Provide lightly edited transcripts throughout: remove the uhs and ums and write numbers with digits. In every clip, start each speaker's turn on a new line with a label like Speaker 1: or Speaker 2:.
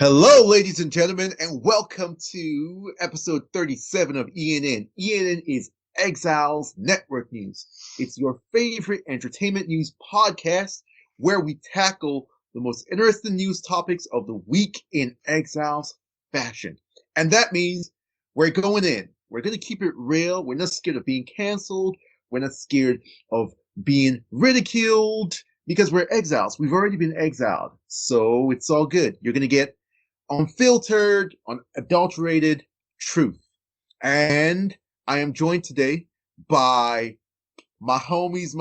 Speaker 1: Hello, ladies and gentlemen, and welcome to episode 37 of ENN. ENN is Exiles Network News. It's your favorite entertainment news podcast where we tackle the most interesting news topics of the week in Exiles fashion. And that means we're going in. We're going to keep it real. We're not scared of being canceled. We're not scared of being ridiculed because we're exiles. We've already been exiled. So it's all good. You're going to get unfiltered, unadulterated truth. And I am joined today by my homies,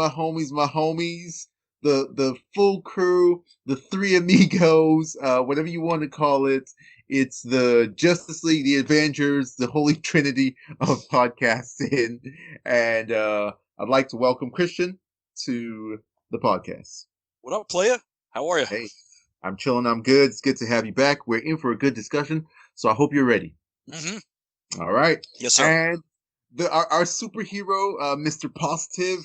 Speaker 1: the full crew, the three amigos, whatever you want to call it. It's the Justice League, the Avengers, the Holy Trinity of podcasting. And I'd like to welcome Christian to the podcast.
Speaker 2: What up, playa? How are you?
Speaker 1: Hey. I'm chilling. I'm good. It's good to have you back. We're in for a good discussion, so I hope you're ready.
Speaker 2: Mm-hmm.
Speaker 1: All right.
Speaker 2: Yes, sir.
Speaker 1: And our superhero, Mr. Positive,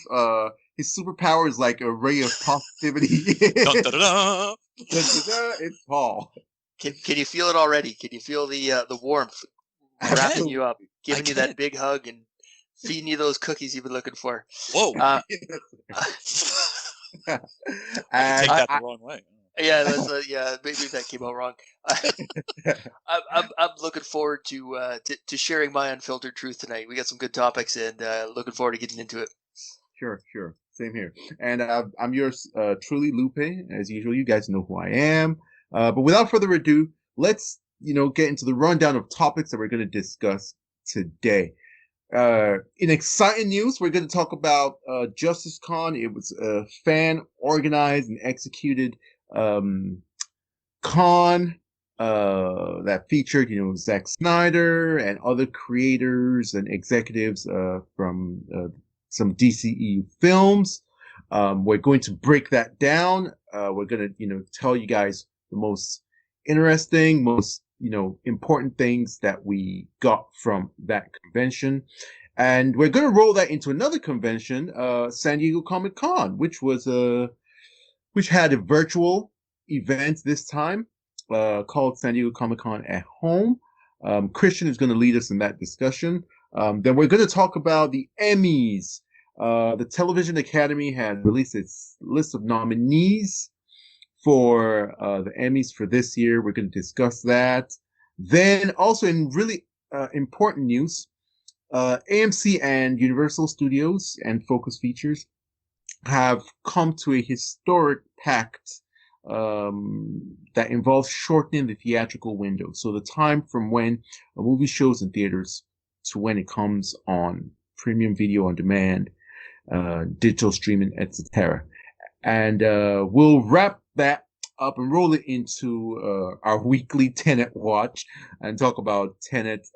Speaker 1: his superpower is like a ray of positivity.
Speaker 2: Dun, dun, dun, dun.
Speaker 1: It's Paul.
Speaker 3: Can you feel it already? Can you feel the warmth wrapping you up, giving you that big hug, and feeding you those cookies you've been looking for?
Speaker 2: Whoa! I can take that the wrong way.
Speaker 3: Yeah, maybe that came out wrong. I'm looking forward to sharing my unfiltered truth tonight. We got some good topics, and looking forward to getting into it.
Speaker 1: Sure. Same here. And I'm yours truly, Lupe. As usual, you guys know who I am. But without further ado, let's get into the rundown of topics that we're going to discuss today. In exciting news, we're going to talk about Justice Con. It was a fan organized and executed con that featured Zack Snyder and other creators and executives from some DCEU films. We're going to break that down. We're going to tell you guys the most interesting, most important things that we got from that convention. And we're going to roll that into another convention, San Diego Comic-Con, which had a virtual event this time, called San Diego Comic-Con at Home. Christian is going to lead us in that discussion. Then we're going to talk about the Emmys. The Television Academy has released its list of nominees for the Emmys for this year. We're going to discuss that. Then also in really important news, AMC and Universal Studios and Focus Features have come to a historic pact that involves shortening the theatrical window. So the time from when a movie shows in theaters to when it comes on premium video on demand, digital streaming, etc. And we'll wrap that up and roll it into our weekly Tenet watch and talk about Tenet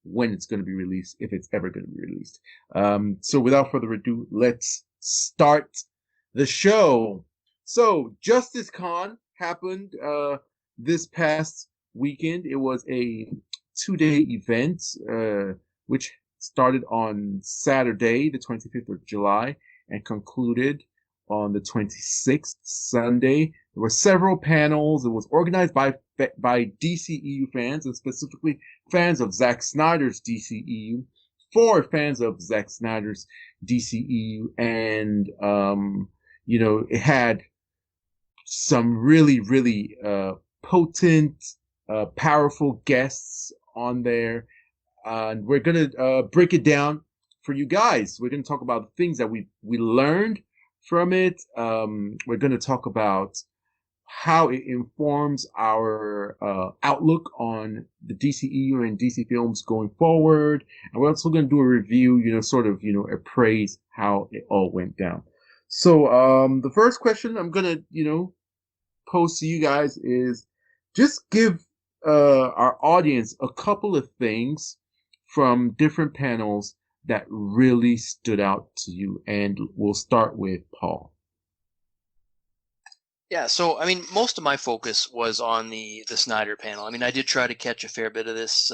Speaker 1: when it's going to be released, if it's ever going to be released. So without further ado, let's start the show. So Justice Con happened this past weekend. It was a 2-day event which started on Saturday, the 25th of July, and concluded on the 26th, Sunday. There were several panels. It was organized by DCEU fans, and specifically fans of Zack Snyder's DCEU, for fans of Zack Snyder's DCEU. And, it had some really, really potent, powerful guests on there. And we're going to break it down for you guys. We're going to talk about the things that we learned from it. We're going to talk about how it informs our outlook on the DCEU and DC films going forward. And we're also going to do a review, appraise how it all went down. So the first question I'm going to, pose to you guys is just give our audience a couple of things from different panels that really stood out to you. And we'll start with Paul.
Speaker 3: Yeah, so most of my focus was on the Snyder panel. I did try to catch a fair bit of this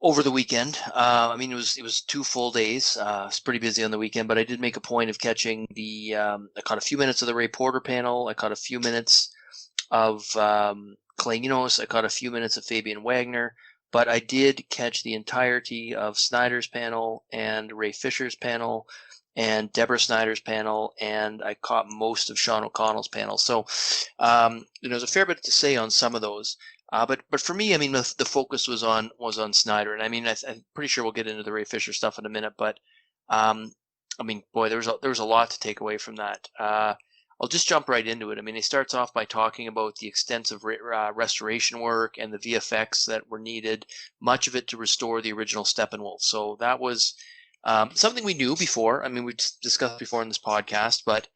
Speaker 3: over the weekend. It was 2 full days. It's pretty busy on the weekend, but I did make a point of catching I caught a few minutes of the Ray Porter panel. I caught a few minutes Klainos. I caught a few minutes of Fabian Wagner, but I did catch the entirety of Snyder's panel and Ray Fisher's panel and Deborah Snyder's panel, and I caught most of Sean O'Connell's panel. So there's a fair bit to say on some of those. But for me, I mean, the focus was on Snyder, and I mean, I'm pretty sure we'll get into the Ray Fisher stuff in a minute. But I mean, boy, there was a lot to take away from that. I'll just jump right into it. I mean, he starts off by talking about the extensive restoration work and the VFX that were needed, much of it to restore the original Steppenwolf. So that was something we knew before. I mean, we discussed before in this podcast, but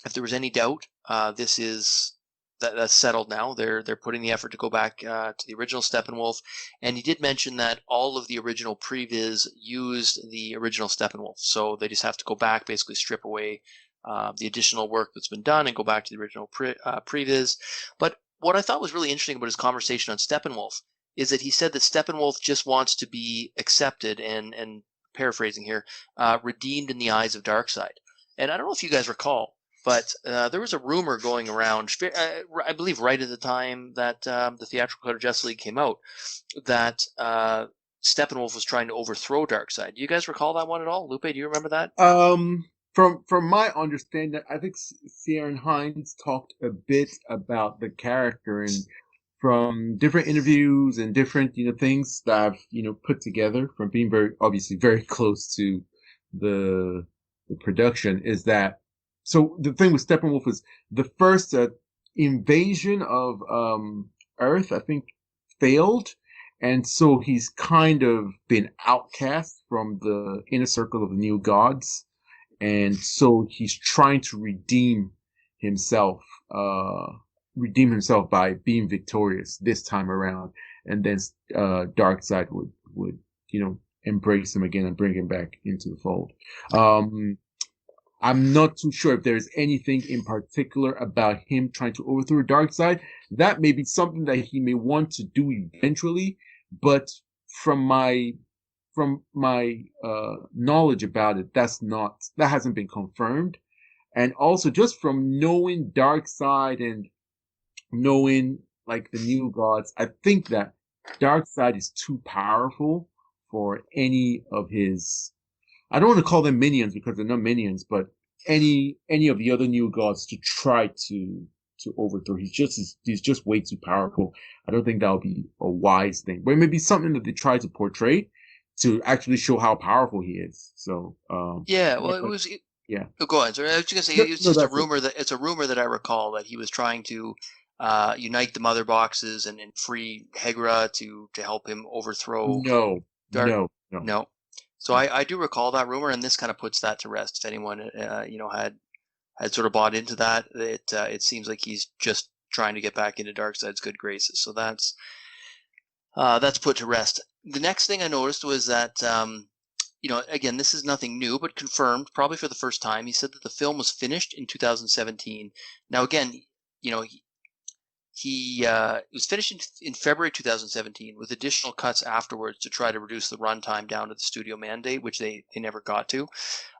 Speaker 3: if there was any doubt, this is that's settled now. They're putting the effort to go back to the original Steppenwolf, and he did mention that all of the original previs used the original Steppenwolf, so they just have to go back, basically strip away the additional work that's been done and go back to the original previs. But what I thought was really interesting about his conversation on Steppenwolf is that he said that Steppenwolf just wants to be accepted and paraphrasing here, redeemed in the eyes of Darkseid. And I don't know if you guys recall, but there was a rumor going around, I believe right at the time that the theatrical cut of Justice League came out, that Steppenwolf was trying to overthrow Darkseid. Do you guys recall that one at all? Lupe, do you remember that?
Speaker 1: From my understanding, I think Ciaran Hinds talked a bit about the character, and from different interviews and different things that I've put together from being very close to the production, is that so the thing with Steppenwolf is the first invasion of Earth, I think, failed, and so he's kind of been outcast from the inner circle of the new gods. And so he's trying to redeem himself by being victorious this time around. And then Darkseid would embrace him again and bring him back into the fold. I'm not too sure if there's anything in particular about him trying to overthrow Darkseid. That may be something that he may want to do eventually, but from my knowledge about it, that hasn't been confirmed. And also just from knowing Darkseid and knowing like the new gods, I think that Darkseid is too powerful for any of his, I don't want to call them minions because they're not minions, but any of the other new gods to try to overthrow. He's just way too powerful. I don't think that'll be a wise thing. But it may be something that they try to portray to actually show how powerful he is. So
Speaker 3: yeah, well, Oh, go ahead. So I was just gonna say it's just a rumor that I recall that he was trying to unite the mother boxes and free Hegra to help him overthrow. No. So I do recall that rumor, and this kind of puts that to rest. If anyone had sort of bought into that, it seems like he's just trying to get back into Darkseid's good graces. So that's put to rest. The next thing I noticed was that, again, this is nothing new, but confirmed, probably for the first time. He said that the film was finished in 2017. Now, again, he was finished in February 2017 with additional cuts afterwards to try to reduce the runtime down to the studio mandate, which they never got to.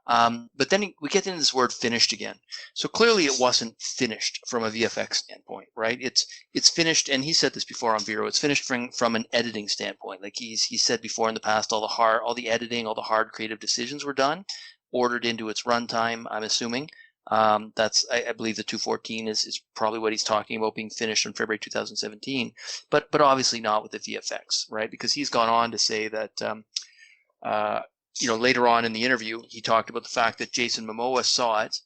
Speaker 3: But then we get into this word "finished" again. So clearly it wasn't finished from a VFX standpoint, right? It's finished, and he said this before on Vero. It's finished from an editing standpoint. Like he said before in the past, all the editing, all the hard creative decisions were done, ordered into its runtime. I'm assuming that's I believe the 214 is probably what he's talking about being finished in February 2017, but obviously not with the VFX, right? Because he's gone on to say that. Later on in the interview, he talked about the fact that Jason Momoa saw it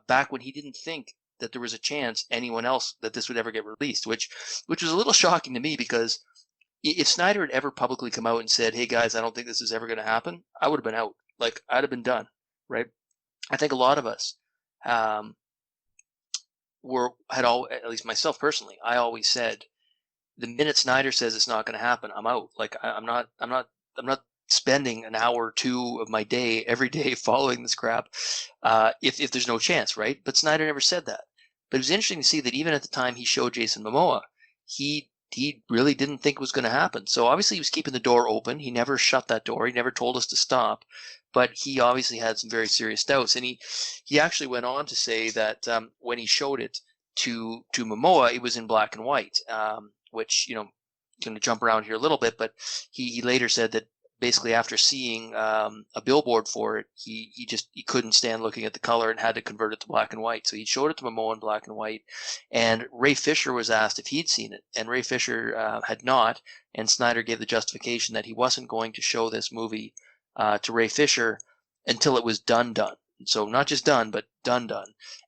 Speaker 3: back when he didn't think that there was a chance anyone else that this would ever get released, which was a little shocking to me, because if Snyder had ever publicly come out and said, "Hey guys, I don't think this is ever going to happen," I would have been out. Like, I'd have been done, right? I think a lot of us at least myself personally, I always said, the minute Snyder says it's not going to happen, I'm out. Like, I'm not spending an hour or two of my day every day following this crap if there's no chance, right? But Snyder never said that. But it was interesting to see that even at the time he showed Jason Momoa, he really didn't think it was going to happen. So obviously he was keeping the door open. He never shut that door. He never told us to stop. But he obviously had some very serious doubts. And he actually went on to say that when he showed it, to Momoa, it was in black and white, which, going to jump around here a little bit, but he later said that basically after seeing a billboard for it, he couldn't stand looking at the color and had to convert it to black and white. So he showed it to Momoa in black and white, and Ray Fisher was asked if he'd seen it, and Ray Fisher had not, and Snyder gave the justification that he wasn't going to show this movie to Ray Fisher until it was done. So not just done, but done.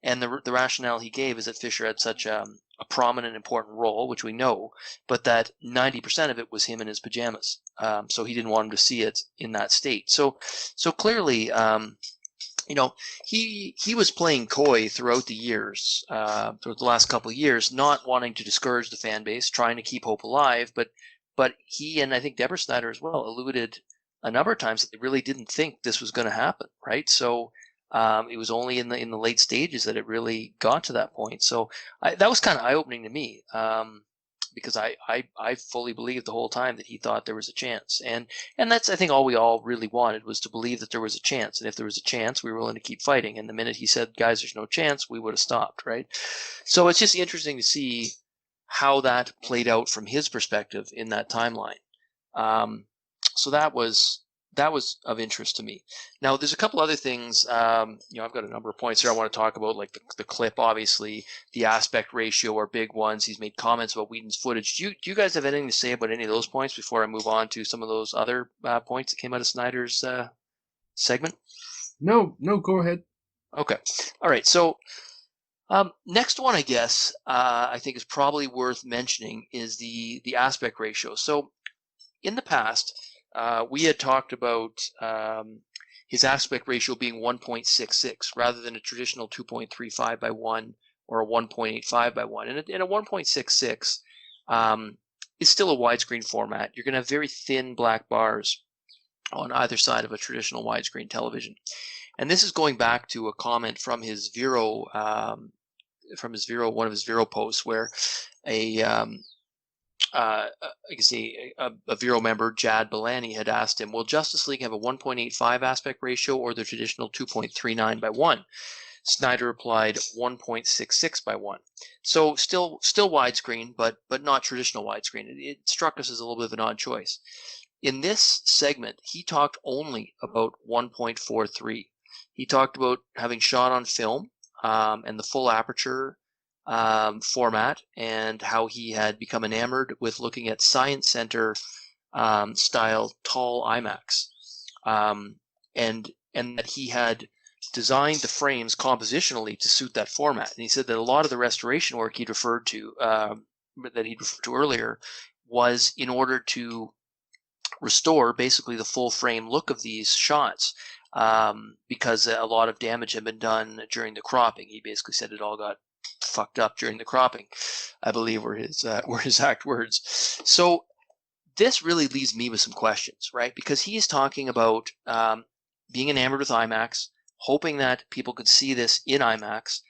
Speaker 3: And the rationale he gave is that Fisher had such a prominent, important role, which we know, but that 90% of it was him in his pajamas. So he didn't want him to see it in that state. So clearly, he was playing coy throughout the years, throughout the last couple of years, not wanting to discourage the fan base, trying to keep hope alive. But he, and I think Deborah Snyder as well, alluded a number of times that they really didn't think this was going to happen, right? So it was only in the late stages that it really got to that point. So that was kind of eye-opening to me, because I fully believed the whole time that he thought there was a chance. And that's, I think, all we all really wanted, was to believe that there was a chance. And if there was a chance, we were willing to keep fighting. And the minute he said, guys, there's no chance, we would have stopped, right? So it's just interesting to see how that played out from his perspective in that timeline. So that was of interest to me. Now, there's a couple other things. I've got a number of points here I want to talk about, like the clip, obviously, the aspect ratio are big ones. He's made comments about Whedon's footage. Do you guys have anything to say about any of those points before I move on to some of those other points that came out of Snyder's segment?
Speaker 1: No, go ahead.
Speaker 3: Okay. All right. So next one, I guess, I think is probably worth mentioning is the aspect ratio. So in the past, we had talked about his aspect ratio being 1.66 rather than a traditional 2.35 by 1 or a 1.85 by 1. And a 1.66 is still a widescreen format. You're going to have very thin black bars on either side of a traditional widescreen television. And this is going back to a comment from his Vero, one of his Vero posts, where I can see a Vero member, Jad Balani, had asked him, will Justice League have a 1.85 aspect ratio or the traditional 2.39 by 1? Snyder replied 1.66 by 1. So still widescreen, but not traditional widescreen. It struck us as a little bit of an odd choice. In this segment, he talked only about 1.43. He talked about having shot on film and the full aperture format, and how he had become enamored with looking at Science Center style tall IMAX, and that he had designed the frames compositionally to suit that format. And he said that a lot of the restoration work he'd referred to earlier was in order to restore basically the full frame look of these shots, because a lot of damage had been done during the cropping. He basically said it all got fucked up during the cropping, I believe were his exact words. So this really leaves me with some questions, right? Because he is talking about being enamored with IMAX, hoping that people could see this in IMAX,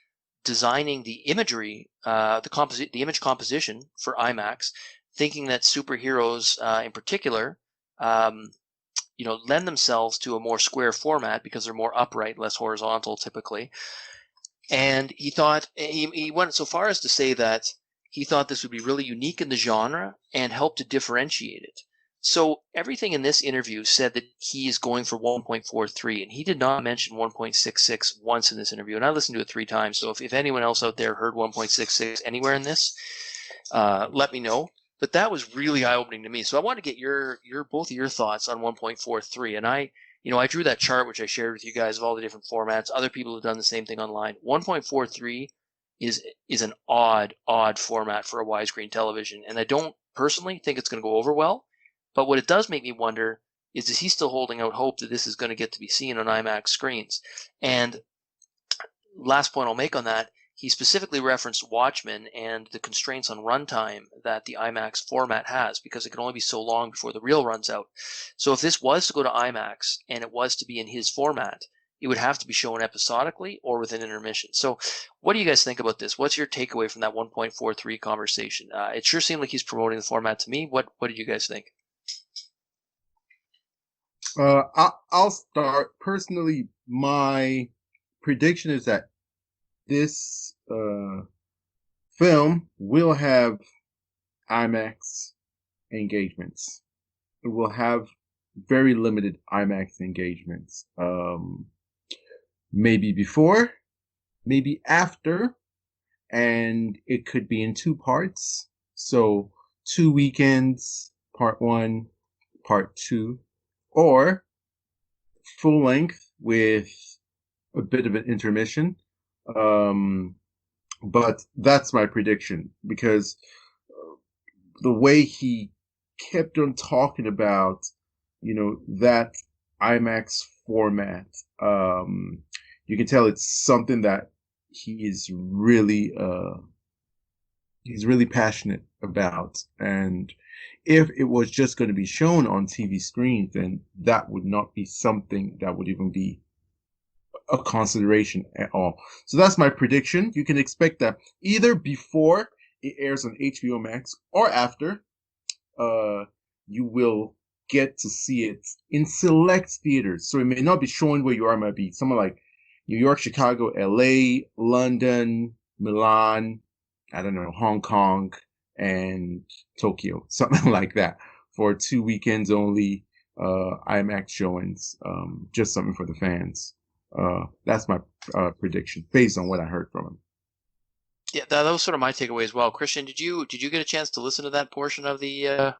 Speaker 3: designing the imagery, the image composition for IMAX, thinking that superheroes in particular lend themselves to a more square format because they're more upright, less horizontal typically. And he thought, he went so far as to say that he thought this would be really unique in the genre and help to differentiate it. So everything in this interview said that he is going for 1.43, and he did not mention 1.66 once in this interview. And I listened to it 3 times, so if anyone else out there heard 1.66 anywhere in this, let me know. But that was really eye-opening to me. So I want to get both of your thoughts on 1.43. And I drew that chart which I shared with you guys of all the different formats. Other people have done the same thing online. 1.43 is an odd format for a widescreen television, and I don't personally think it's going to go over well. But what it does make me wonder is he still holding out hope that this is going to get to be seen on IMAX screens? And last point I'll make on that, he specifically referenced Watchmen and the constraints on runtime that the IMAX format has, because it can only be so long before the reel runs out. So if this was to go to IMAX and it was to be in his format, it would have to be shown episodically or with an intermission. So what do you guys think about this? What's your takeaway from that 1.43 conversation? It sure seemed like he's promoting the format to me. What did you guys think?
Speaker 1: I'll start. Personally, my prediction is that this film will have IMAX engagements. It will have very limited IMAX engagements. Maybe before, maybe after, and it could be in two parts. So 2 weekends, part one, part two, or full length with a bit of an intermission. But that's my prediction because the way he kept on talking about, that IMAX format, you can tell it's something that he is he's really passionate about. And if it was just going to be shown on TV screens, then that would not be something that would even be a consideration at all. So that's my prediction. You can expect that either before it airs on HBO Max or after. You will get to see it in select theaters. So it may not be showing where you are. It might be somewhere like New York, Chicago, LA, London, Milan, I don't know, Hong Kong, and Tokyo, something like that, for 2 weekends only, IMAX showings, just something for the fans. That's my prediction based on what I heard from him.
Speaker 3: Yeah, that was sort of my takeaway as well. Christian, did you get a chance to listen to that portion of the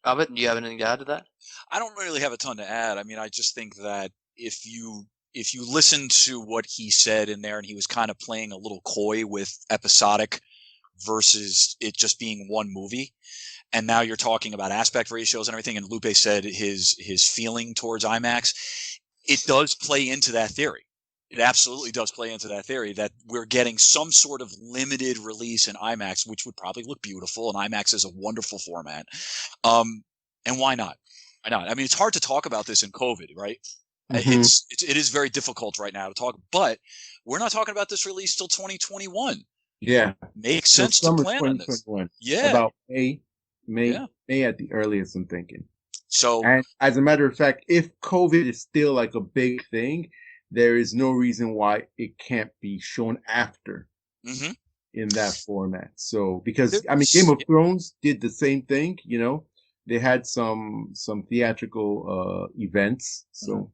Speaker 3: of it? And do you have anything to add to that?
Speaker 2: I don't really have a ton to add. I mean, I just think that if you listen to what he said in there, and he was kind of playing a little coy with episodic versus it just being one movie, and now you're talking about aspect ratios and everything, and Lupe said his feeling towards IMAX, it does play into that theory. It absolutely does play into that theory that we're getting some sort of limited release in IMAX, which would probably look beautiful, and IMAX is a wonderful format. And why not? Why not? I mean, it's hard to talk about this in COVID, right?
Speaker 1: Mm-hmm.
Speaker 2: It is very difficult right now to talk, but we're not talking about this release till 2021.
Speaker 1: Yeah.
Speaker 2: Makes
Speaker 1: So
Speaker 2: sense to
Speaker 1: summer
Speaker 2: plan on this.
Speaker 1: 2021.
Speaker 2: Yeah.
Speaker 1: About May
Speaker 2: Yeah.
Speaker 1: at the earliest, I'm thinking.
Speaker 2: So,
Speaker 1: And as a matter of fact, if COVID is still like a big thing, there is no reason why it can't be shown after in that format. So, because I mean, Game of Thrones did the same thing, they had some theatrical events. So,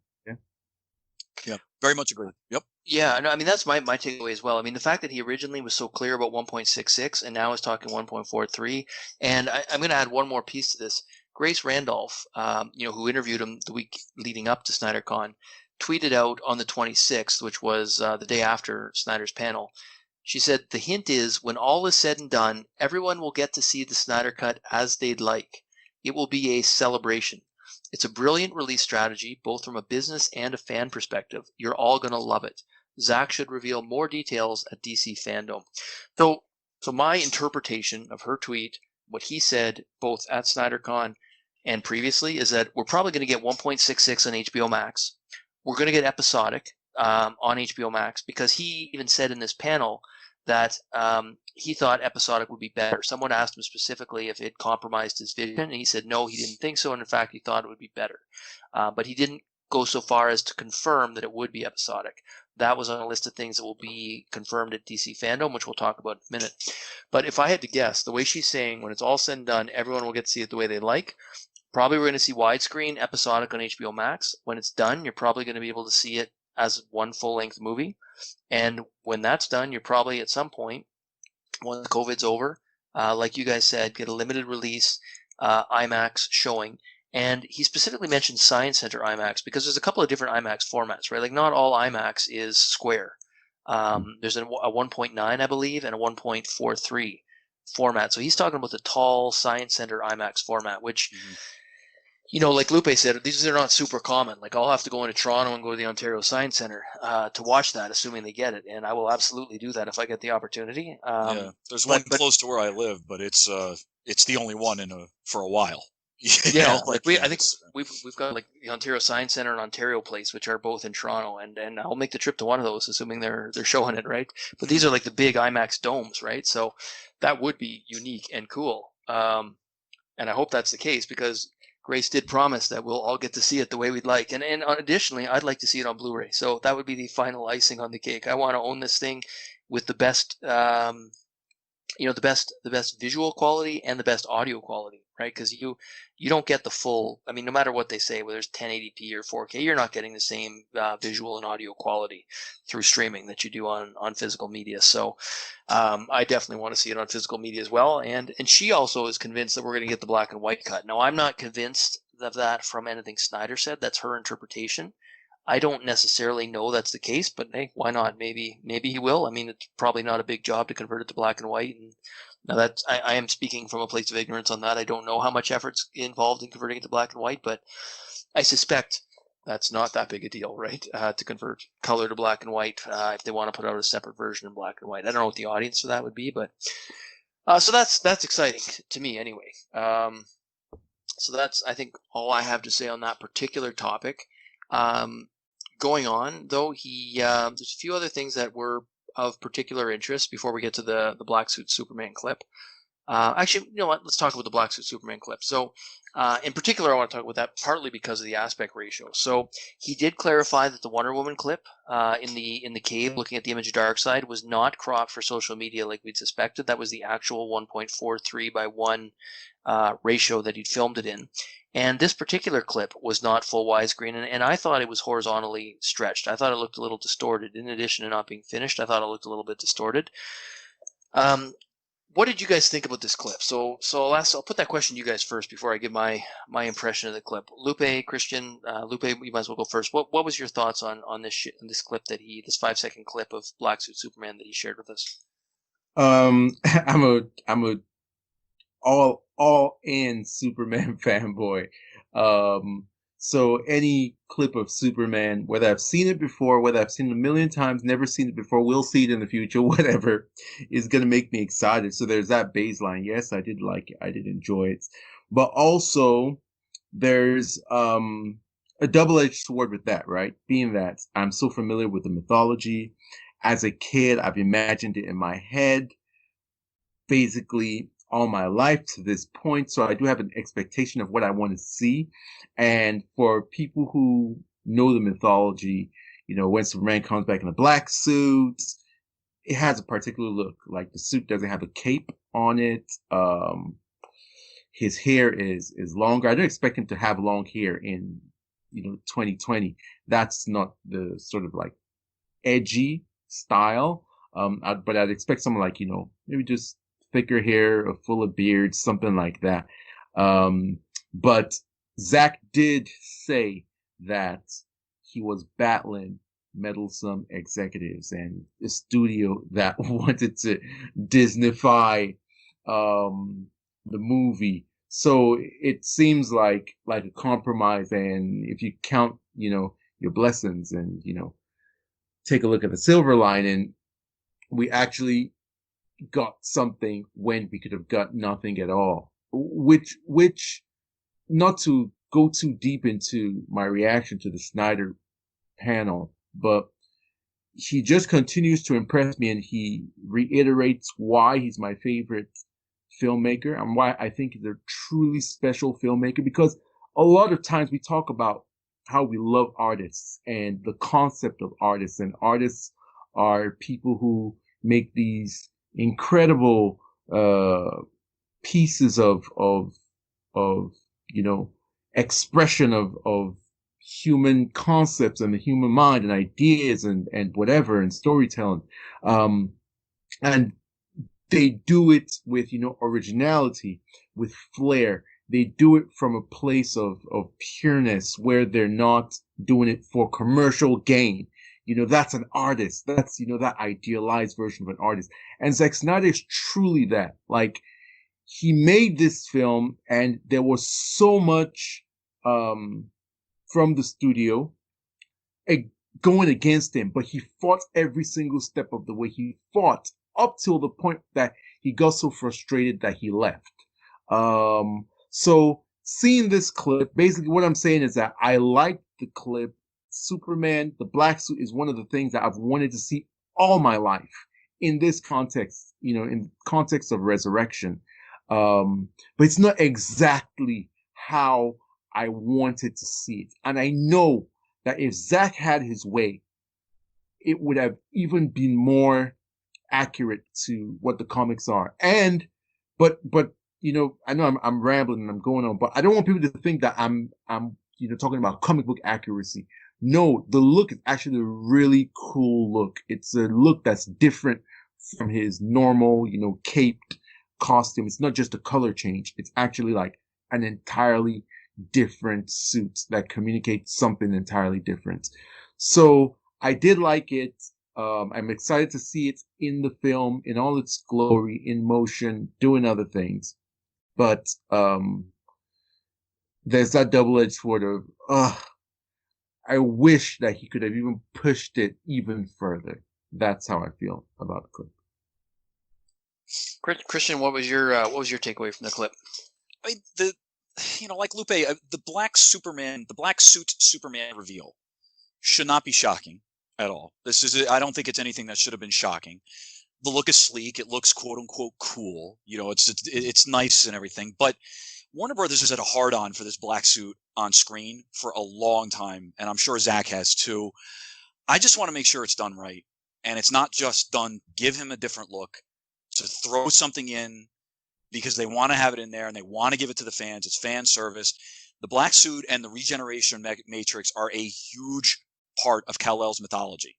Speaker 2: yeah, very much agree. Yep.
Speaker 3: Yeah, no, I mean that's my takeaway as well. I mean the fact that he originally was so clear about 1.66 and now is talking 1.43, and I'm going to add one more piece to this. Grace Randolph, who interviewed him the week leading up to SnyderCon, tweeted out on the 26th, which was the day after Snyder's panel. She said, "The hint is, when all is said and done, everyone will get to see the Snyder Cut as they'd like. It will be a celebration. It's a brilliant release strategy, both from a business and a fan perspective. You're all going to love it. Zack should reveal more details at DC Fandom." So my interpretation of her tweet, what he said both at SnyderCon and previously, is that we're probably going to get 1.66 on HBO Max. We're going to get episodic on HBO Max, because he even said in this panel that he thought episodic would be better. Someone asked him specifically if it compromised his vision, and he said no, he didn't think so, and in fact he thought it would be better. But he didn't go so far as to confirm that it would be episodic. That was on a list of things that will be confirmed at DC Fandom, which we'll talk about in a minute. But if I had to guess, the way she's saying, when it's all said and done, everyone will get to see it the way they like. Probably we're going to see widescreen episodic on HBO Max. When it's done, you're probably going to be able to see it as one full-length movie. And when that's done, you're probably at some point, when COVID's over, like you guys said, get a limited release IMAX showing. And he specifically mentioned Science Center IMAX because there's a couple of different IMAX formats, right? Like not all IMAX is square. There's a 1.9, I believe, and a 1.43 format. So he's talking about the tall Science Center IMAX format, which, like Lupe said, these are not super common. Like I'll have to go into Toronto and go to the Ontario Science Center to watch that, assuming they get it, and I will absolutely do that if I get the opportunity.
Speaker 2: Yeah, there's one close to where I live, but it's the only one for a while.
Speaker 3: I think we've got like the Ontario Science Center and Ontario Place, which are both in Toronto, and I'll make the trip to one of those, assuming they're showing it, right? But these are like the big IMAX domes, right? So that would be unique and cool, and I hope that's the case, because Grace did promise that we'll all get to see it the way we'd like, and additionally, I'd like to see it on Blu-ray. So that would be the final icing on the cake. I want to own this thing with the best the best visual quality and the best audio quality, right? Because you don't get the full. I mean, no matter what they say, whether it's 1080p or 4K, you're not getting the same visual and audio quality through streaming that you do on physical media. So I definitely want to see it on physical media as well. And she also is convinced that we're going to get the black and white cut. Now, I'm not convinced of that from anything Snyder said. That's her interpretation. I don't necessarily know that's the case, but hey, why not? Maybe he will. I mean, it's probably not a big job to convert it to black and white. And now that I am speaking from a place of ignorance on that. I don't know how much effort's involved in converting it to black and white, but I suspect that's not that big a deal, right? To convert color to black and white, if they want to put out a separate version in black and white. I don't know what the audience for that would be, but so that's exciting to me anyway. So that's, I think, all I have to say on that particular topic. Going on, though, there's a few other things that were of particular interest before we get to the Black Suit Superman clip. Actually, you know what? Let's talk about the Black Suit Superman clip. So, in particular, I want to talk about that partly because of the aspect ratio. So, he did clarify that the Wonder Woman clip in the cave, looking at the image of Darkseid, was not cropped for social media like we'd suspected. That was the actual 1.43 by 1 ratio that he'd filmed it in. And this particular clip was not full widescreen, and I thought it was horizontally stretched. I thought it looked a little distorted. In addition to not being finished, I thought it looked a little bit distorted. What did you guys think about this clip? So I'll put that question to you guys first before I give my impression of the clip. Lupe, Christian, Lupe, you might as well go first. What was your thoughts on this clip this 5-second clip of Black Suit Superman that he shared with us?
Speaker 1: I'm a all in Superman fanboy. So any clip of Superman, whether I've seen it before, whether I've seen it a million times, never seen it before, will see it in the future, whatever, is going to make me excited. So there's that baseline. Yes, I did like it. I did enjoy it. But also there's a double-edged sword with that, right? Being that I'm so familiar with the mythology. As a kid, I've imagined it in my head, basically all my life to this point. So I do have an expectation of what I want to see. And for people who know the mythology, when Superman comes back in a black suit, it has a particular look. Like the suit doesn't have a cape on it. His hair is longer. I don't expect him to have long hair in, 2020. That's not the sort of like edgy style. But I'd expect someone like, maybe just thicker hair, full of beard, something like that. But Zach did say that he was battling meddlesome executives and a studio that wanted to Disneyfy the movie. So it seems like a compromise. And if you count, your blessings and, take a look at the silver lining, we actually got something when we could have got nothing at all. Which, not to go too deep into my reaction to the Snyder panel, but he just continues to impress me, and he reiterates why he's my favorite filmmaker and why I think he's a truly special filmmaker. Because a lot of times we talk about how we love artists and the concept of artists, and artists are people who make these incredible pieces of expression of human concepts and the human mind and ideas and whatever, and storytelling, and they do it with originality, with flair. They do it from a place of pureness, where they're not doing it for commercial gain. That's an artist. That's, that idealized version of an artist. And Zack Snyder is truly that. Like, he made this film, and there was so much from the studio going against him, but he fought every single step of the way. He fought up till the point that he got so frustrated that he left. So seeing this clip, basically what I'm saying is that I like the clip. Superman, the black suit, is one of the things that I've wanted to see all my life in this context, in context of resurrection. But it's not exactly how I wanted to see it. And I know that if Zach had his way, it would have even been more accurate to what the comics are. And, but, I know I'm rambling and I'm going on, but I don't want people to think that I'm, talking about comic book accuracy. No, the look is actually a really cool look. It's a look that's different from his normal, caped costume. It's not just a color change. It's actually like an entirely different suit that communicates something entirely different. So I did like it. I'm excited to see it in the film in all its glory, in motion, doing other things. But there's that double-edged sword of, I wish that he could have even pushed it even further. That's how I feel about the clip.
Speaker 3: Christian, what was your takeaway from the clip?
Speaker 2: I mean, like Lupe, the black suit Superman reveal should not be shocking at all. I don't think it's anything that should have been shocking. The look is sleek. It looks quote unquote cool. It's nice and everything. But Warner Brothers has had a hard on for this black suit on screen for a long time, and I'm sure Zach has too. I just want to make sure it's done right, and it's not just done. Give him a different look, to throw something in because they want to have it in there and they want to give it to the fans. It's fan service. The black suit and the regeneration matrix are a huge part of Kal-El's mythology.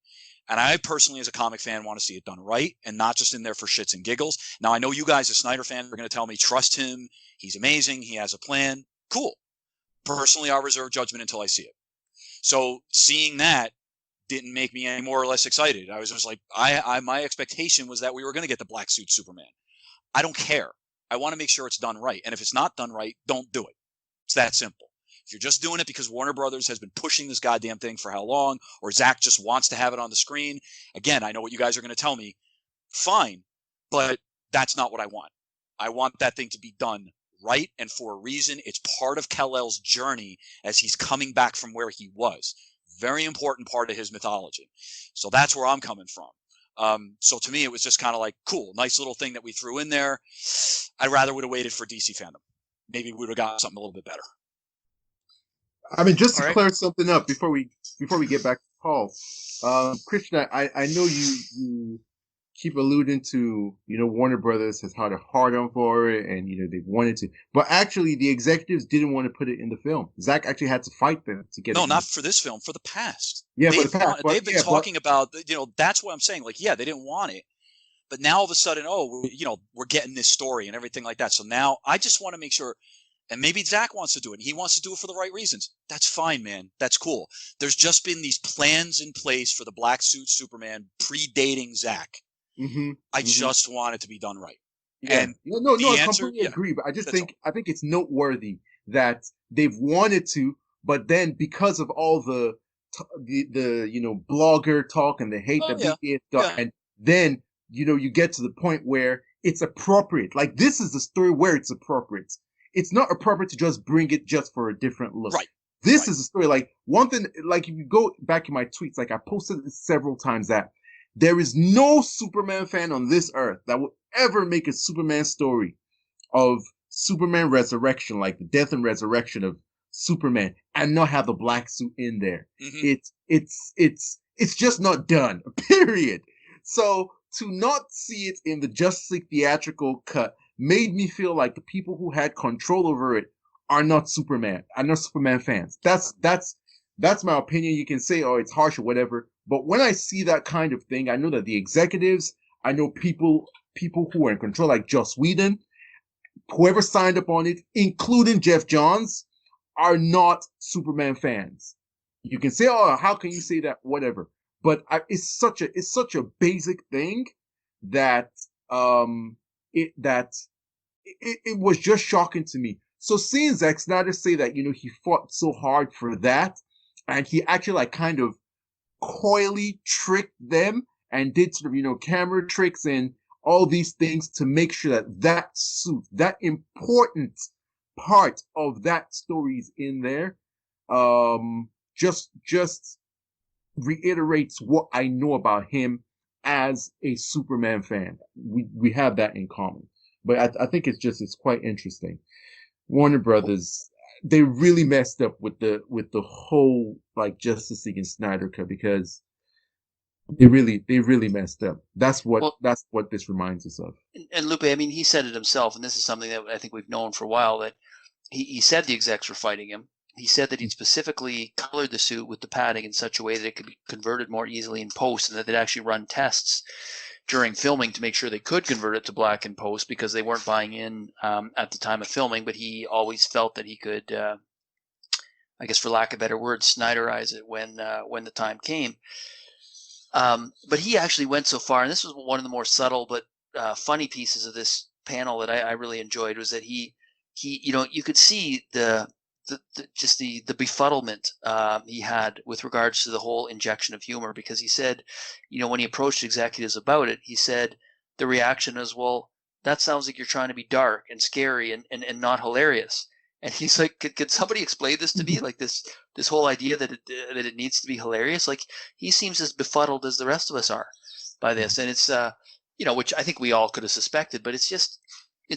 Speaker 2: And I personally, as a comic fan, want to see it done right and not just in there for shits and giggles. Now, I know you guys as Snyder fans are going to tell me, trust him. He's amazing. He has a plan. Cool. Personally, I'll reserve judgment until I see it. So seeing that didn't make me any more or less excited. I was just like, my expectation was that we were going to get the black suit Superman. I don't care. I want to make sure it's done right. And if it's not done right, don't do it. It's that simple. If you're just doing it because Warner Brothers has been pushing this goddamn thing for how long, or Zach just wants to have it on the screen, again, I know what you guys are going to tell me. Fine, but that's not what I want. I want that thing to be done right and for a reason. It's part of Kal-El's journey as he's coming back from where he was. Very important part of his mythology. So that's where I'm coming from. So to me, it was just kind of like, cool, nice little thing that we threw in there. I rather would have waited for DC fandom. Maybe we would have got something a little bit better.
Speaker 1: I mean, just to clear something up before we get back to Paul, Christian, I know you keep alluding to, Warner Brothers has had a hard on for it and, they wanted to, but actually the executives didn't want to put it in the film. Zach actually had to fight them to get it.
Speaker 2: No, not for this film, for the past.
Speaker 1: Yeah, for the past.
Speaker 2: They've been talking about, that's what I'm saying. Like, yeah, they didn't want it, but now all of a sudden, we're getting this story and everything like that. So now I just want to make sure, and maybe Zach wants to do it. And he wants to do it for the right reasons. That's fine, man. That's cool. There's just been these plans in place for the black suit Superman predating Zach.
Speaker 1: Mm-hmm.
Speaker 2: I just want it to be done right.
Speaker 1: Yeah. And I completely agree. But I just think it's noteworthy that they've wanted to, but then because of all the blogger talk and the hate and then you get to the point where it's appropriate. Like, this is the story where it's appropriate. It's not appropriate to just bring it just for a different look.
Speaker 2: Right.
Speaker 1: This is a story. Like, one thing, like, if you go back in my tweets, like, I posted it several times that there is no Superman fan on this earth that will ever make a Superman story of Superman resurrection, like the death and resurrection of Superman, and not have the black suit in there. Mm-hmm. It's just not done, period. So to not see it in the Justice League theatrical cut made me feel like the people who had control over it are not Superman fans. That's my opinion. You can say, oh, it's harsh or whatever. But when I see that kind of thing, I know that the executives, I know people who are in control, like Joss Whedon, whoever signed up on it, including Jeff Johns, are not Superman fans. You can say, oh, how can you say that? Whatever. But it's such a basic thing that it was just shocking to me. So seeing Zack Snyder say that, he fought so hard for that, and he actually kind of coyly tricked them and did sort of, camera tricks and all these things to make sure that suit, that important part of that story is in there, just reiterates what I know about him as a Superman fan. We have that in common. But I think it's quite interesting. Warner Brothers, they really messed up with the whole Justice League and Snyder Cut, because They really messed up.
Speaker 3: Well,
Speaker 1: That's what this reminds us of.
Speaker 3: and Lupe, I mean, he said it himself, and this is something that I think we've known for a while, that he said the execs were fighting him. He said that he'd specifically colored the suit with the padding in such a way that it could be converted more easily in post, and that they'd actually run tests during filming to make sure they could convert it to black in post, because they weren't buying in at the time of filming. But he always felt that he could, I guess for lack of better words, Snyderize it when the time came. But he actually went so far, and this was one of the more subtle but funny pieces of this panel that I really enjoyed, was that he you could see just the befuddlement he had with regards to the whole injection of humor, because he said, when he approached executives about it, he said the reaction is, well, that sounds like you're trying to be dark and scary and not hilarious. And he's like, could somebody explain this to me? Like this whole idea that it needs to be hilarious. Like, he seems as befuddled as the rest of us are by this, and it's which I think we all could have suspected, but it's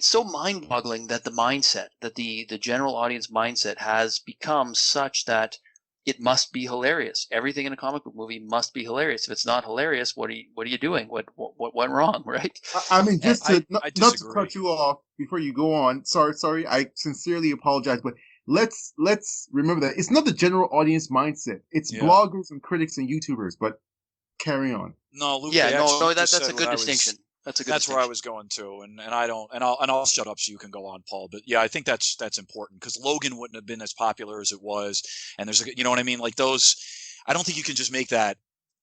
Speaker 3: so mind-boggling that the general audience mindset has become such that it must be hilarious. Everything in a comic book movie must be hilarious. If it's not hilarious, what are you doing? What went wrong, right?
Speaker 1: I mean, just to
Speaker 2: I
Speaker 1: not to
Speaker 2: disagree.
Speaker 1: cut you off before you go on. Sorry. I sincerely apologize, but let's remember that it's not the general audience mindset. It's
Speaker 2: Yeah.
Speaker 1: bloggers and critics and YouTubers. But carry on.
Speaker 2: No, Lupe
Speaker 3: Yeah,
Speaker 2: actually
Speaker 3: no,
Speaker 2: just
Speaker 3: that's
Speaker 2: said
Speaker 3: a
Speaker 2: what
Speaker 3: good
Speaker 2: I
Speaker 3: distinction.
Speaker 2: was.
Speaker 3: That's a good
Speaker 2: That's where I
Speaker 3: distinction.
Speaker 2: was going to, and I don't, and I'll shut up so you can go on, Paul. But yeah, I think that's important, because Logan wouldn't have been as popular as it was, and you know what I mean, like those. I don't think you can just make that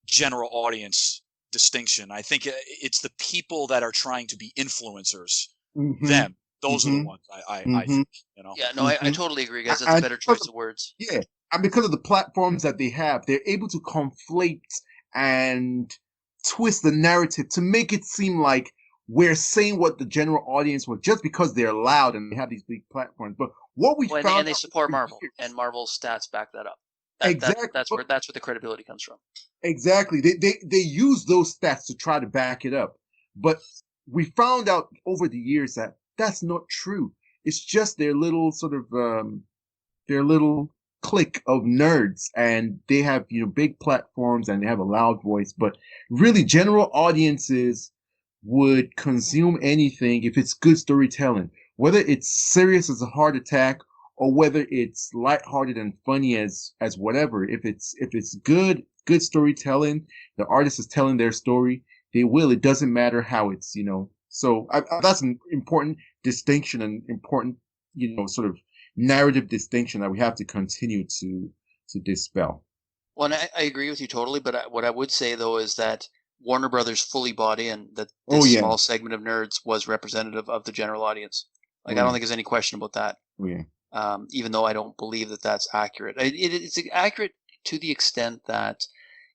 Speaker 2: general audience distinction. I think it's the people that are trying to be influencers.
Speaker 1: Mm-hmm.
Speaker 2: Those are the
Speaker 1: Mm-hmm.
Speaker 2: ones I
Speaker 1: Mm-hmm.
Speaker 2: think,
Speaker 3: Yeah, no, I
Speaker 1: Mm-hmm.
Speaker 3: totally agree, guys. That's a
Speaker 1: And
Speaker 3: better choice of words.
Speaker 1: yeah, and because of the platforms that they have, they're able to conflate and twist the narrative to make it seem like we're saying what the general audience was just because they're loud and they have these big platforms. But what we
Speaker 3: Well,
Speaker 1: found
Speaker 3: and they
Speaker 1: out
Speaker 3: support
Speaker 1: over
Speaker 3: Marvel,
Speaker 1: years,
Speaker 3: and Marvel's stats back that up.
Speaker 1: exactly,
Speaker 3: That's where the credibility comes from.
Speaker 1: exactly, they use those stats to try to back it up. But we found out over the years that that's not true. It's just their little sort of their little clique of nerds, and they have big platforms and they have a loud voice, but really general audiences would consume anything if it's good storytelling, whether it's serious as a heart attack or whether it's lighthearted and funny as whatever. If it's good storytelling, the artist is telling their story, they will. It doesn't matter how it's. So that's an important distinction and important sort of narrative distinction that we have to continue to dispel.
Speaker 3: Well, and I agree with you totally, but what I would say though is that Warner Brothers fully bought in that
Speaker 1: Oh
Speaker 3: this
Speaker 1: yeah,
Speaker 3: small segment of nerds was representative of the general audience. Like,
Speaker 1: oh
Speaker 3: I don't
Speaker 1: yeah,
Speaker 3: think there's any question about that.
Speaker 1: oh yeah.
Speaker 3: Even though I don't believe that that's accurate. It's accurate to the extent that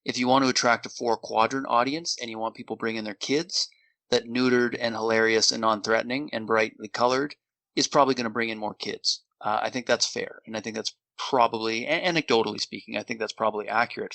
Speaker 3: if you want to attract a 4-quadrant audience and you want people bringing their kids, that neutered and hilarious and non-threatening and brightly colored is probably going to bring in more kids. I think that's fair, and I think that's probably, anecdotally speaking, I think that's probably accurate.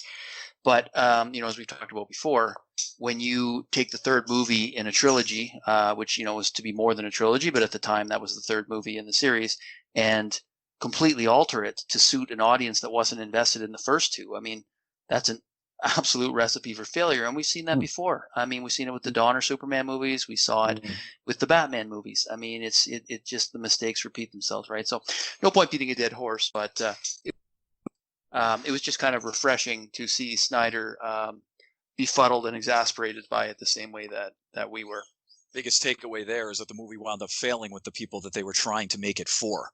Speaker 3: But as we've talked about before, when you take the third movie in a trilogy, which was to be more than a trilogy, but at the time that was the third movie in the series, and completely alter it to suit an audience that wasn't invested in the first two, I mean, that's an absolute recipe for failure, and we've seen that before. I mean, we've seen it with the Donner Superman movies. We saw it with the Batman movies. I mean, it just, the mistakes repeat themselves, right? So, no point beating a dead horse, but it was just kind of refreshing to see Snyder befuddled and exasperated by it the same way that we were.
Speaker 2: Biggest takeaway there is that the movie wound up failing with the people that they were trying to make it for.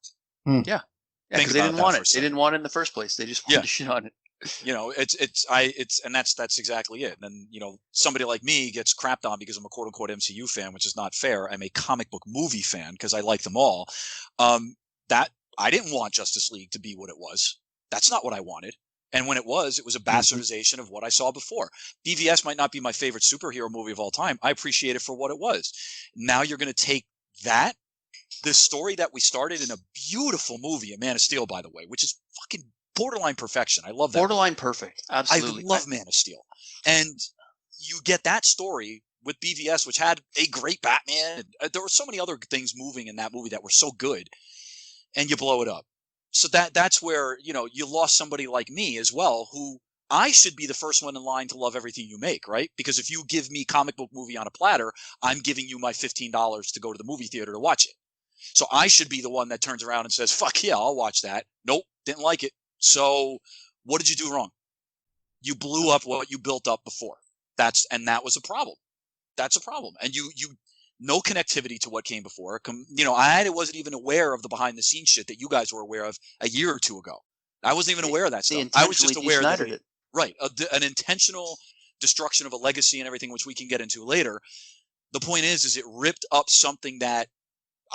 Speaker 3: Yeah,
Speaker 2: Think
Speaker 3: because they
Speaker 2: about
Speaker 3: didn't
Speaker 2: that
Speaker 3: want
Speaker 2: for a
Speaker 3: it. They
Speaker 2: second.
Speaker 3: didn't want it in the first place. They just wanted
Speaker 2: Yeah.
Speaker 3: to shit on it.
Speaker 2: And that's exactly it. And somebody like me gets crapped on because I'm a quote unquote MCU fan, which is not fair. I'm a comic book movie fan because I like them all. That I didn't want Justice League to be what it was. That's not what I wanted. And when it was a bastardization of what I saw before. BVS might not be my favorite superhero movie of all time. I appreciate it for what it was. Now you're going to take this story that we started in a beautiful movie, A Man of Steel, by the way, which is fucking borderline perfection. I love that.
Speaker 3: Borderline perfect. Absolutely.
Speaker 2: I love Man of Steel. And you get that story with BVS, which had a great Batman. There were so many other things moving in that movie that were so good, and you blow it up. So that's where, you lost somebody like me as well, who I should be the first one in line to love everything you make, right? Because if you give me comic book movie on a platter, I'm giving you my $15 to go to the movie theater to watch it. So I should be the one that turns around and says, fuck yeah, I'll watch that. Nope, didn't like it. So what did you do wrong? You blew up what you built up before. That was a problem. That's a problem. And you no connectivity to what came before. I wasn't even aware of the behind the scenes shit that you guys were aware of a year or two ago. I wasn't even aware of that stuff. I was just aware that
Speaker 3: it.
Speaker 2: Right, an intentional destruction of a legacy and everything, which we can get into later. The point is it ripped up something that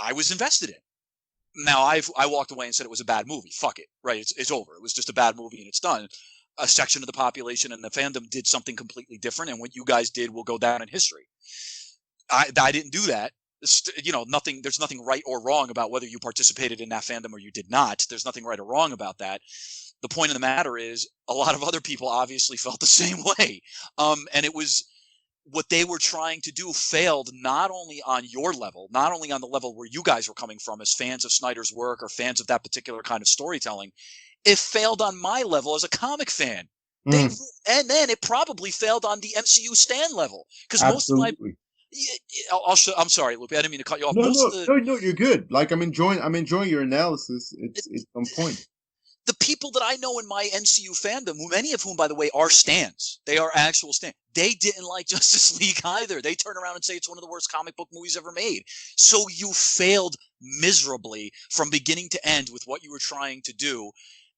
Speaker 2: I was invested in. Now I walked away and said it was a bad movie. Fuck it, right? It's over. It was just a bad movie and it's done. A section of the population and the fandom did something completely different, and what you guys did will go down in history. I didn't do that. Nothing. There's nothing right or wrong about whether you participated in that fandom or you did not. There's nothing right or wrong about that. The point of the matter is a lot of other people obviously felt the same way. And it was what they were trying to do failed not only on your level, not only on the level where you guys were coming from as fans of Snyder's work or fans of that particular kind of storytelling. It failed on my level as a comic fan. And then it probably failed on the MCU stan level. Because most of my... I'm sorry, Lupe. I didn't mean to cut you off.
Speaker 1: No, you're good. Like I'm enjoying your analysis. It's on point.
Speaker 2: The people that I know in my MCU fandom, many of whom, by the way, are stans. They are actual stans. They didn't like Justice League either. They turn around and say it's one of the worst comic book movies ever made. So you failed miserably from beginning to end with what you were trying to do.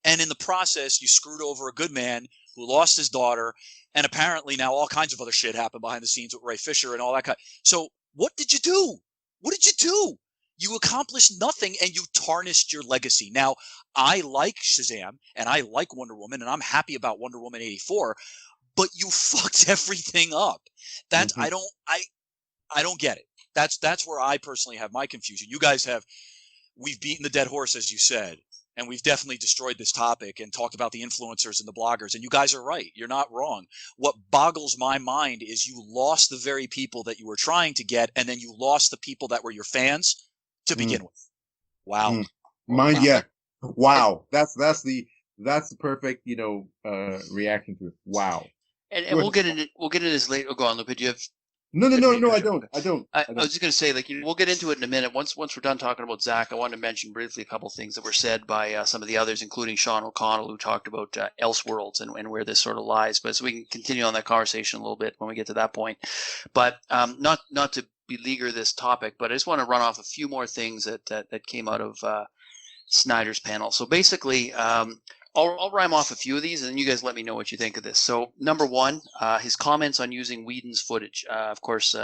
Speaker 2: And in the process, you screwed over a good man who lost his daughter. And apparently now all kinds of other shit happened behind the scenes with Ray Fisher and all that kind. So what did you do? What did you do? You accomplished nothing and you tarnished your legacy. Now, I like Shazam and I like Wonder Woman and I'm happy about Wonder Woman 84, but you fucked everything up. That's I don't get it. That's where I personally have my confusion. You guys we've beaten the dead horse, as you said, and we've definitely destroyed this topic and talked about the influencers and the bloggers, and you guys are right. You're not wrong. What boggles my mind is you lost the very people that you were trying to get, and then you lost the people that were your fans to begin with. Wow.
Speaker 1: Mind, yeah. Wow. That's the perfect, reaction to it. Wow.
Speaker 3: And we'll get into this later. Oh, go on, Lupe. Do you have?
Speaker 1: No, I don't.
Speaker 3: I was just going to say, we'll get into it in a minute. Once we're done talking about Zach, I wanted to mention briefly a couple of things that were said by some of the others, including Sean O'Connell, who talked about Elseworlds and where this sort of lies. But so we can continue on that conversation a little bit when we get to that point. But not to beleaguer this topic, but I just want to run off a few more things that came out of Snyder's panel. So basically, I'll rhyme off a few of these, and then you guys let me know what you think of this. So, number one, his comments on using Whedon's footage. Of course,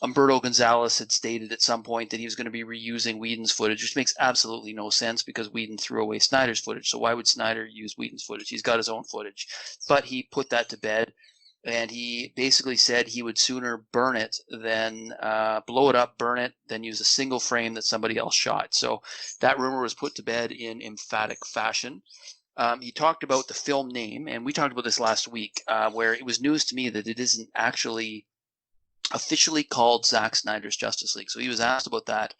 Speaker 3: Humberto Gonzalez had stated at some point that he was going to be reusing Whedon's footage, which makes absolutely no sense because Whedon threw away Snyder's footage. So why would Snyder use Whedon's footage? He's got his own footage. But he put that to bed, and he basically said he would sooner burn it than blow it up, burn it, than use a single frame that somebody else shot. So that rumor was put to bed in emphatic fashion. He talked about the film name, and we talked about this last week, where it was news to me that it isn't actually officially called Zack Snyder's Justice League. So he was asked about that,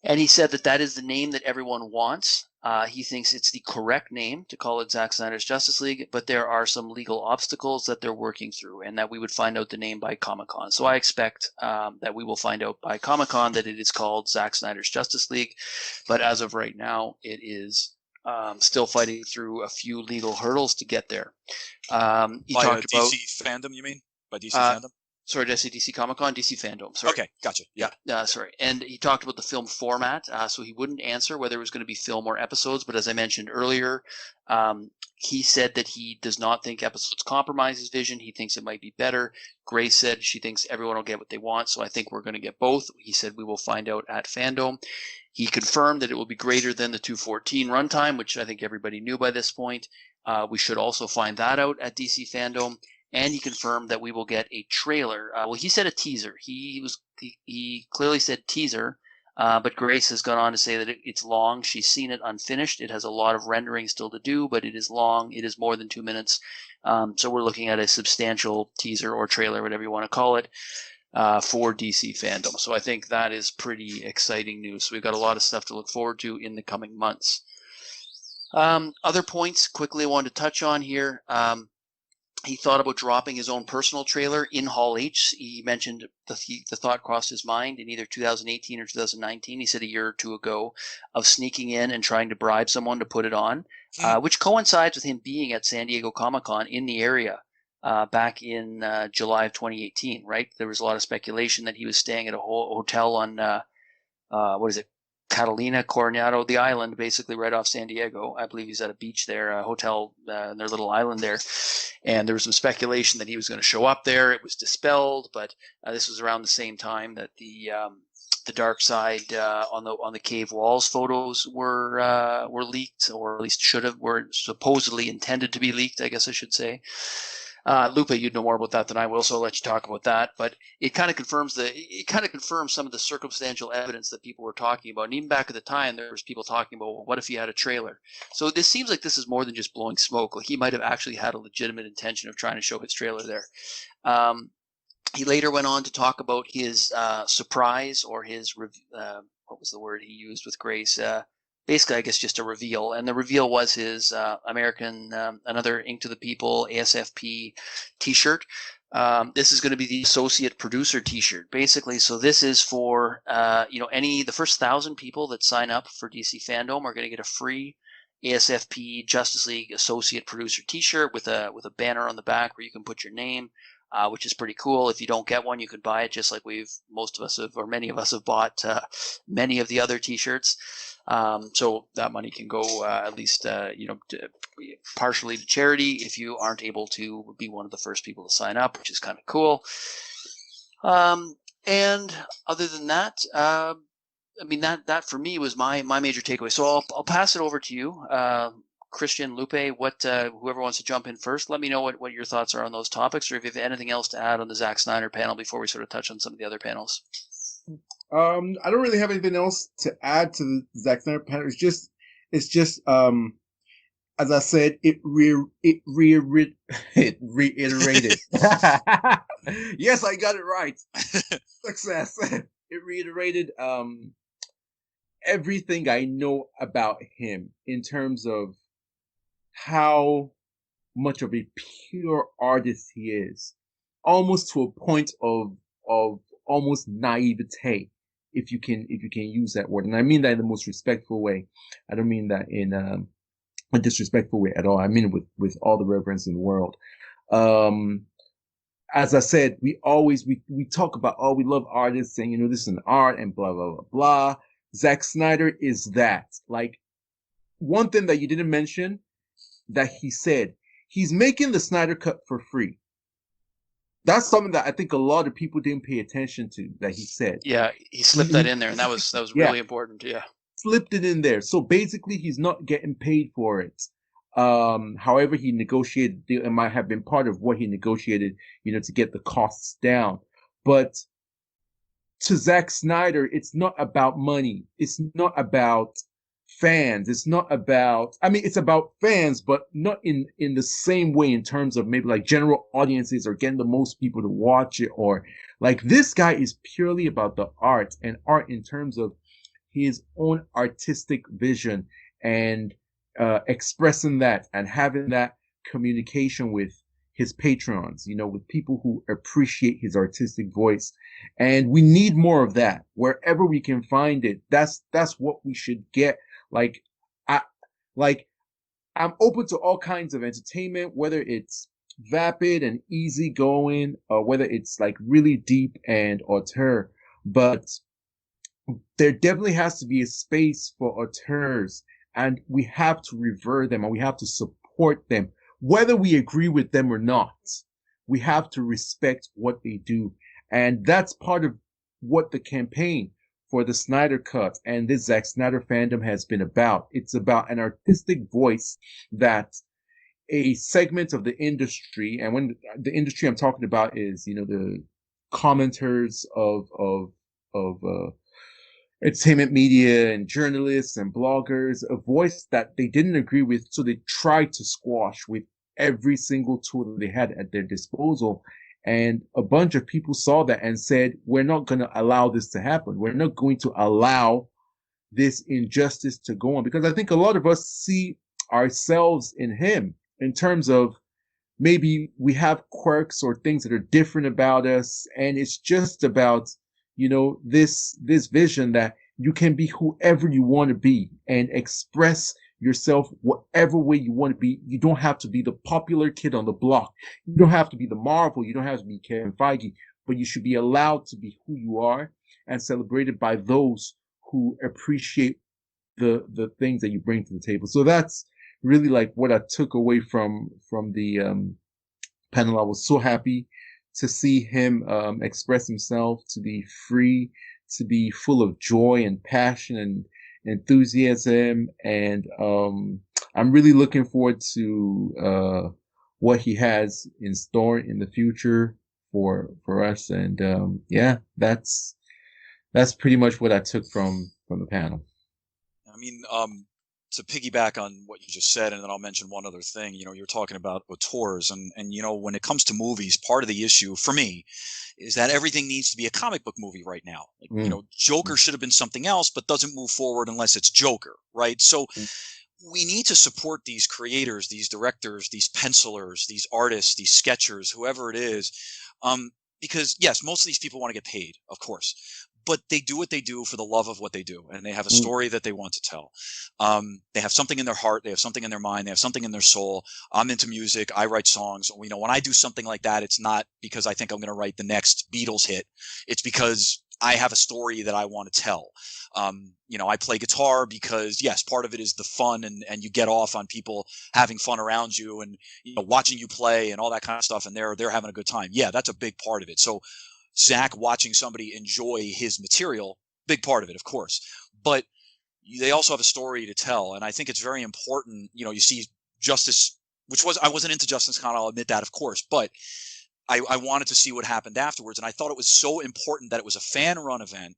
Speaker 3: and he said that is the name that everyone wants. He thinks it's the correct name to call it Zack Snyder's Justice League, but there are some legal obstacles that they're working through, and that we would find out the name by Comic-Con. So I expect that we will find out by Comic-Con that it is called Zack Snyder's Justice League, but as of right now, it is still fighting through a few legal hurdles to get there. He talked about
Speaker 2: DC fandom, you mean? By DC fandom?
Speaker 3: Sorry, did I say DC Comic-Con? DC Fandom. Sorry.
Speaker 2: Okay, gotcha. Yeah.
Speaker 3: Sorry. And he talked about the film format, so he wouldn't answer whether it was going to be film or episodes, but as I mentioned earlier, he said that he does not think episodes compromise his vision. He thinks it might be better. Grace said she thinks everyone will get what they want, so I think we're going to get both. He said we will find out at Fandom. He confirmed that it will be greater than the 214 runtime, which I think everybody knew by this point. We should also find that out at DC Fandom. And he confirmed that we will get a trailer. Well, he said a teaser. He clearly said teaser, but Grace has gone on to say that it's long. She's seen it unfinished. It has a lot of rendering still to do, but it is long. It is more than 2 minutes. So we're looking at a substantial teaser or trailer, whatever you want to call it, for DC Fandom. So I think that is pretty exciting news. So we've got a lot of stuff to look forward to in the coming months. Other points quickly I wanted to touch on here. He thought about dropping his own personal trailer in Hall H. He mentioned the thought crossed his mind in either 2018 or 2019. He said a year or two ago of sneaking in and trying to bribe someone to put it on, which coincides with him being at San Diego Comic-Con in the area back in July of 2018, right? There was a lot of speculation that he was staying at a hotel on, what is it? Catalina, Coronado, the island, basically right off San Diego. I believe he's at a beach there, a hotel in their little island there. And there was some speculation that he was going to show up there. It was dispelled, but this was around the same time that the Dark Side on the cave walls photos were leaked, or at least were supposedly intended to be leaked, I guess I should say. Lupe, you'd know more about that than I will, so I'll let you talk about that. But it kind of confirms some of the circumstantial evidence that people were talking about. And even back at the time, there was people talking about, well, what if he had a trailer? So this seems like this is more than just blowing smoke. Like he might have actually had a legitimate intention of trying to show his trailer there. He later went on to talk about his surprise, or his what was the word he used with Grace? Basically, I guess just a reveal, and the reveal was his American, another Ink to the People ASFP T-shirt. This is going to be the associate producer T-shirt, basically. So this is for the first 1,000 people that sign up for DC Fandom are going to get a free ASFP Justice League associate producer T-shirt with a banner on the back where you can put your name. Which is pretty cool. If you don't get one, you can buy it, just like many of us have bought many of the other T-shirts. So that money can go at least partially to charity if you aren't able to be one of the first people to sign up, which is kind of cool. And other than that, that for me was my major takeaway. So I'll pass it over to you. Christian, Lupe, whoever wants to jump in first, let me know what your thoughts are on those topics, or if you have anything else to add on the Zack Snyder panel before we sort of touch on some of the other panels.
Speaker 1: I don't really have anything else to add to the Zack Snyder panel. It's just as I said, it reiterated. Yes, I got it right. Success. It reiterated everything I know about him in terms of how much of a pure artist he is, almost to a point of almost naivete, if you can use that word. And I mean that in the most respectful way. I don't mean that in a disrespectful way at all. I mean it with all the reverence in the world. As I said, we talk about, we love artists and, this is an art and blah, blah, blah, blah. Zack Snyder is that. Like, one thing that you didn't mention that he said, he's making the Snyder Cut for free. That's something that I think a lot of people didn't pay attention to, that he said.
Speaker 3: Yeah, he slipped that in there, and that was really important. Yeah.
Speaker 1: Slipped it in there. So basically, he's not getting paid for it. However, he negotiated, it might have been part of what he negotiated, to get the costs down. But to Zack Snyder, it's not about money. It's not about fans. It's not about, it's about fans, but not in the same way in terms of maybe like general audiences or getting the most people to watch it, or like this guy is purely about the art, and art in terms of his own artistic vision and expressing that and having that communication with his patrons, with people who appreciate his artistic voice. And we need more of that wherever we can find it. That's what we should get. I'm open to all kinds of entertainment, whether it's vapid and easygoing or whether it's like really deep and auteur, but there definitely has to be a space for auteurs, and we have to revere them and we have to support them, whether we agree with them or not. We have to respect what they do. And that's part of what the campaign for the Snyder Cut and this Zack Snyder fandom has been about. It's about an artistic voice that a segment of the industry, and when the industry I'm talking about is, the commenters of entertainment media and journalists and bloggers, a voice that they didn't agree with, so they tried to squash with every single tool that they had at their disposal. And a bunch of people saw that and said, we're not going to allow this to happen. We're not going to allow this injustice to go on. Because I think a lot of us see ourselves in him in terms of maybe we have quirks or things that are different about us, and it's just about, this vision that you can be whoever you want to be and express yourself whatever way you want to be. You don't have to be the popular kid on the block. You don't have to be the Marvel. You don't have to be Kevin Feige, but you should be allowed to be who you are and celebrated by those who appreciate the things that you bring to the table. So that's really like what I took away from the panel. I was so happy to see him express himself, to be free, to be full of joy and passion and enthusiasm, and I'm really looking forward to what he has in store in the future for us. And yeah, that's pretty much what I took from the panel.
Speaker 2: I mean, to piggyback on what you just said, and then I'll mention one other thing. You're talking about auteurs, and when it comes to movies, part of the issue for me is that everything needs to be a comic book movie right now. Joker should have been something else, but doesn't move forward unless it's Joker, right? So we need to support these creators, these directors, these pencilers, these artists, these sketchers, whoever it is, because yes, most of these people want to get paid, of course. But they do what they do for the love of what they do, and they have a story that they want to tell. They have something in their heart, they have something in their mind, they have something in their soul. I'm into music, I write songs. When I do something like that, it's not because I think I'm going to write the next Beatles hit. It's because I have a story that I want to tell. I play guitar because, yes, part of it is the fun, and you get off on people having fun around you, and watching you play and all that kind of stuff, and they're having a good time. Yeah, that's a big part of it. So Zach watching somebody enjoy his material, big part of it, of course. But they also have a story to tell, and I think it's very important. You see Justice, I wasn't into Justice Con, I'll admit that, of course, but I wanted to see what happened afterwards, and I thought it was so important that it was a fan-run event,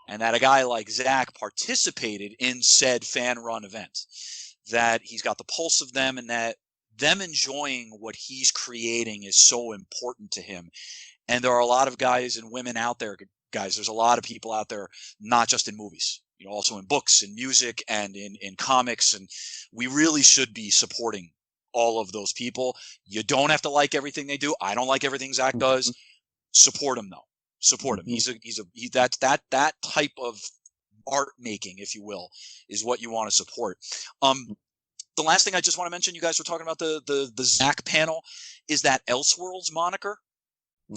Speaker 2: and that a guy like Zach participated in said fan-run event, that he's got the pulse of them, and that them enjoying what he's creating is so important to him. And there are a lot of guys and women out there, guys. There's a lot of people out there, not just in movies, also in books and music and in comics. And we really should be supporting all of those people. You don't have to like everything they do. I don't like everything Zach does. Support him though. Support him. That type of art making, if you will, is what you want to support. The last thing I just want to mention, you guys were talking about the Zach panel, is that Elseworlds moniker.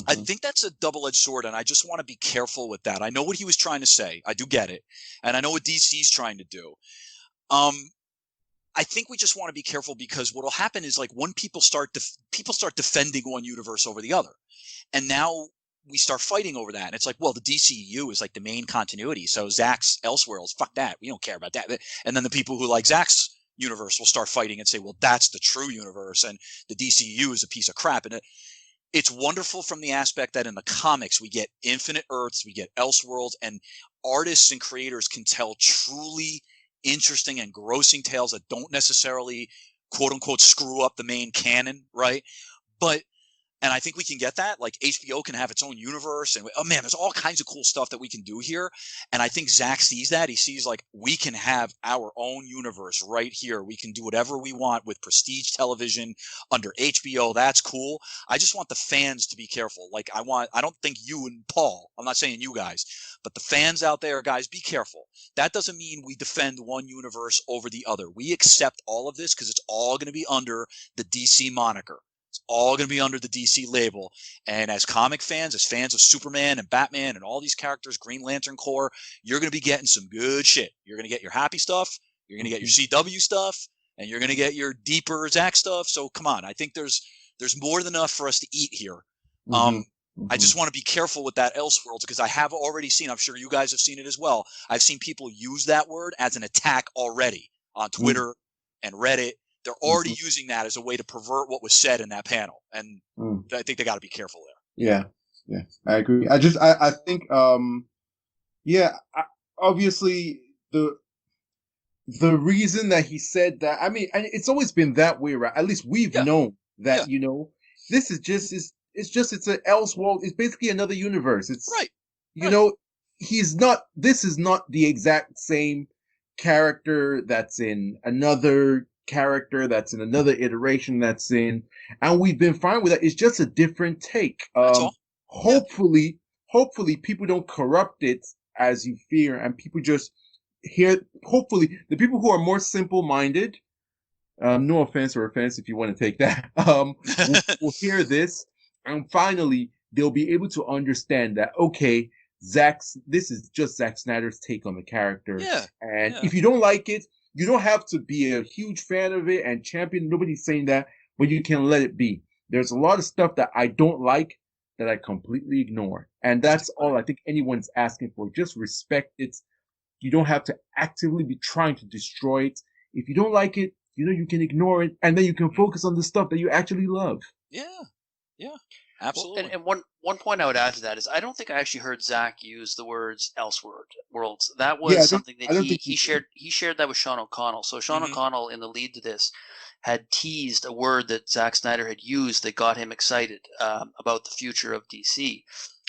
Speaker 2: I think that's a double-edged sword, and I just want to be careful with that. I know what he was trying to say. I do get it. And I know what DC's trying to do. I think we just want to be careful, because what will happen is, like, when people start defending one universe over the other, and now we start fighting over that. And it's like, well, the DCU is like the main continuity, so Zach's Elseworlds, fuck that. We don't care about that. And then the people who like Zach's universe will start fighting and say, well, that's the true universe, and the DCU is a piece of crap. And it's wonderful from the aspect that in the comics we get Infinite Earths, we get Elseworlds, and artists and creators can tell truly interesting and grossing tales that don't necessarily, quote unquote, screw up the main canon, right? And I think we can get that. Like, HBO can have its own universe, and oh man, there's all kinds of cool stuff that we can do here. And I think Zach sees that. He sees, like, we can have our own universe right here. We can do whatever we want with prestige television under HBO. That's cool. I just want the fans to be careful. Like, I don't think you and Paul, I'm not saying you guys, but the fans out there, guys, be careful. That doesn't mean we defend one universe over the other. We accept all of this because it's all going to be under the DC moniker. It's all going to be under the DC label. And as comic fans, as fans of Superman and Batman and all these characters, Green Lantern Corps, you're going to be getting some good shit. You're going to get your happy stuff. You're going to get your CW stuff, and you're going to get your deeper Zach stuff. So come on. I think there's more than enough for us to eat here. I just want to be careful with that Elseworlds, because I have already seen, I'm sure you guys have seen it as well, I've seen people use that word as an attack already on Twitter and Reddit. They're already using that as a way to pervert what was said in that panel. And I think they got to be careful there.
Speaker 1: Yeah, I agree. I think, obviously the reason that he said that, I mean, and it's always been that way, right? At least we've known that, this is just, it's an Elseworld. It's basically another universe. It's
Speaker 2: right.
Speaker 1: This is not the exact same character that's in another character that's in another iteration that's in, and we've been fine with that. It's just a different take.
Speaker 2: That's all.
Speaker 1: Hopefully, hopefully people don't corrupt it as you fear, and people just hear. Hopefully, the people who are more simple-minded, no offense or offense if you want to take that, will hear this, and finally they'll be able to understand that, okay, this is just Zack Snyder's take on the character.
Speaker 2: Yeah.
Speaker 1: And
Speaker 2: Yeah.
Speaker 1: if you don't like it, you don't have to be a huge fan of it and champion. Nobody's saying that, but you can let it be. There's a lot of stuff that I don't like that I completely ignore. And that's all I think anyone's asking for. Just respect it. You don't have to actively be trying to destroy it. If you don't like it, you can ignore it, and then you can focus on the stuff that you actually love.
Speaker 2: Yeah. Absolutely.
Speaker 3: Well, and one point I would add to that is I don't think I actually heard Zach use the words Elseworlds. That was something that he shared. He shared that with Sean O'Connell. So Sean O'Connell, in the lead to this, had teased a word that Zack Snyder had used that got him excited about the future of DC.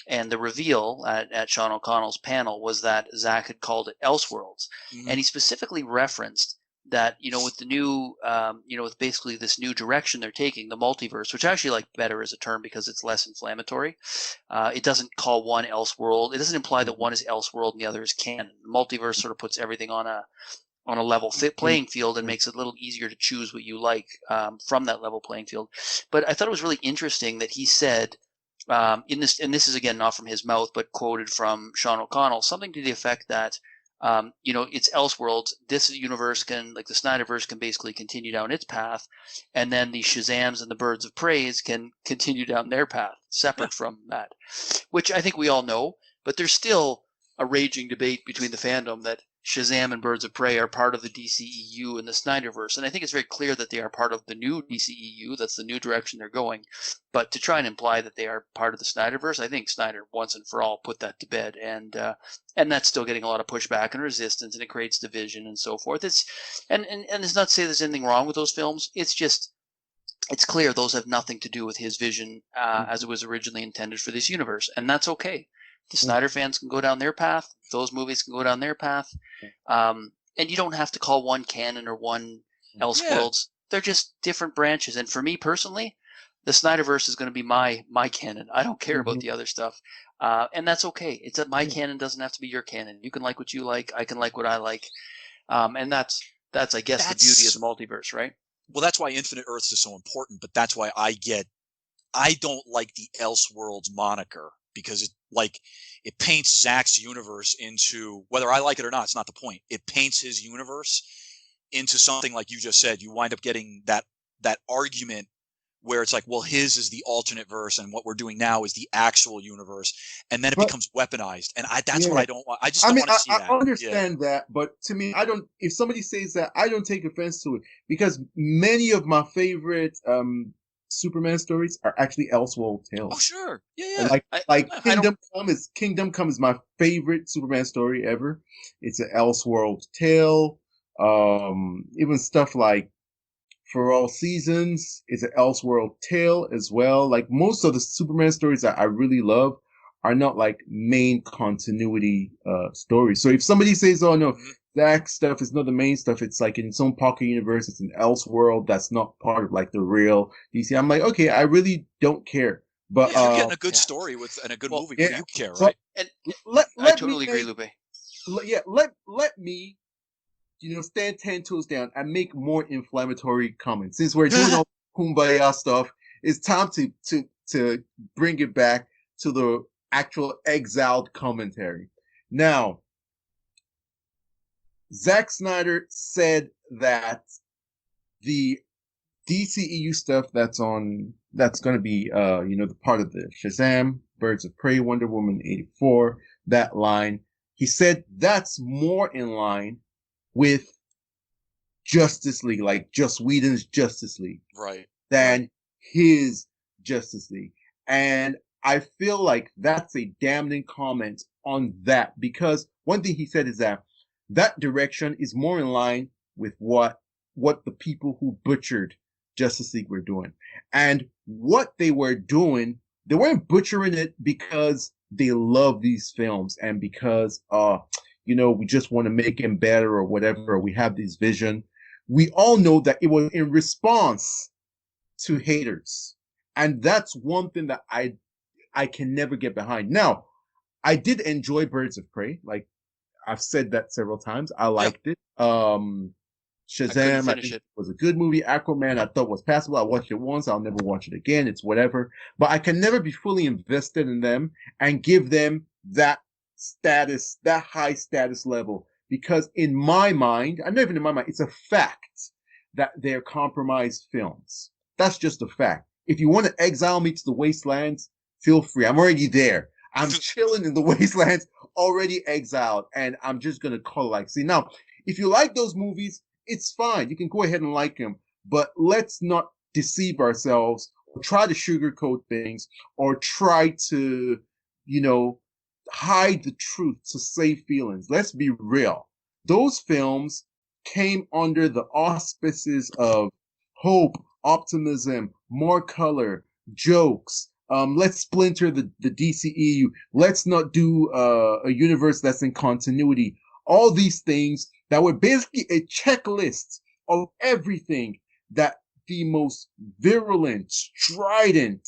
Speaker 3: And the reveal at Sean O'Connell's panel was that Zach had called it Elseworlds. And he specifically referenced that, with the new, with basically this new direction they're taking, the multiverse, which I actually like better as a term because it's less inflammatory. It doesn't call one Elseworld. It doesn't imply that one is Elseworld and the other is canon. The multiverse sort of puts everything on a level playing field and makes it a little easier to choose what you like from that level playing field. But I thought it was really interesting that he said, and this is again not from his mouth, but quoted from Sean O'Connell, something to the effect that, it's Elseworlds. This universe the Snyderverse can basically continue down its path, and then the Shazams and the Birds of Prey can continue down their path, separate from that, which I think we all know, but there's still a raging debate between the fandom that Shazam and Birds of Prey are part of the DCEU and the Snyderverse, and I think it's very clear that they are part of the new DCEU. That's the new direction they're going. But to try and imply that they are part of the Snyderverse, I think Snyder once and for all put that to bed, and that's still getting a lot of pushback and resistance, and it creates division and so forth. It's not to say there's anything wrong with those films. It's just it's clear those have nothing to do with his vision as it was originally intended for this universe, and that's okay. The Snyder fans can go down their path. Those movies can go down their path. And you don't have to call one canon or one Elseworlds. They're just different branches. And for me personally, the Snyderverse is going to be my canon. I don't care about the other stuff. And that's okay. It's that my canon doesn't have to be your canon. You can like what you like. I can like what I like. And that's I guess, the beauty of the multiverse, right?
Speaker 2: Well, that's why Infinite Earths is so important. But that's why I don't like the Elseworlds moniker, because it paints Zach's universe into, whether I like it or not, it's not the point. It paints his universe into something like you just said. You wind up getting that argument where it's like, well, his is the alternate verse, and what we're doing now is the actual universe, and then it becomes weaponized. And that's what I don't want. I just don't want to see that.
Speaker 1: I understand that, but to me, if somebody says that, I don't take offense to it, because many of my favorite Superman stories are actually Elseworld tales.
Speaker 2: Oh, sure. Yeah.
Speaker 1: Kingdom Come is my favorite Superman story ever. It's an Elseworld tale. Even stuff like For All Seasons is an Elseworld tale as well. Like, most of the Superman stories that I really love are not like main continuity stories. So if somebody says, oh no, that stuff is not the main stuff, it's like in its own pocket universe, it's an Elseworld that's not part of like the real DC, I'm like, okay, I really don't care. But
Speaker 2: if you're getting a good story and a good movie, you care, right?
Speaker 3: And I totally agree, Lupe.
Speaker 1: Let me stand 10 toes down and make more inflammatory comments. Since we're doing all kumbaya stuff, it's time to bring it back to the actual exiled commentary. Now, Zack Snyder said that the DCEU stuff that's going to be, the part of the Shazam, Birds of Prey, Wonder Woman 84, that line, he said that's more in line with Justice League, like Joss Whedon's Justice League,
Speaker 2: right,
Speaker 1: than his Justice League. And I feel like that's a damning comment on that, because one thing he said is that direction is more in line with what the people who butchered Justice League were doing. And what they were doing, they weren't butchering it because they love these films and because we just want to make them better or whatever, or we have this vision. we all know that it was in response to haters. And that's one thing that I can never get behind. Now, I did enjoy Birds of Prey. Like I've said that several times. I
Speaker 2: Yeah.
Speaker 1: liked it.
Speaker 3: couldn't
Speaker 1: Shazam, I
Speaker 3: finish
Speaker 1: think
Speaker 3: it.
Speaker 1: was a good movie. Aquaman, I thought was passable. I watched it once. I'll never watch it again. It's whatever. But I can never be fully invested in them and give them that status, that high status level. Because in my mind, and not even in my mind, it's a fact that they're compromised films. That's just a fact. If you want to exile me to the wastelands, feel free. I'm already there. I'm chilling in the wastelands, already exiled, and I'm just gonna call it like. See, now, if you like those movies, it's fine. You can go ahead and like them, but let's not deceive ourselves or try to sugarcoat things or try to, you know, hide the truth to save feelings. Let's be real. Those films came under the auspices of hope, optimism, more color, jokes. Let's splinter the DCEU. Let's not do a universe that's in continuity. All these things that were basically a checklist of everything that the most virulent, strident,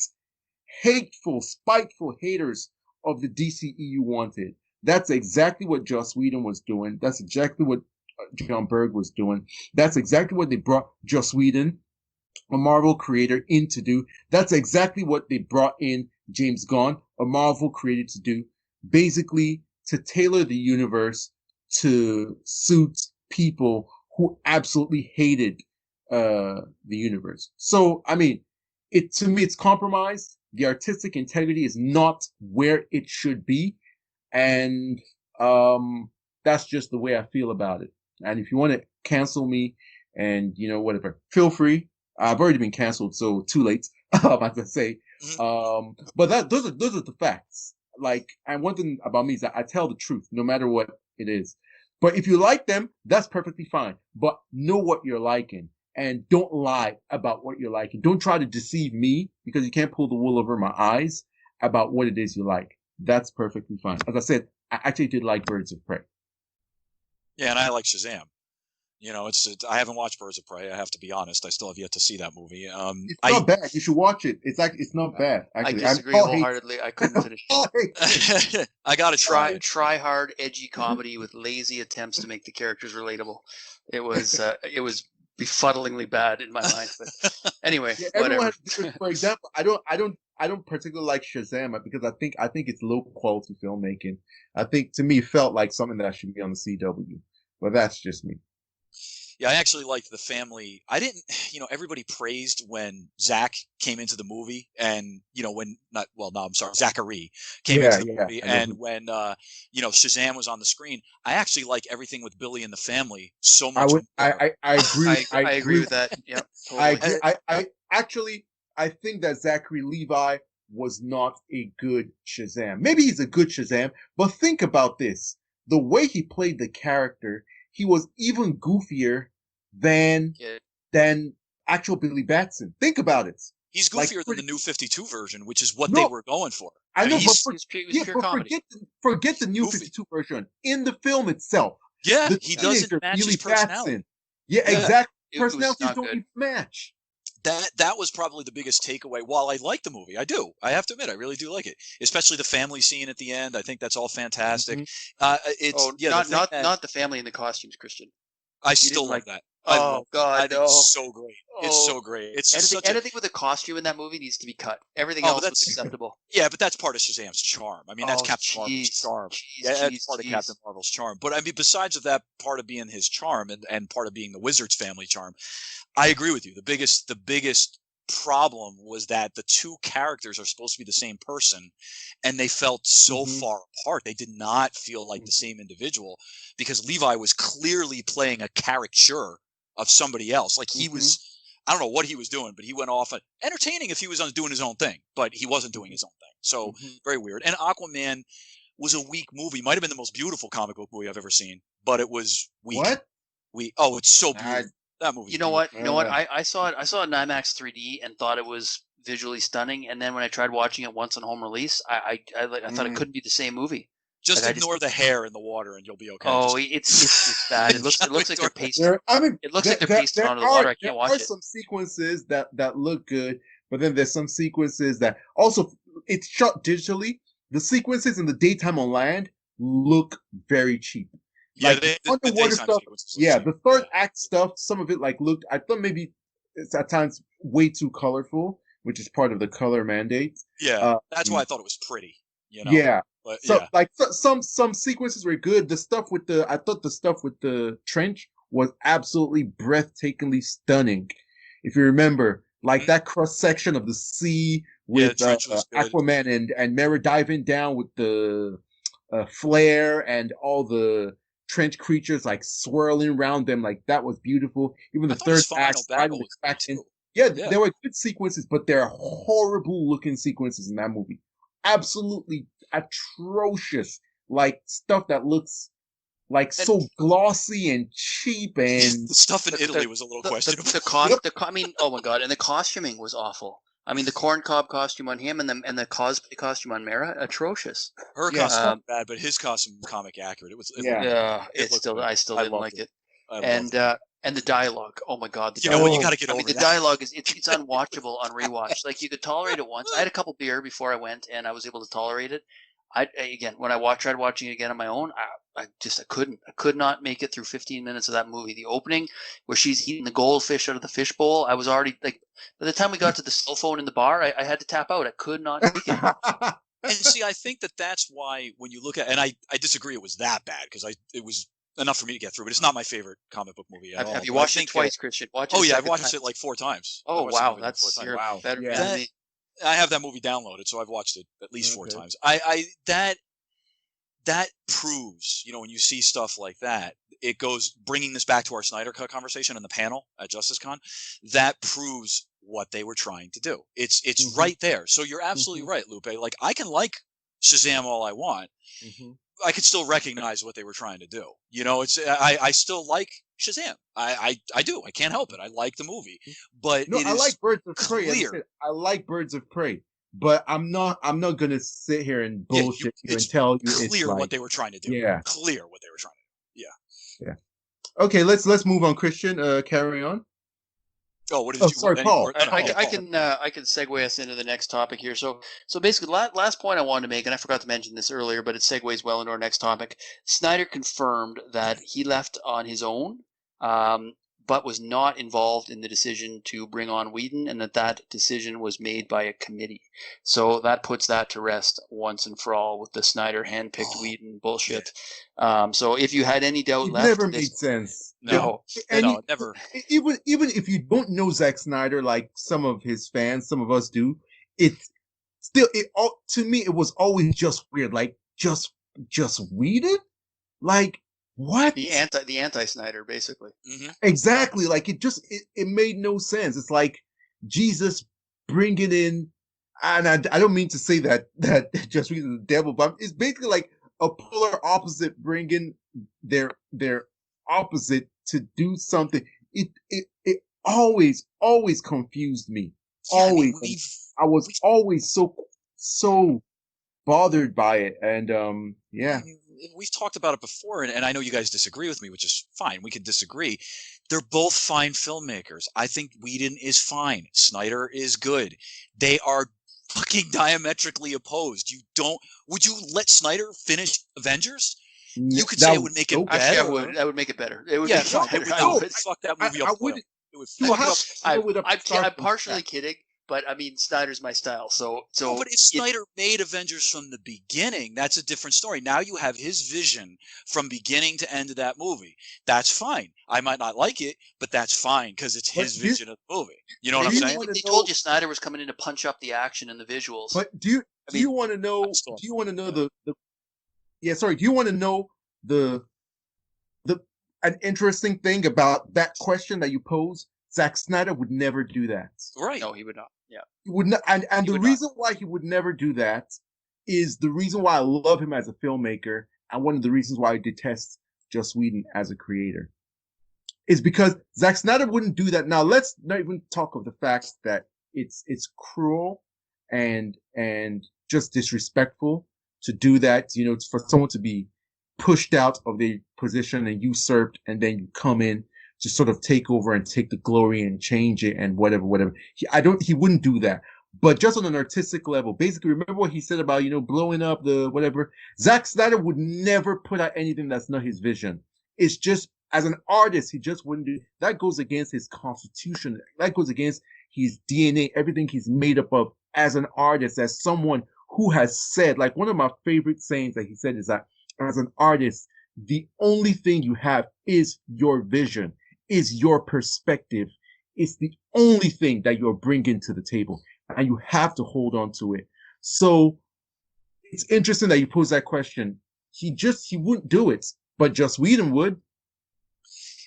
Speaker 1: hateful, spiteful haters of the DCEU wanted. That's exactly what Joss Whedon was doing. That's exactly what John Berg was doing. That's exactly what they brought Joss Whedon, a Marvel creator, in to do. That's exactly what they brought in James Gunn, a Marvel creator, to do. Basically, to tailor the universe to suit people who absolutely hated the universe. So, I mean, to me, it's compromised. The artistic integrity is not where it should be, and that's just the way I feel about it. And if you want to cancel me, and whatever, feel free. I've already been canceled, so too late. As I say, but those are the facts. Like, and one thing about me is that I tell the truth, no matter what it is. But if you like them, that's perfectly fine. But know what you're liking, and don't lie about what you're liking. Don't try to deceive me, because you can't pull the wool over my eyes about what it is you like. That's perfectly fine. As I said, I actually did like Birds of Prey.
Speaker 2: Yeah, and I like Shazam. I haven't watched Birds of Prey. I have to be honest. I still have yet to see that movie.
Speaker 1: It's not bad. You should watch it. It's not bad. Actually,
Speaker 3: I disagree wholeheartedly. I couldn't finish it.
Speaker 2: I gotta try.
Speaker 3: Try hard, edgy comedy with lazy attempts to make the characters relatable. It was befuddlingly bad in my mind. But anyway,
Speaker 1: yeah,
Speaker 3: whatever.
Speaker 1: For example, I don't particularly like Shazam because I think it's low quality filmmaking. I think, to me, it felt like something that should be on the CW, but that's just me.
Speaker 2: Yeah, I actually liked the family. I didn't, everybody praised when Zach came into the movie, and Zachary came into the movie, and when Shazam was on the screen. I actually like everything with Billy and the family so much more.
Speaker 1: I agree.
Speaker 3: I agree with that. Yeah, totally.
Speaker 1: I think that Zachary Levi was not a good Shazam. Maybe he's a good Shazam, but think about this: the way he played the character, he was even goofier than actual Billy Batson. Think about it.
Speaker 2: He's goofier than the New 52 version, which is what they were going for.
Speaker 1: I know,
Speaker 3: but
Speaker 1: forget the New 52 version. In the film itself,
Speaker 2: yeah, he doesn't match his personality.
Speaker 1: Batson. Yeah, exactly. Personalities don't even match.
Speaker 2: That was probably the biggest takeaway. While I like the movie, I have to admit, I really do like it, especially the family scene at the end. I think that's all fantastic.
Speaker 3: Mm-hmm. Not the family in the costumes, Christian.
Speaker 2: I still like that.
Speaker 3: Oh God,
Speaker 2: I think it's so great. It's so great. It's
Speaker 3: anything with a costume in that movie needs to be cut. Everything else was acceptable.
Speaker 2: Yeah, but that's part of Shazam's charm. I mean, that's Captain Marvel's charm. That's part of Captain Marvel's charm. But I mean, besides of that part of being his charm and part of being the Wizard's family charm, I agree with you. The biggest problem was that the two characters are supposed to be the same person, and they felt so far apart. They did not feel like the same individual, because Levi was clearly playing a caricature of somebody else. Like he was, I don't know what he was doing, but he went off entertaining if he was doing his own thing, but he wasn't doing his own thing. So very weird. And Aquaman was a weak movie. Might have been the most beautiful comic book movie I've ever seen, but it was weak.
Speaker 1: What?
Speaker 2: It's so beautiful. That movie.
Speaker 3: You know what? I saw it in IMAX 3D and thought it was visually stunning. And then when I tried watching it once on home release, I thought it couldn't be the same movie.
Speaker 2: Just
Speaker 3: Like,
Speaker 2: ignore the hair in the water and you'll be okay.
Speaker 3: Oh,
Speaker 2: Just,
Speaker 3: it's bad. It looks like they're pasting. It looks like they're pasting onto the water. I can't watch
Speaker 1: there are
Speaker 3: it.
Speaker 1: some sequences that look good, but then there's some sequences that also it's shot digitally. The sequences in the daytime on land look very cheap.
Speaker 2: yeah,
Speaker 1: Like the
Speaker 2: the
Speaker 1: underwater
Speaker 2: daytime
Speaker 1: stuff,
Speaker 2: sequences look
Speaker 1: yeah,
Speaker 2: cheap.
Speaker 1: the third act stuff, some of it like looked. I thought maybe it's at times way too colorful, which is part of the color mandate.
Speaker 2: Yeah, that's why I thought it was pretty.
Speaker 1: Yeah.
Speaker 2: But
Speaker 1: So
Speaker 2: yeah,
Speaker 1: like some sequences were good. The stuff with I thought the stuff with the trench was absolutely breathtakingly stunning. If you remember, like that cross section of the sea
Speaker 2: yeah, the
Speaker 1: with
Speaker 2: trench was good.
Speaker 1: Aquaman and Mera diving down with the flare and all the trench creatures like swirling around them, like that was beautiful. Even the
Speaker 2: I thought his
Speaker 1: third
Speaker 2: final
Speaker 1: act, fighting
Speaker 2: battle
Speaker 1: the
Speaker 2: was good
Speaker 1: Kraken.
Speaker 2: too.
Speaker 1: Yeah,
Speaker 2: Yeah,
Speaker 1: there were good sequences, but there are horrible looking sequences in that movie. Absolutely atrocious, like stuff that looks like
Speaker 3: And
Speaker 1: so glossy and cheap and
Speaker 2: the stuff in
Speaker 3: the
Speaker 2: Italy was a little questionable.
Speaker 3: I mean, oh my god, and the costuming was awful. I mean, the corn cob costume on him and the cosplay costume on Mara, atrocious.
Speaker 2: Her
Speaker 1: yeah,
Speaker 2: costume was bad, but his costume was comic accurate. It looked
Speaker 1: yeah.
Speaker 2: good.
Speaker 3: Yeah,
Speaker 2: It looked good.
Speaker 3: I still
Speaker 2: I
Speaker 3: didn't
Speaker 2: loved
Speaker 3: like
Speaker 2: it.
Speaker 3: it.
Speaker 2: I loved
Speaker 3: And
Speaker 2: it.
Speaker 3: and the dialogue. Oh my god, the
Speaker 2: Yeah, well, you
Speaker 3: dialogue.
Speaker 2: got to get
Speaker 3: I
Speaker 2: over
Speaker 3: mean, the
Speaker 2: that.
Speaker 3: dialogue is it's unwatchable on rewatch. Like you could tolerate it once. I had a couple beer before I went, and I was able to tolerate it. Again, when tried watching it again on my own, I could not make it through 15 minutes of that movie. The opening where she's eating the goldfish out of the fishbowl, I was already like, by the time we got to the cell phone in the bar, I had to tap out. I could not take it.
Speaker 2: And see, I think that's why when you look at, and I disagree it was that bad because it was enough for me to get through, but it's not my favorite comic book movie at all.
Speaker 3: Have you
Speaker 2: But I
Speaker 3: watched it
Speaker 2: think,
Speaker 3: twice, Christian? Watch it
Speaker 2: oh
Speaker 3: a
Speaker 2: yeah, I've
Speaker 3: second
Speaker 2: watched
Speaker 3: time.
Speaker 2: it like 4 times.
Speaker 3: Oh
Speaker 2: I've watched the
Speaker 3: wow,
Speaker 2: movie like 4 times.
Speaker 3: you're
Speaker 1: Wow.
Speaker 3: better
Speaker 1: Yeah.
Speaker 3: than me.
Speaker 2: I have that movie downloaded, so I've watched it at least 4
Speaker 1: Okay.
Speaker 2: times. That proves, when you see stuff like that, it goes bringing this back to our Snyder Cut conversation in the panel at JusticeCon. That proves what they were trying to do. It's
Speaker 1: Mhm.
Speaker 2: right there. So you're absolutely
Speaker 1: Mhm.
Speaker 2: right, Lupe. Like I can like Shazam all I want.
Speaker 1: Mhm.
Speaker 2: I could still recognize what they were trying to do. I still like Shazam. I do. I can't help it. I like the movie, but
Speaker 1: No,
Speaker 2: it
Speaker 1: I
Speaker 2: is
Speaker 1: like Birds of Prey. As I
Speaker 2: clear.
Speaker 1: said, I like Birds of Prey, but I'm not gonna sit here and
Speaker 2: Yeah,
Speaker 1: bullshit you and
Speaker 2: it's
Speaker 1: tell you it's
Speaker 2: clear what
Speaker 1: like,
Speaker 2: they were trying to do.
Speaker 1: yeah,
Speaker 2: Clear what they were trying to do. Yeah.
Speaker 1: yeah. Okay, let's move on, Christian. Carry on.
Speaker 2: Oh, what did
Speaker 1: Oh,
Speaker 2: you?
Speaker 1: sorry,
Speaker 2: Any
Speaker 1: Paul.
Speaker 2: more? No, no,
Speaker 3: I,
Speaker 2: yeah,
Speaker 3: I
Speaker 2: Paul.
Speaker 3: can I can segue us into the next topic here. So basically, last point I wanted to make, and I forgot to mention this earlier, but it segues well into our next topic. Snyder confirmed that he left on his own, but was not involved in the decision to bring on Whedon, and that decision was made by a committee. So that puts that to rest once and for all with the Snyder handpicked Whedon bullshit. So if you had any doubt
Speaker 1: It
Speaker 3: left,
Speaker 1: never made sense.
Speaker 2: No,
Speaker 1: And
Speaker 2: no, never.
Speaker 1: even if you don't know Zack Snyder, like some of his fans, some of us do, it's still to me it was always just weird. Like just Whedon? Like what?
Speaker 3: the anti Snyder basically.
Speaker 2: Mm-hmm.
Speaker 1: Exactly. Like it made no sense. It's like Jesus bringing in, and I don't mean to say that just Whedon is the devil, but it's basically like a polar opposite bringing their opposite to do something. It always confused me.
Speaker 2: Yeah, I mean,
Speaker 1: Always. I was always so bothered by it, and yeah.
Speaker 2: we've talked about it before, and I know you guys disagree with me, which is fine. We can disagree. They're both fine filmmakers. I think Whedon is fine. Snyder is good. They are fucking diametrically opposed. Would you let Snyder finish Avengers? You could say it would make it better.
Speaker 3: Actually, I would. That would make it better. It would
Speaker 2: Yeah,
Speaker 3: make it better.
Speaker 2: it would fuck that movie up.
Speaker 1: I wouldn't.
Speaker 2: It would fuck up.
Speaker 3: I'm partially kidding, but I mean, Snyder's my style. So.
Speaker 2: No, but if Snyder made Avengers from the beginning, that's a different story. Now you have his vision from beginning to end of that movie. That's fine. I might not like it, but that's fine because it's his vision of the movie. You know what I'm saying?
Speaker 3: They told you Snyder was coming in to punch up the action and the visuals.
Speaker 1: But do you want to know? Do you want to know the? Yeah, sorry. Do you want to know the an interesting thing about that question that you pose? Zack Snyder would never do that.
Speaker 2: Right.
Speaker 3: No, he would not. Yeah.
Speaker 1: He would not, and the reason why he would never do that is the reason why I love him as a filmmaker, and one of the reasons why I detest Joss Whedon as a creator is because Zack Snyder wouldn't do that. Now let's not even talk of the fact that it's cruel and just disrespectful to do that, for someone to be pushed out of their position and usurped, and then you come in to sort of take over and take the glory and change it and whatever. He wouldn't do that. But just on an artistic level, basically, remember what he said about, blowing up the whatever. Zack Snyder would never put out anything that's not his vision. It's just, as an artist, he just wouldn't do that. Goes against his constitution. That goes against his DNA, everything he's made up of as an artist, as someone who has said, like, one of my favorite sayings that he said is that as an artist, the only thing you have is your vision, is your perspective. It's the only thing that you're bringing to the table, and you have to hold on to it. So it's interesting that you pose that question. He wouldn't do it, but Joss Whedon would.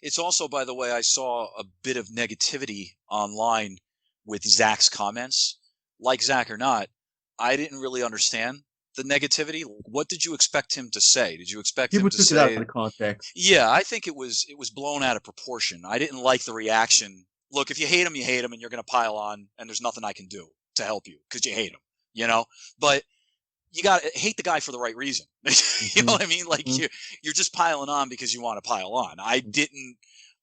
Speaker 2: It's also, by the way, I saw a bit of negativity online with Zach's comments. Like Zach or not, I didn't really understand the negativity. What did you expect him to say? Did you expect him to say?
Speaker 1: People took it out of context.
Speaker 2: Yeah, I think it was blown out of proportion. I didn't like the reaction. Look, if you hate him, you hate him, and you're going to pile on, and there's nothing I can do to help you because you hate him, But you got to hate the guy for the right reason. You know what I mean? Like, you're just piling on because you want to pile on. I didn't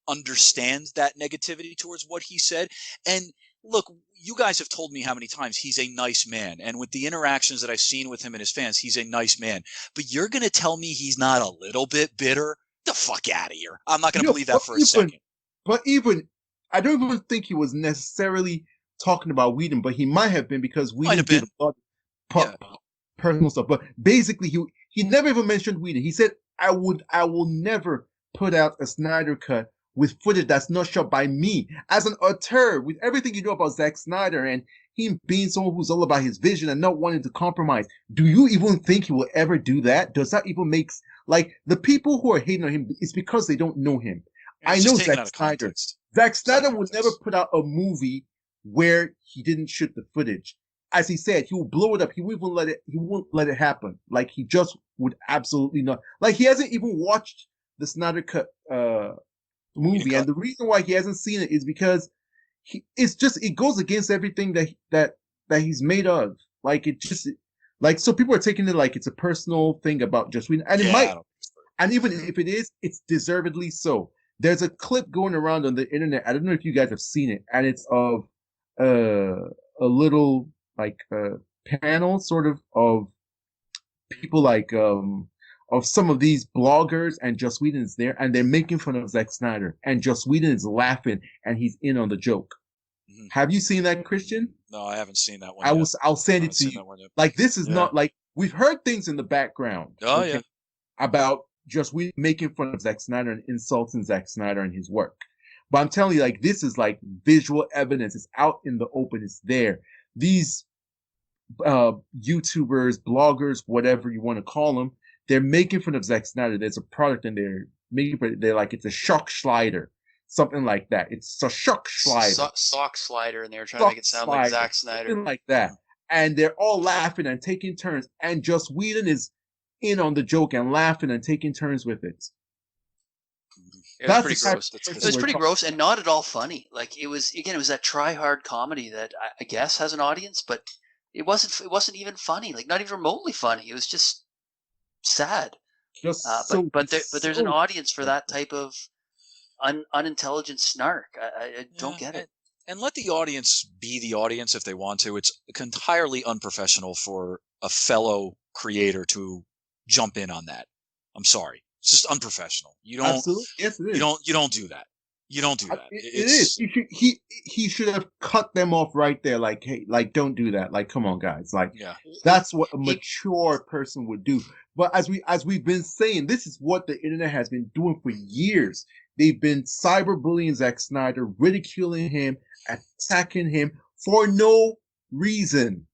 Speaker 2: understand that negativity towards what he said. And look, you guys have told me how many times he's a nice man. And with the interactions that I've seen with him and his fans, he's a nice man. But you're going to tell me he's not a little bit bitter? Get the fuck out of here. I'm not going to believe that for a second.
Speaker 1: But I don't even think he was necessarily talking about Whedon, but he might have been, because Whedon did a lot of personal stuff. But basically, he never even mentioned Whedon. He said, I will never put out a Snyder cut with footage that's not shot by me. As an auteur, with everything you know about Zack Snyder and him being someone who's all about his vision and not wanting to compromise, do you even think he will ever do that? Does that even make, like, the people who are hating on him, it's because they don't know him. I know Zack Snyder. Zack Snyder would never put out a movie where he didn't shoot the footage. As he said, he will blow it up. He won't let it happen. Like, he just would absolutely not. Like, he hasn't even watched the Snyder Cut movie, and the reason why he hasn't seen it is because it goes against everything that he's made of. Like, so people are taking it like it's a personal thing about Joss Whedon, and it might, and even if it is, it's deservedly so. There's a clip going around on the internet. I don't know if you guys have seen it, and it's of a little, like, panel sort of people, like, of some of these bloggers, and Joss Whedon is there, and they're making fun of Zack Snyder, and Joss Whedon is laughing, and he's in on the joke. Mm-hmm. Have you seen that, Christian?
Speaker 2: No, I haven't seen that one.
Speaker 1: I'll send it to you. Like, this is not, like, we've heard things in the background. About Joss Whedon making fun of Zack Snyder and insulting Zack Snyder and his work. But I'm telling you, like, this is like visual evidence. It's out in the open. It's there. These YouTubers, bloggers, whatever you want to call them, they're making fun of Zack Snyder. There's a product, and they're like, it's a shock slider, something like that. It's a shock slider,
Speaker 3: sock slider, and they're trying to make it sound like Zack Snyder,
Speaker 1: something like that. And they're all laughing and taking turns, and Joss Whedon is in on the joke and laughing and taking turns with it.
Speaker 3: It was pretty gross. It was pretty gross and not at all funny. Like, it was that try-hard comedy that I guess has an audience, but it wasn't even funny. Like, not even remotely funny. It was just sad. But there's an audience for that type of unintelligent snark. I don't get it.
Speaker 2: And let the audience be the audience if they want to. It's entirely unprofessional for a fellow creator to jump in on that. I'm sorry. It's just unprofessional. You don't.
Speaker 1: Absolutely. Yes, it is.
Speaker 2: You don't do that. You don't do that.
Speaker 1: It is. He should have cut them off right there. Like, hey, like, don't do that. Like, come on, guys. Like, that's what a mature person would do. But as we've been saying, this is what the internet has been doing for years. They've been cyberbullying Zack Snyder, ridiculing him, attacking him for no reason.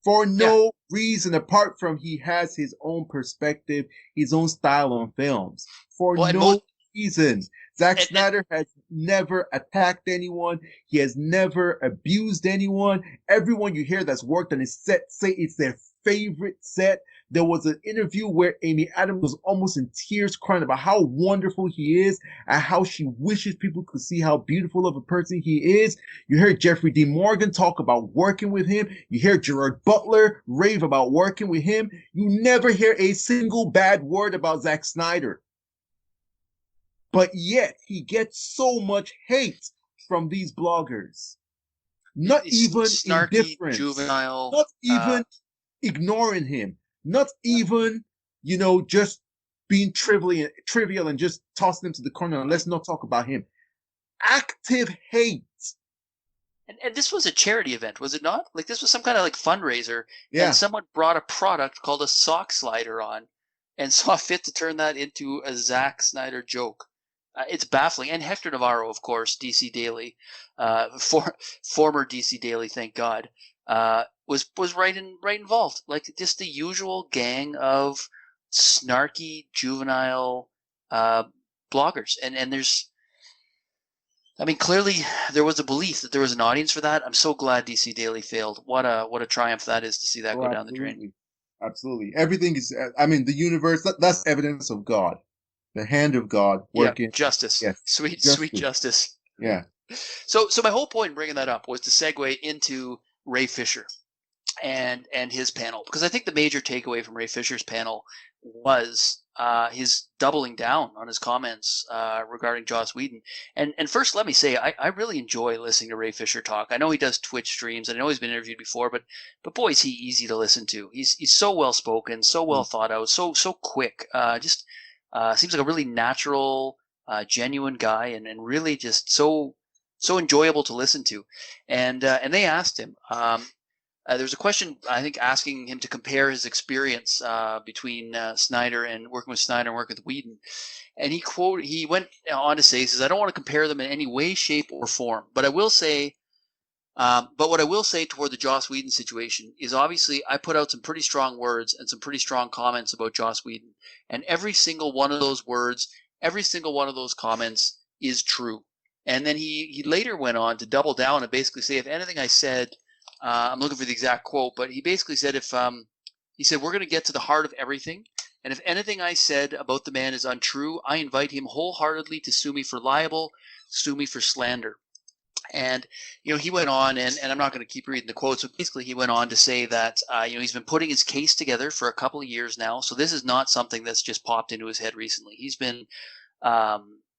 Speaker 1: For no reason, apart from he has his own perspective, his own style on films. For no reason. Zack Snyder has never attacked anyone. He has never abused anyone. Everyone you hear that's worked on his set say it's their favorite set. There was an interview where Amy Adams was almost in tears crying about how wonderful he is and how she wishes people could see how beautiful of a person he is. You heard Jeffrey D. Morgan talk about working with him. You hear Gerard Butler rave about working with him. You never hear a single bad word about Zack Snyder. But yet he gets so much hate from these bloggers. Not even
Speaker 3: snarky,
Speaker 1: indifference.
Speaker 3: juvenile.
Speaker 1: Not even ignoring him. Not even, just being trivial and just tossing him to the corner and let's not talk about him. Active hate.
Speaker 3: And this was a charity event, was it not? Like, this was some kind of fundraiser.
Speaker 1: Yeah.
Speaker 3: And someone brought a product called a sock slider on and saw fit to turn that into a Zack Snyder joke. It's baffling. And Hector Navarro, of course, DC Daily, former DC Daily, thank God, was right involved. Like, just the usual gang of snarky, juvenile bloggers. And there's, clearly there was a belief that there was an audience for that. I'm so glad DC Daily failed. What a triumph that is to see that go down the drain.
Speaker 1: Absolutely. Everything is, the universe, that's evidence of God. The hand of God working.
Speaker 3: Yeah, justice.
Speaker 1: Yes.
Speaker 3: Sweet justice.
Speaker 1: Yeah.
Speaker 3: So my whole point in bringing that up was to segue into Ray Fisher and his panel, because I think the major takeaway from Ray Fisher's panel was his doubling down on his comments regarding Joss Whedon. And first, let me say, I really enjoy listening to Ray Fisher talk. I know he does Twitch streams, and I know he's been interviewed before, but boy, is he easy to listen to. He's so well spoken, so well thought out, so quick. Seems like a really natural, genuine guy, and really just so enjoyable to listen to. And they asked him. There was a question, I think, asking him to compare his experience between Snyder and working with Snyder and working with Whedon. And he went on to say, he says, I don't want to compare them in any way, shape, or form. But I will say, what I will say toward the Joss Whedon situation is, obviously I put out some pretty strong words and some pretty strong comments about Joss Whedon. And every single one of those words, every single one of those comments is true. And then he later went on to double down and basically say, if anything I said, I'm looking for the exact quote, but he basically said, he said, we're going to get to the heart of everything. And if anything I said about the man is untrue, I invite him wholeheartedly to sue me for libel, sue me for slander. And, he went on, and I'm not going to keep reading the quotes, but basically he went on to say that, he's been putting his case together for a couple of years now. So this is not something that's just popped into his head recently. He's been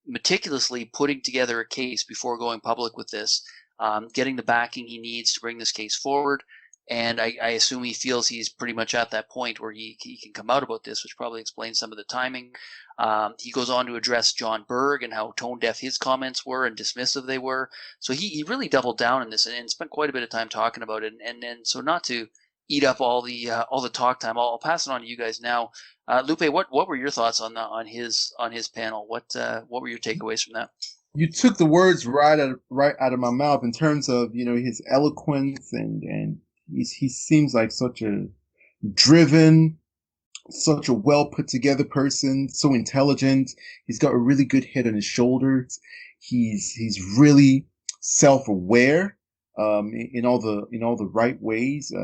Speaker 3: meticulously putting together a case before going public with this, getting the backing he needs to bring this case forward. And I assume he feels he's pretty much at that point where he can come out about this, which probably explains some of the timing. He goes on to address John Berg and how tone deaf his comments were and dismissive they were. So he really doubled down in this and spent quite a bit of time talking about it. And so, not to eat up all the talk time, I'll pass it on to you guys now. Lupe, what were your thoughts on his panel? What were your takeaways from that?
Speaker 1: You took the words right out of my mouth in terms of his eloquence and he seems like such a driven, such a well put together person, so intelligent. He's got a really good head on his shoulders. He's really self-aware in all the right ways.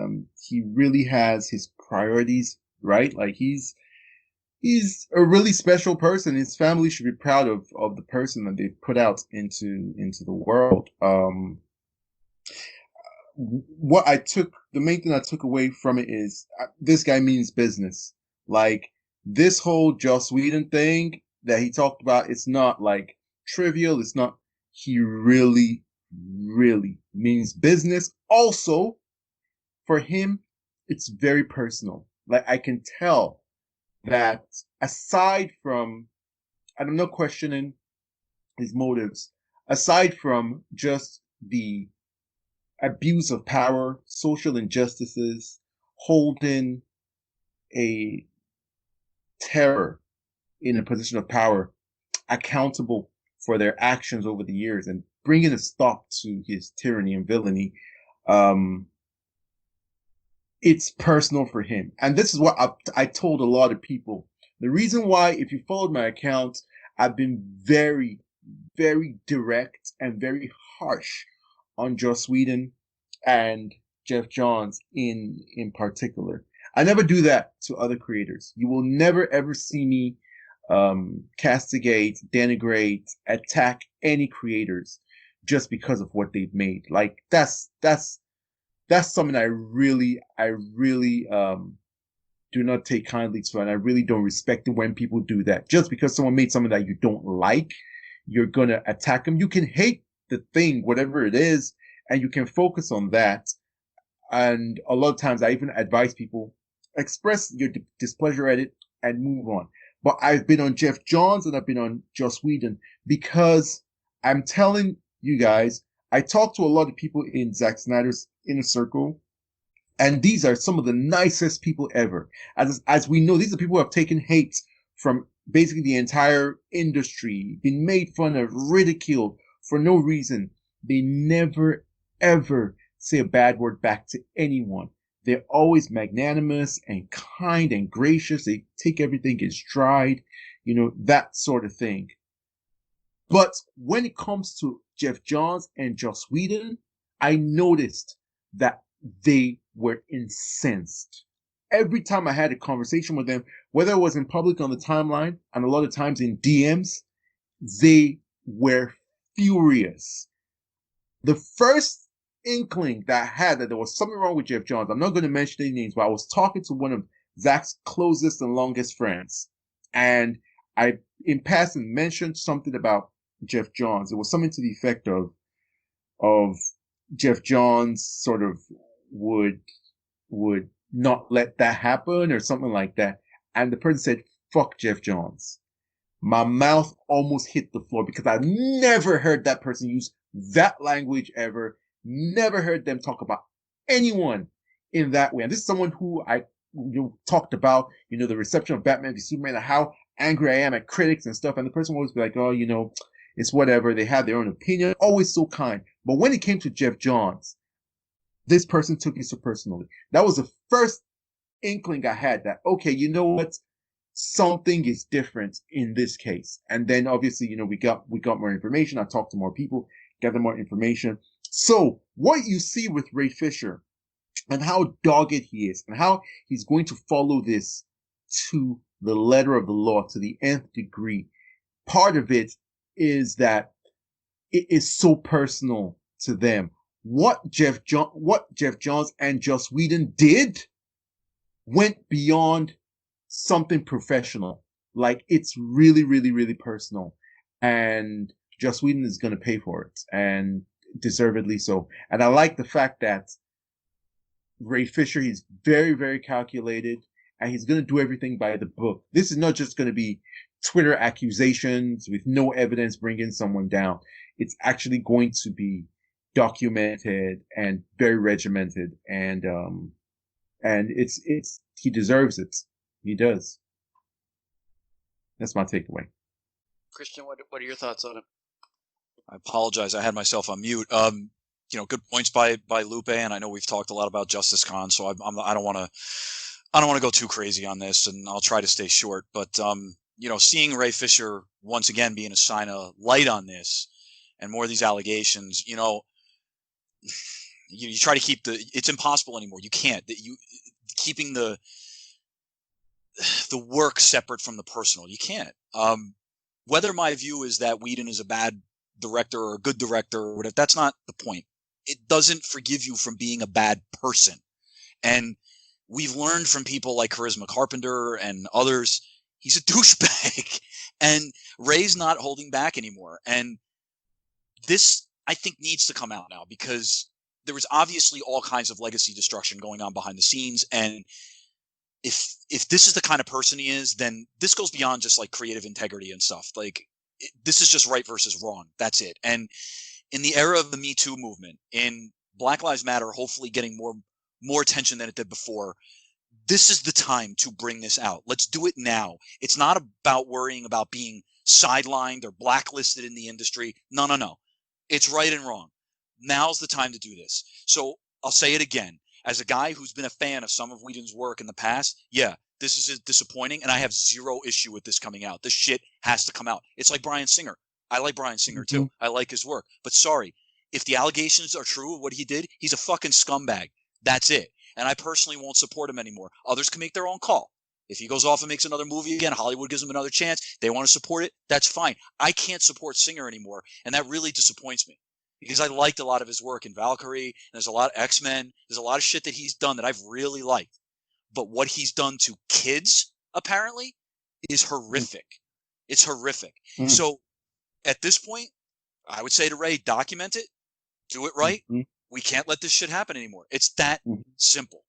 Speaker 1: He really has his priorities right. Like he's a really special person. His family should be proud of the person that they've put out into the world. The main thing I took away from it is this guy means business. Like this whole Joss Whedon thing that he talked about, it's not like trivial. It's not, he really, really means business. Also, for him, it's very personal. Like I can tell that aside from, and I'm not questioning his motives, aside from just the abuse of power, social injustices, holding a terror in a position of power accountable for their actions over the years and bringing a stop to his tyranny and villainy, it's personal for him. And this is what I told a lot of people. The reason why, if you followed my account, I've been very, very direct and very harsh on Joss Whedon and Jeff Johns in particular. I never do that to other creators. You will never ever see me castigate, denigrate, attack any creators just because of what they've made. Like that's something I really do not take kindly to, and I really don't respect it when people do that. Just because someone made something that you don't like, you're gonna attack them. You can hate the thing, whatever it is, and you can focus on that. And a lot of times I even advise people, express your displeasure at it and move on. But I've been on Jeff Johns and I've been on Joss Whedon because I'm telling you guys, I talk to a lot of people in Zack Snyder's inner circle, and these are some of the nicest people ever. As we know, these are people who have taken hate from basically the entire industry, been made fun of, ridiculed for no reason. They never, ever say a bad word back to anyone. They're always magnanimous and kind and gracious. They take everything in stride, that sort of thing. But when it comes to Jeff Johns and Joss Whedon, I noticed that they were incensed. Every time I had a conversation with them, whether it was in public on the timeline and a lot of times in DMs, they were furious. The first inkling that I had that there was something wrong with Jeff Johns, I'm not going to mention any names, but I was talking to one of Zach's closest and longest friends, and I, in passing, mentioned something about Jeff Johns. It was something to the effect of Jeff Johns sort of would not let that happen or something like that. And the person said, "Fuck Jeff Johns." My mouth almost hit the floor because I've never heard that person use that language ever. Never heard them talk about anyone in that way. And this is someone who I talked about, the reception of Batman v Superman and how angry I am at critics and stuff. And the person would always be like, "Oh, it's whatever. They have their own opinion." Always so kind. But when it came to Jeff Johns, this person took it so personally. That was the first inkling I had that, okay, you know what? Something is different in this case. And then obviously, we got more information. I talked to more people, gathered more information. So what you see with Ray Fisher and how dogged he is and how he's going to follow this to the letter of the law, to the nth degree, part of it is that it is so personal to them. What Jeff Johns and Joss Whedon did went beyond something professional. Like, it's really, really, really personal. And Joss Whedon is going to pay for it, and deservedly so. And I like the fact that Ray Fisher, he's very, very calculated, and he's going to do everything by the book. This is not just going to be Twitter accusations with no evidence bringing someone down. It's actually going to be documented and very regimented, and it's he deserves it. He does. That's my takeaway.
Speaker 3: Christian, what are your thoughts on it?
Speaker 2: I apologize. I had myself on mute. Good points by Lupe, and I know we've talked a lot about Justice Con, so I don't want to go too crazy on this, and I'll try to stay short. But seeing Ray Fisher once again being a sign of light on this, and more of these allegations, you try to keep it's impossible anymore. You can't. Keeping the work separate from the personal. You can't. Whether my view is that Whedon is a bad director or a good director or whatever, that's not the point. It doesn't forgive you from being a bad person. And we've learned from people like Charisma Carpenter and others, he's a douchebag. And Ray's not holding back anymore. And this, I think, needs to come out now, because there was obviously all kinds of legacy destruction going on behind the scenes. And if this is the kind of person he is, then this goes beyond just like creative integrity and stuff. Like, this is just right versus wrong. That's it. And in the era of the Me Too movement, in Black Lives Matter hopefully getting more attention than it did before, this is the time to bring this out. Let's do it now. It's not about worrying about being sidelined or blacklisted in the industry. No. It's right and wrong. Now's the time to do this. So I'll say it again. As a guy who's been a fan of some of Whedon's work in the past, yeah, this is disappointing, and I have zero issue with this coming out. This shit has to come out. It's like Bryan Singer. I like Bryan Singer too. I like his work. But sorry, if the allegations are true of what he did, he's a fucking scumbag. That's it. and I personally won't support him anymore. Others can make their own call. If he goes off and makes another movie again, Hollywood gives him another chance, they want to support it, that's fine. I can't support Singer anymore, and that really disappoints me because I liked a lot of his work in Valkyrie, and there's a lot of X-Men, there's a lot of shit that he's done that I've really liked. But what he's done to kids, apparently, is horrific. It's horrific. So at this point, I would say to Ray, document it, do it right. We can't let this shit happen anymore. It's that simple.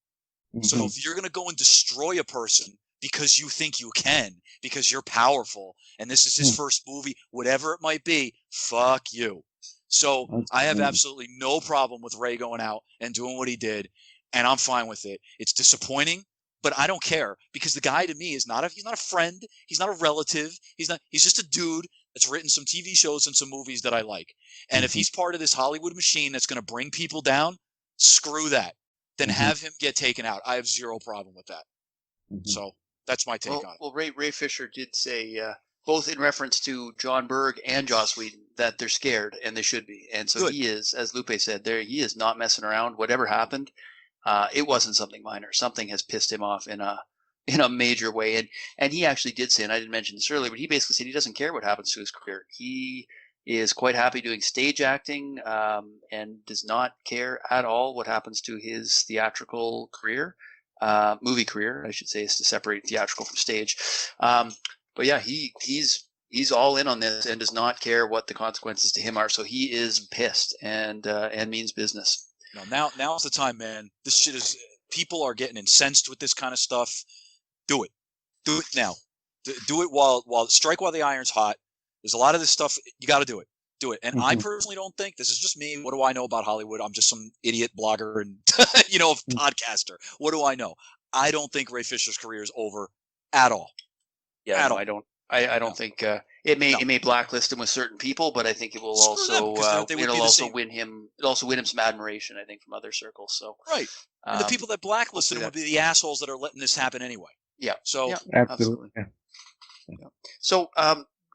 Speaker 2: So if you're going to go and destroy a person because you think you can, because you're powerful, and this is his first movie, whatever it might be, fuck you. So I have absolutely no problem with Ray going out and doing what he did, and I'm fine with it. It's disappointing, but I don't care because the guy to me is he's not a friend. He's not a relative. He's just a dude that's written some TV shows and some movies that I like. And if he's part of this Hollywood machine that's going to bring people down, screw that. Then have him get taken out. I have zero problem with that. So that's my take on it.
Speaker 3: Well, Ray Fisher did say, both in reference to John Berg and Joss Whedon, that they're scared, and they should be. And so he is, as Lupe said, he is not messing around. Whatever happened, it wasn't something minor. Something has pissed him off in a major way. And he actually did say, and I didn't mention this earlier, but he basically said he doesn't care what happens to his career. He is quite happy doing stage acting, and does not care at all what happens to his theatrical career, movie career, I should say, is to separate theatrical from stage. But yeah, he's all in on this and does not care what the consequences to him are. So he is pissed and means business.
Speaker 2: No, now's the time, man. This shit is, people are getting incensed with this kind of stuff. Do it now. Do it while strike while the iron's hot. There's a lot of this stuff. You got to do it. Do it. And I personally don't think, this is just me. What do I know about Hollywood? I'm just some idiot blogger and, podcaster. What do I know? I don't think Ray Fisher's career is over at all.
Speaker 3: Yeah, no, I don't. I don't think it may blacklist him with certain people, but I think it will win him. It'll also win him some admiration, I think, from other circles. So
Speaker 2: right, and the people that blacklisted him would be the assholes that are letting this happen anyway.
Speaker 3: Yeah.
Speaker 2: So
Speaker 3: absolutely. Yeah. So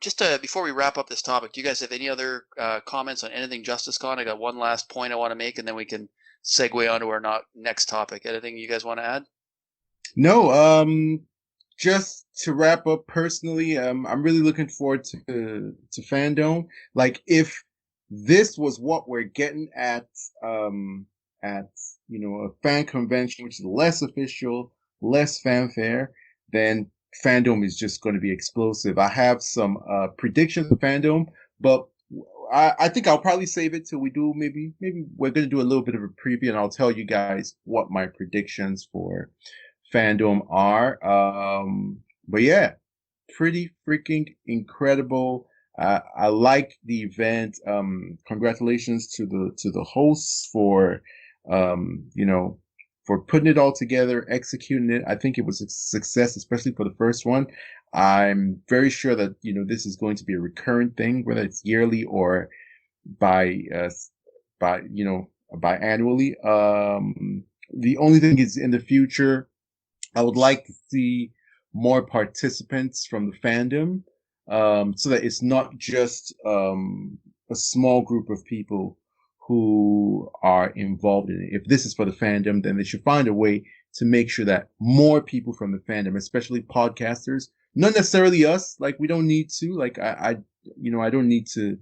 Speaker 3: just before we wrap up this topic, do you guys have any other comments on anything JusticeCon? I got one last point I want to make, and then we can segue on to our next topic. Anything you guys want to add?
Speaker 1: No. Just to wrap up personally, I'm really looking forward to Fandom. Like, if this was what we're getting at a fan convention, which is less official, less fanfare, then Fandom is just going to be explosive. I have some predictions for Fandom, but I think I'll probably save it till we do. Maybe we're going to do a little bit of a preview, and I'll tell you guys what my predictions for Fandom are. But yeah, pretty freaking incredible. I like the event. Congratulations to the hosts for for putting it all together, executing it. I think it was a success, especially for the first one. I'm very sure that this is going to be a recurrent thing, whether it's yearly or biannually. The only thing is, in the future, I would like to see more participants from the fandom, so that it's not just a small group of people who are involved in it. If this is for the fandom, then they should find a way to make sure that more people from the fandom, especially podcasters, not necessarily us, like we don't need to, like I don't need to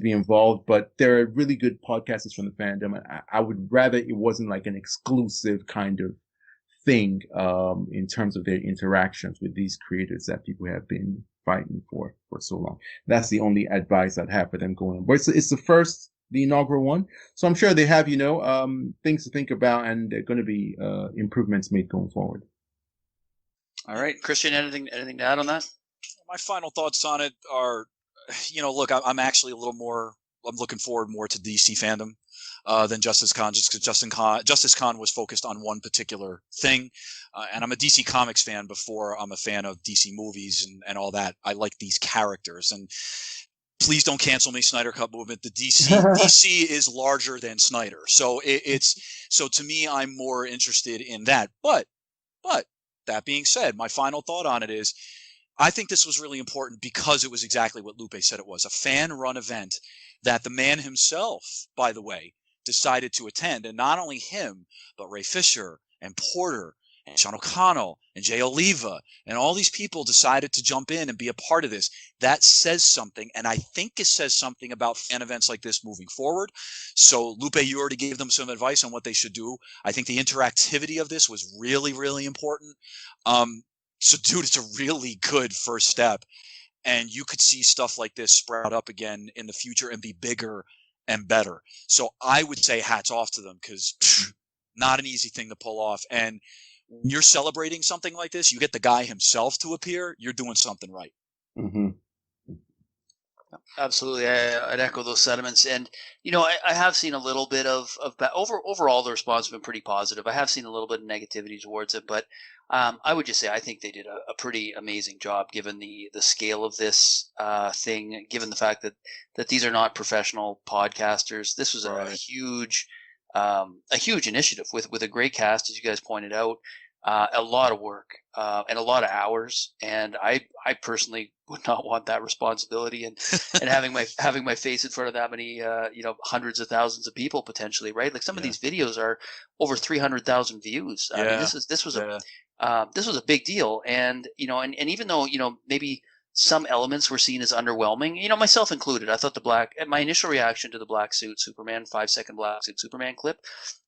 Speaker 1: be involved, but there are really good podcasters from the fandom. I would rather it wasn't like an exclusive kind of thing in terms of their interactions with these creators that people have been fighting for so long. That's the only advice I'd have for them going on. But it's the inaugural one, so I'm sure they have things to think about, and there are going to be improvements made going forward.
Speaker 3: All right, Christian, anything to add on that?
Speaker 2: My final thoughts on it are, look, I'm actually I'm looking forward more to DC fandom than JusticeCon, just because JusticeCon was focused on one particular thing, and I'm a DC Comics fan before I'm a fan of DC movies and all that. I like these characters, and please don't cancel me, Snyder Cut movement. The DC is larger than Snyder, so so to me, I'm more interested in that. But that being said, my final thought on it is, I think this was really important because it was exactly what Lupe said it was, a fan-run event that the man himself, by the way, decided to attend. And not only him, but Ray Fisher and Porter and Sean O'Connell and Jay Oliva and all these people decided to jump in and be a part of this. That says something, and I think it says something about fan events like this moving forward. So, Lupe, you already gave them some advice on what they should do. I think the interactivity of this was really, really important. So, dude, it's a really good first step. And you could see stuff like this sprout up again in the future and be bigger and better. So I would say hats off to them, because not an easy thing to pull off. And when you're celebrating something like this, you get the guy himself to appear, you're doing something right.
Speaker 1: Mm-hmm.
Speaker 3: Absolutely, I'd echo those sentiments. And I have seen a little bit of overall the response has been pretty positive. I have seen a little bit of negativity towards it, but I would just say I think they did a pretty amazing job given the scale of this thing, given the fact that these are not professional podcasters. This was a huge initiative with a great cast, as you guys pointed out. A lot of work and a lot of hours, and I personally would not want that responsibility and having my face in front of that many hundreds of thousands of people potentially, right? Like some of these videos are over 300,000 views. I mean, this was a big deal, and and even though maybe some elements were seen as underwhelming, myself included. I thought my initial reaction to the black suit Superman, 5-second black suit Superman clip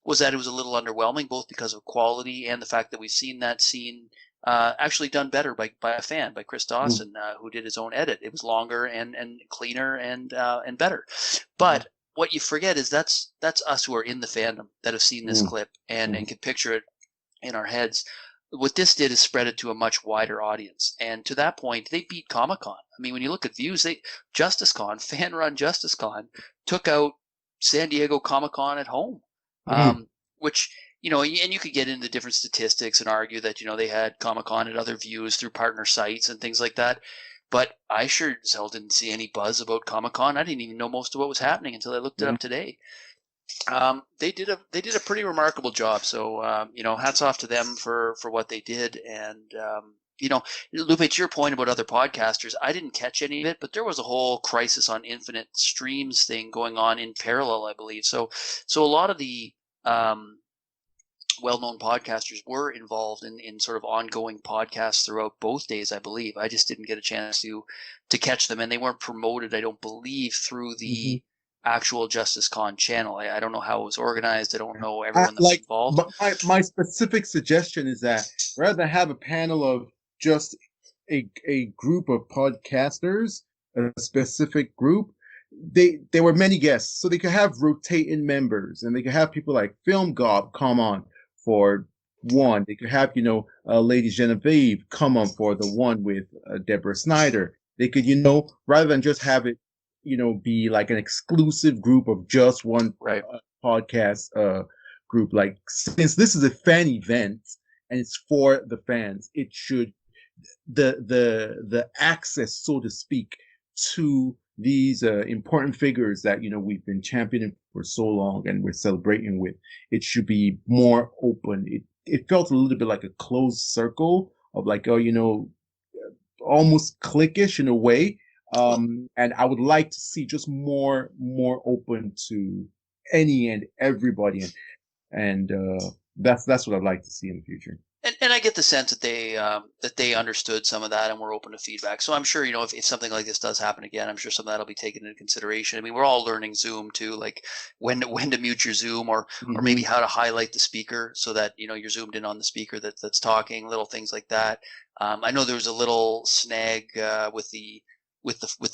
Speaker 3: was that it was a little underwhelming, both because of quality and the fact that we've seen that scene actually done better by a fan, by Chris Dawson, who did his own edit. It was longer and cleaner and better. But what you forget is that's us who are in the fandom that have seen this clip and can picture it in our heads. What this did is spread it to a much wider audience. And to that point, they beat Comic-Con. I mean, when you look at views, JusticeCon, fan-run JusticeCon, took out San Diego Comic-Con at home, which, and you could get into different statistics and argue that, they had Comic-Con at other views through partner sites and things like that. But I sure as hell didn't see any buzz about Comic-Con. I didn't even know most of what was happening until I looked it up today. They did a pretty remarkable job. So hats off to them for what they did. And Lupe, to your point about other podcasters, I didn't catch any of it, but there was a whole Crisis on Infinite Streams thing going on in parallel, I believe. So a lot of the well-known podcasters were involved in sort of ongoing podcasts throughout both days, I believe. I just didn't get a chance to catch them, and they weren't promoted, I don't believe, through the actual JusticeCon channel. I don't know how it was organized. I don't know everyone that's involved.
Speaker 1: But my specific suggestion is that rather than have a panel of just a group of podcasters, a specific group, there were many guests, so they could have rotating members, and they could have people like Film Gob come on for one. They could have Lady Genevieve come on for the one with Deborah Snyder. They could rather than just have it be like an exclusive group of just one podcast group. Like, since this is a fan event and it's for the fans, it should the access, so to speak, to these important figures that we've been championing for so long and we're celebrating with, it should be more open. It felt a little bit like a closed circle of like, almost cliquish in a way. And I would like to see just more open to any and everybody, and that's what I'd like to see in the future.
Speaker 3: And I get the sense that they understood some of that and were open to feedback. So I'm sure if something like this does happen again, I'm sure some of that will be taken into consideration. I mean, we're all learning Zoom too, like when to mute your Zoom or maybe how to highlight the speaker so that you're zoomed in on the speaker that's talking, little things like that. I know there was a little snag with the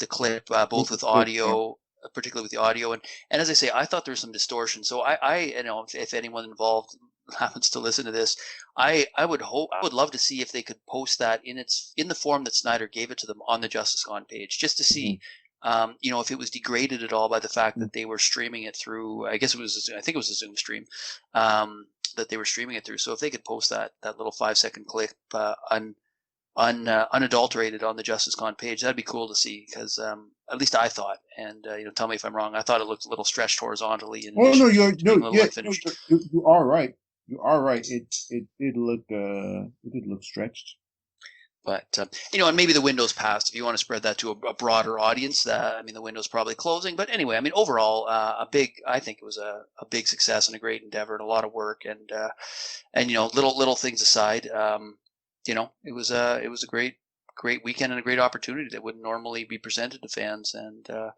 Speaker 3: clip, both with audio, particularly with the audio, and as I say, I thought there was some distortion. So I if anyone involved happens to listen to this, I would love to see if they could post that in the form that Snyder gave it to them on the JusticeCon page, just to see if it was degraded at all by the fact that they were streaming it through. I think it was a Zoom stream that they were streaming it through. So if they could post that little 5-second clip unadulterated on the JusticeCon page, that'd be cool to see, because at least I thought, and tell me if I'm wrong, I thought it looked a little stretched horizontally. And
Speaker 1: you are right. You are right. It did look stretched.
Speaker 3: But and maybe the window's passed. If you want to spread that to a broader audience, the window's probably closing. But anyway, overall, I think it was a big success and a great endeavor and a lot of work. And little things aside, it was a great weekend and a great opportunity that wouldn't normally be presented to fans. And as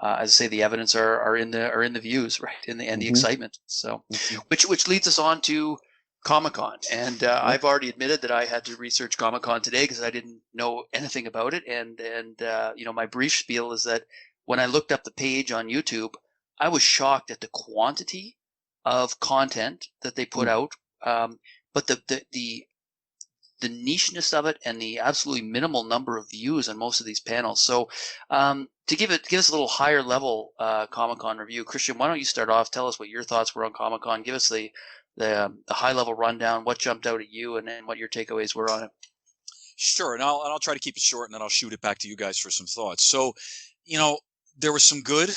Speaker 3: I say, the evidence are in the views, right, and the excitement. So, which leads us on to Comic-Con, and I've already admitted that I had to research Comic-Con today because I didn't know anything about it. And my brief spiel is that when I looked up the page on YouTube, I was shocked at the quantity of content that they put out, but the nicheness of it and the absolutely minimal number of views on most of these panels. So to give us a little higher level Comic-Con review, Christian, why don't you start off? Tell us what your thoughts were on Comic-Con. Give us the high level rundown, what jumped out at you, and then what your takeaways were on it.
Speaker 2: Sure, and I'll try to keep it short, and then I'll shoot it back to you guys for some thoughts. So, there was some good,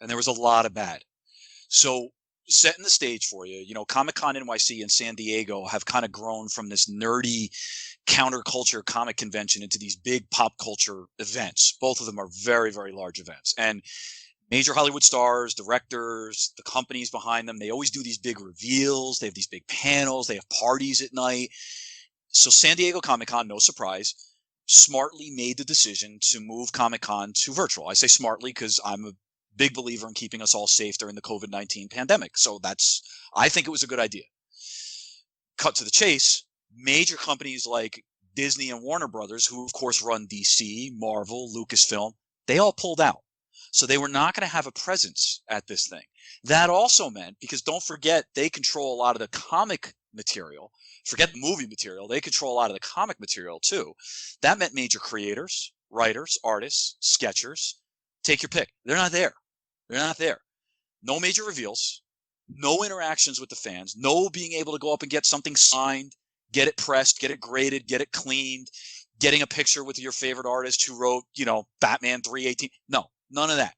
Speaker 2: and there was a lot of bad. So, setting the stage for you, Comic-Con NYC and San Diego have kind of grown from this nerdy counterculture comic convention into these big pop culture events. Both of them are very, very large events, and major Hollywood stars, directors, the companies behind them, they always do these big reveals. They have these big panels. They have parties at night. So San Diego Comic-Con, no surprise, smartly made the decision to move Comic-Con to virtual. I say smartly because I'm a big believer in keeping us all safe during the COVID-19 pandemic. So I think it was a good idea. Cut to the chase, major companies like Disney and Warner Brothers, who of course run DC, Marvel, Lucasfilm, they all pulled out. So they were not going to have a presence at this thing. That also meant, because don't forget, they control a lot of the comic material. Forget the movie material. They control a lot of the comic material too. That meant major creators, writers, artists, sketchers. Take your pick. They're not there. They're not there. No major reveals. No interactions with the fans. No being able to go up and get something signed, get it pressed, get it graded, get it cleaned, getting a picture with your favorite artist who wrote, Batman 318. No. None of that.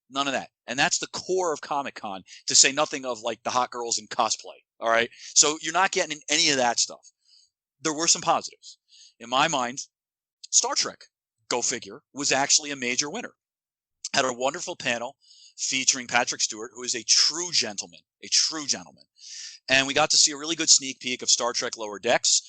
Speaker 2: None of that. And that's the core of Comic-Con, to say nothing of like the hot girls in cosplay. All right. So you're not getting any of that stuff. There were some positives. In my mind, Star Trek, go figure, was actually a major winner. Had a wonderful panel featuring Patrick Stewart, who is a true gentleman. And we got to see a really good sneak peek of Star Trek Lower Decks,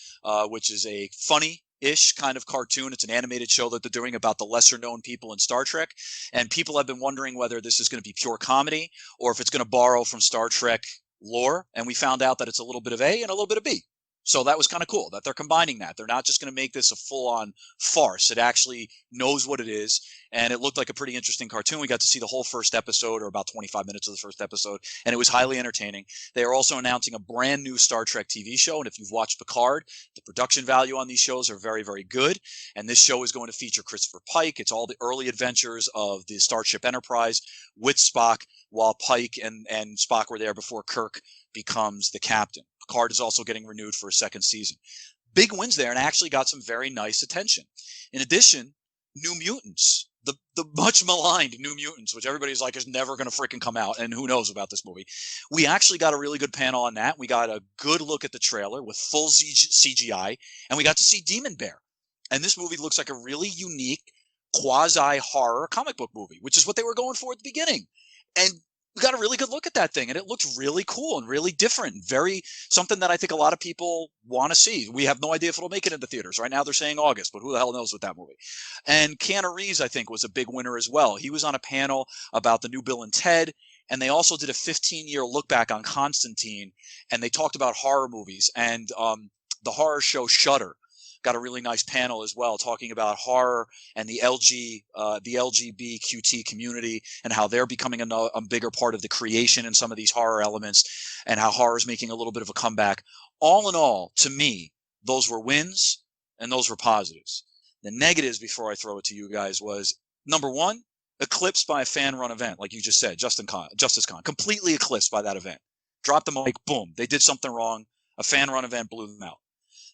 Speaker 2: which is a funny-ish kind of cartoon. It's an animated show that they're doing about the lesser-known people in Star Trek. And people have been wondering whether this is going to be pure comedy or if it's going to borrow from Star Trek lore. And we found out that it's a little bit of A and a little bit of B. So that was kind of cool that they're combining that. They're not just going to make this a full-on farce. It actually knows what it is, and it looked like a pretty interesting cartoon. We got to see the whole first episode, or about 25 minutes of the first episode, and it was highly entertaining. They are also announcing a brand new Star Trek TV show, and if you've watched Picard, the production value on these shows are very, very good, and this show is going to feature Christopher Pike. It's all the early adventures of the Starship Enterprise with Spock, while Pike and Spock were there before Kirk becomes the captain. Picard is also getting renewed for a second season. Big wins there, and actually got some very nice attention. In addition, New Mutants, the much maligned New Mutants, which everybody's like is never going to freaking come out, and who knows about this movie. We actually got a really good panel on that. We got a good look at the trailer with full CGI, and we got to see Demon Bear. And this movie looks like a really unique quasi-horror comic book movie, which is what they were going for at the beginning. And we got a really good look at that thing, and it looked really cool and really different. Very something that I think a lot of people want to see. We have no idea if it'll make it into theaters. Right now they're saying August, but who the hell knows with that movie? And Keanu Reeves, I think, was a big winner as well. He was on a panel about the new Bill and Ted, and they also did a 15-year look back on Constantine, and they talked about horror movies. And the horror show Shudder got a really nice panel as well, talking about horror and the LGBTQT community and how they're becoming a bigger part of the creation in some of these horror elements, and how horror is making a little bit of a comeback. All in all, to me, those were wins and those were positives. The negatives, before I throw it to you guys, was number one, eclipsed by a fan-run event, like you just said, Justice Con, completely eclipsed by that event. Dropped the mic, boom, they did something wrong. A fan-run event blew them out.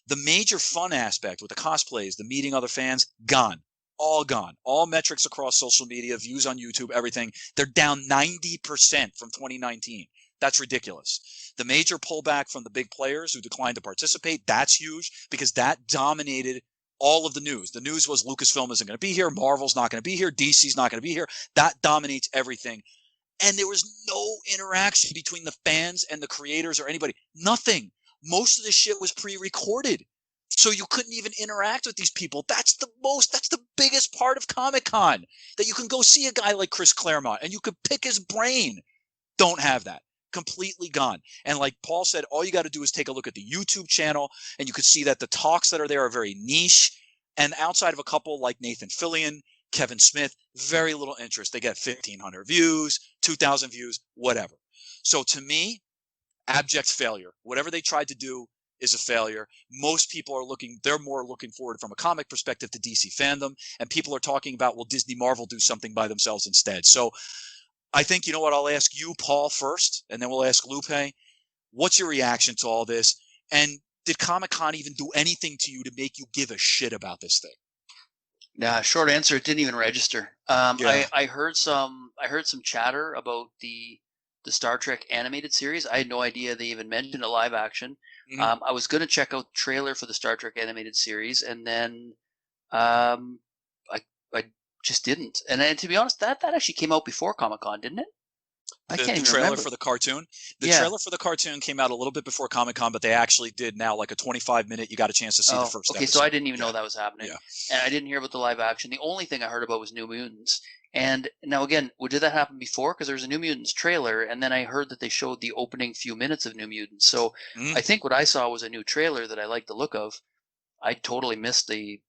Speaker 2: The major fun aspect with the cosplays, the meeting other fans, gone. All gone. All metrics across social media, views on YouTube, everything, they're down 90% from 2019. That's ridiculous. The major pullback from the big players who declined to participate, that's huge, because that dominated all of the news. The news was Lucasfilm isn't going to be here, Marvel's not going to be here, DC's not going to be here. That dominates everything. And there was no interaction between the fans and the creators or anybody. Nothing. Most of the shit was pre-recorded. So you couldn't even interact with these people. That's the biggest part of Comic-Con. That you can go see a guy like Chris Claremont and you could pick his brain. Don't have that. Completely gone. And like Paul said, all you got to do is take a look at the YouTube channel and you can see that the talks that are there are very niche. And outside of a couple like Nathan Fillion, Kevin Smith, very little interest. They get 1,500 views, 2,000 views, whatever. So to me, abject failure. Whatever they tried to do is a failure. Most people are they're more looking forward from a comic perspective to DC fandom. And people are talking about, will Disney Marvel do something by themselves instead? So I think, you know what, I'll ask you, Paul, first, and then we'll ask Lupe. What's your reaction to all this? And did Comic-Con even do anything to you to make you give a shit about this thing?
Speaker 3: Nah, short answer, it didn't even register.
Speaker 2: Yeah.
Speaker 3: I heard some chatter about the Star Trek animated series. I had no idea they even mentioned a live action.
Speaker 2: Mhm.
Speaker 3: I was going to check out the trailer for the Star Trek animated series, and then I just didn't. And then, to be honest, that actually came out before Comic-Con, didn't it? I can't
Speaker 2: The
Speaker 3: even
Speaker 2: trailer
Speaker 3: remember.
Speaker 2: for the cartoon. The
Speaker 3: Yeah.
Speaker 2: trailer for the cartoon came out a little bit before Comic-Con, but they actually did now like a 25-minute. You got a chance to see the first
Speaker 3: okay,
Speaker 2: episode.
Speaker 3: so I didn't even know
Speaker 2: Yeah.
Speaker 3: that was happening.
Speaker 2: Yeah.
Speaker 3: And I didn't hear about the live action. The only thing I heard about was New Mutants. And now again, did that happen before? Because there was a New Mutants trailer, and then I heard that they showed the opening few minutes of New Mutants. So I think what I saw was a new trailer that I liked the look of. I totally missed the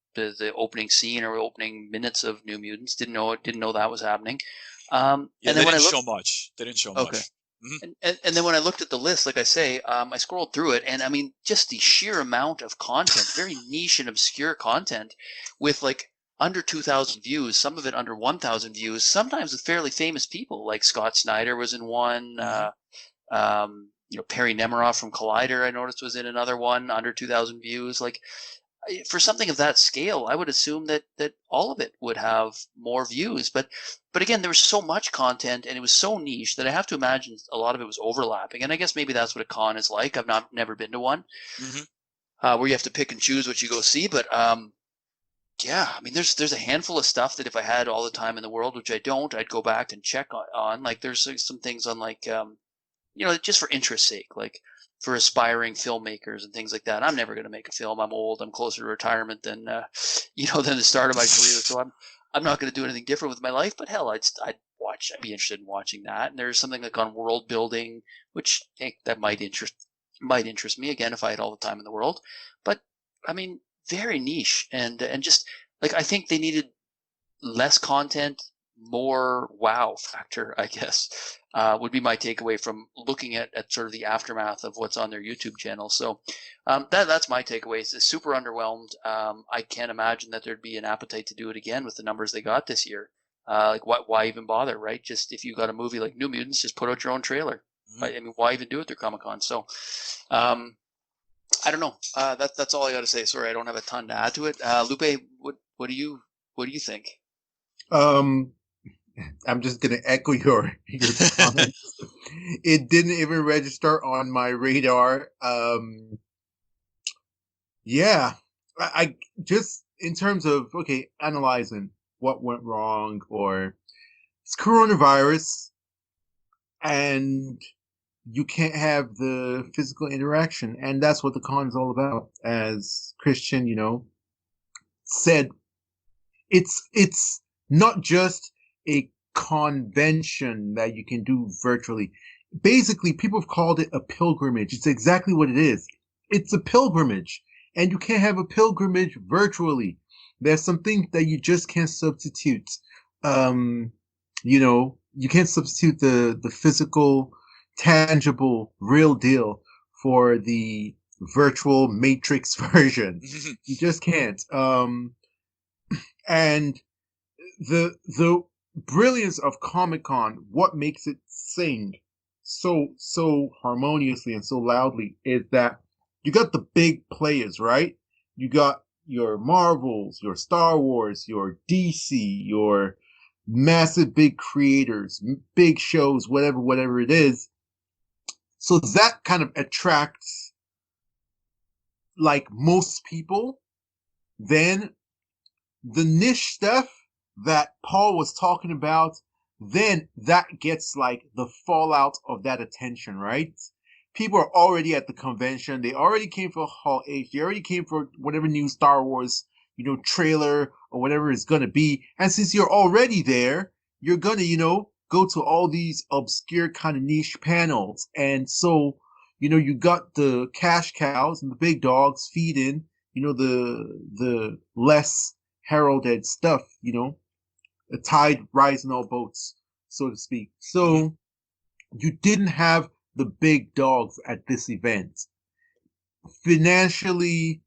Speaker 3: opening scene or opening minutes of New Mutants. Didn't know that was happening.
Speaker 2: Yeah,
Speaker 3: and then
Speaker 2: they
Speaker 3: when
Speaker 2: didn't
Speaker 3: I
Speaker 2: show
Speaker 3: looked,
Speaker 2: much. They didn't show
Speaker 3: okay.
Speaker 2: much. Mhm.
Speaker 3: And then when I looked at the list, like I say, I scrolled through it, and I mean, just the sheer amount of content, very niche and obscure content, with like under 2,000 views, some of it under 1,000 views, sometimes with fairly famous people, like Scott Snyder was in one. Perry Nemiroff from Collider, I noticed, was in another one, under 2,000 views. Like, for something of that scale, I would assume that all of it would have more views. But again, there was so much content and it was so niche that I have to imagine a lot of it was overlapping. And I guess maybe that's what a con is like. I've never been to one where you have to pick and choose what you go see. But yeah, I mean, there's a handful of stuff that if I had all the time in the world, which I don't, I'd go back and check on. Like there's some things on like just for interest's sake, like for aspiring filmmakers and things like that. I'm never going to make a film. I'm old. I'm closer to retirement than than the start of my career. So I'm not going to do anything different with my life. But hell, I'd be interested in watching that. And there's something like on world building, which that might interest me again if I had all the time in the world. But I mean, very niche and just like I think they needed less content, more wow factor, I guess, would be my takeaway from looking at sort of the aftermath of what's on their YouTube channel. So that's my takeaway. It's super underwhelmed. I can't imagine that there'd be an appetite to do it again with the numbers they got this year. Like, why even bother, right? Just if you got a movie like New Mutants, just put out your own trailer. I mean, why even do it through Comic-Con? So I don't know. That's all I got to say. Sorry, I don't have a ton to add to it. Lupe, what do you think?
Speaker 1: I'm just gonna echo your comments. It didn't even register on my radar. Yeah, I just in terms of analyzing what went wrong, or it's coronavirus, and you can't have the physical interaction, and that's what the con is all about. As Christian, said, it's not just a convention that you can do virtually. Basically, people have called it a pilgrimage. It's exactly what it is. It's a pilgrimage, and you can't have a pilgrimage virtually. There's some things that you just can't substitute. You can't substitute the physical, tangible, real deal for the virtual Matrix version. You just can't. And the brilliance of Comic-Con, what makes it sing so harmoniously and so loudly, is that you got the big players, right? You got your Marvels, your Star Wars, your DC, your massive big creators, big shows, whatever it is. So that kind of attracts, like, most people, then the niche stuff that Paul was talking about, then that gets like the fallout of that attention, right? People are already at the convention. They already came for Hall H. They already came for whatever new Star Wars, trailer or whatever it's gonna be. And since you're already there, you're gonna, go to all these obscure kind of niche panels. And so, you got the cash cows and the big dogs feeding, the less heralded stuff, the tide rising all boats, so to speak. So you didn't have the big dogs at this event. Financially,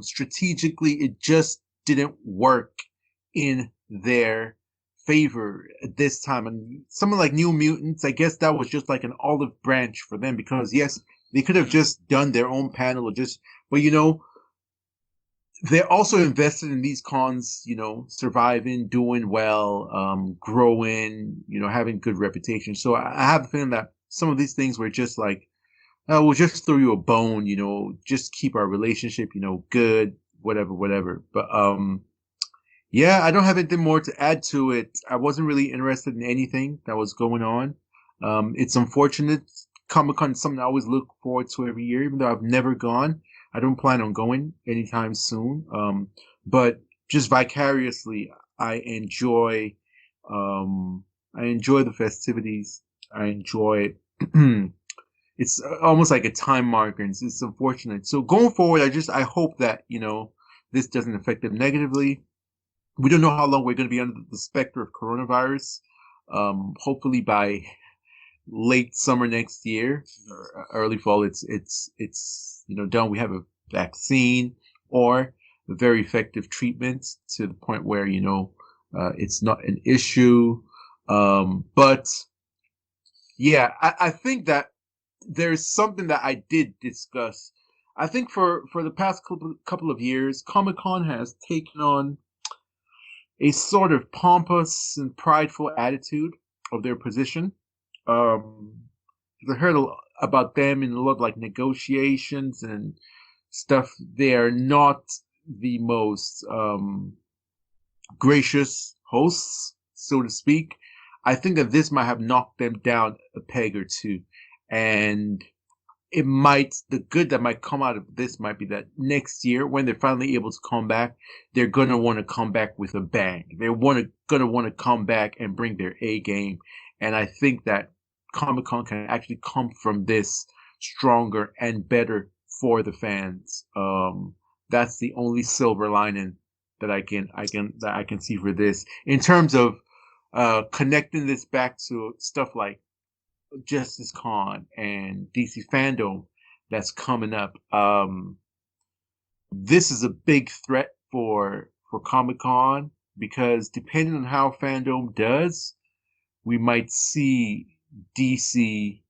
Speaker 1: strategically, it just didn't work in their favor at this time. And something like New Mutants, I guess that was just like an olive branch for them because yes, they could have just done their own panel or but they're also invested in these cons, surviving, doing well, growing, having good reputation. So I have the feeling that some of these things were just like, we'll just throw you a bone, just keep our relationship, good, whatever. But yeah, I don't have anything more to add to it. I wasn't really interested in anything that was going on. It's unfortunate. Comic-Con is something I always look forward to every year, even though I've never gone. I don't plan on going anytime soon. But just vicariously, I enjoy the festivities. I enjoy it's almost like a time marker, and it's unfortunate. So going forward, I hope that this doesn't affect them negatively. We don't know how long we're going to be under the specter of coronavirus. Hopefully by late summer next year or early fall, it's done. We have a vaccine or a very effective treatment to the point where it's not an issue. But yeah, I think that there's something that I did discuss. I think for the past couple of years, Comic-Con has taken on a sort of pompous and prideful attitude of their position. I heard about them in a lot of like negotiations and stuff. They are not the most gracious hosts, so to speak. I think that this might have knocked them down a peg or two. And the good that might come out of this might be that next year, when they're finally able to come back, they're going to want to come back with a bang. They're going to want to come back and bring their A game. And I think that Comic-Con can actually come from this stronger and better for the fans. That's the only silver lining that I can see for this. In terms of connecting this back to stuff like Justice Con and DC Fandom that's coming up. This is a big threat for Comic-Con because depending on how Fandom does, we might see DC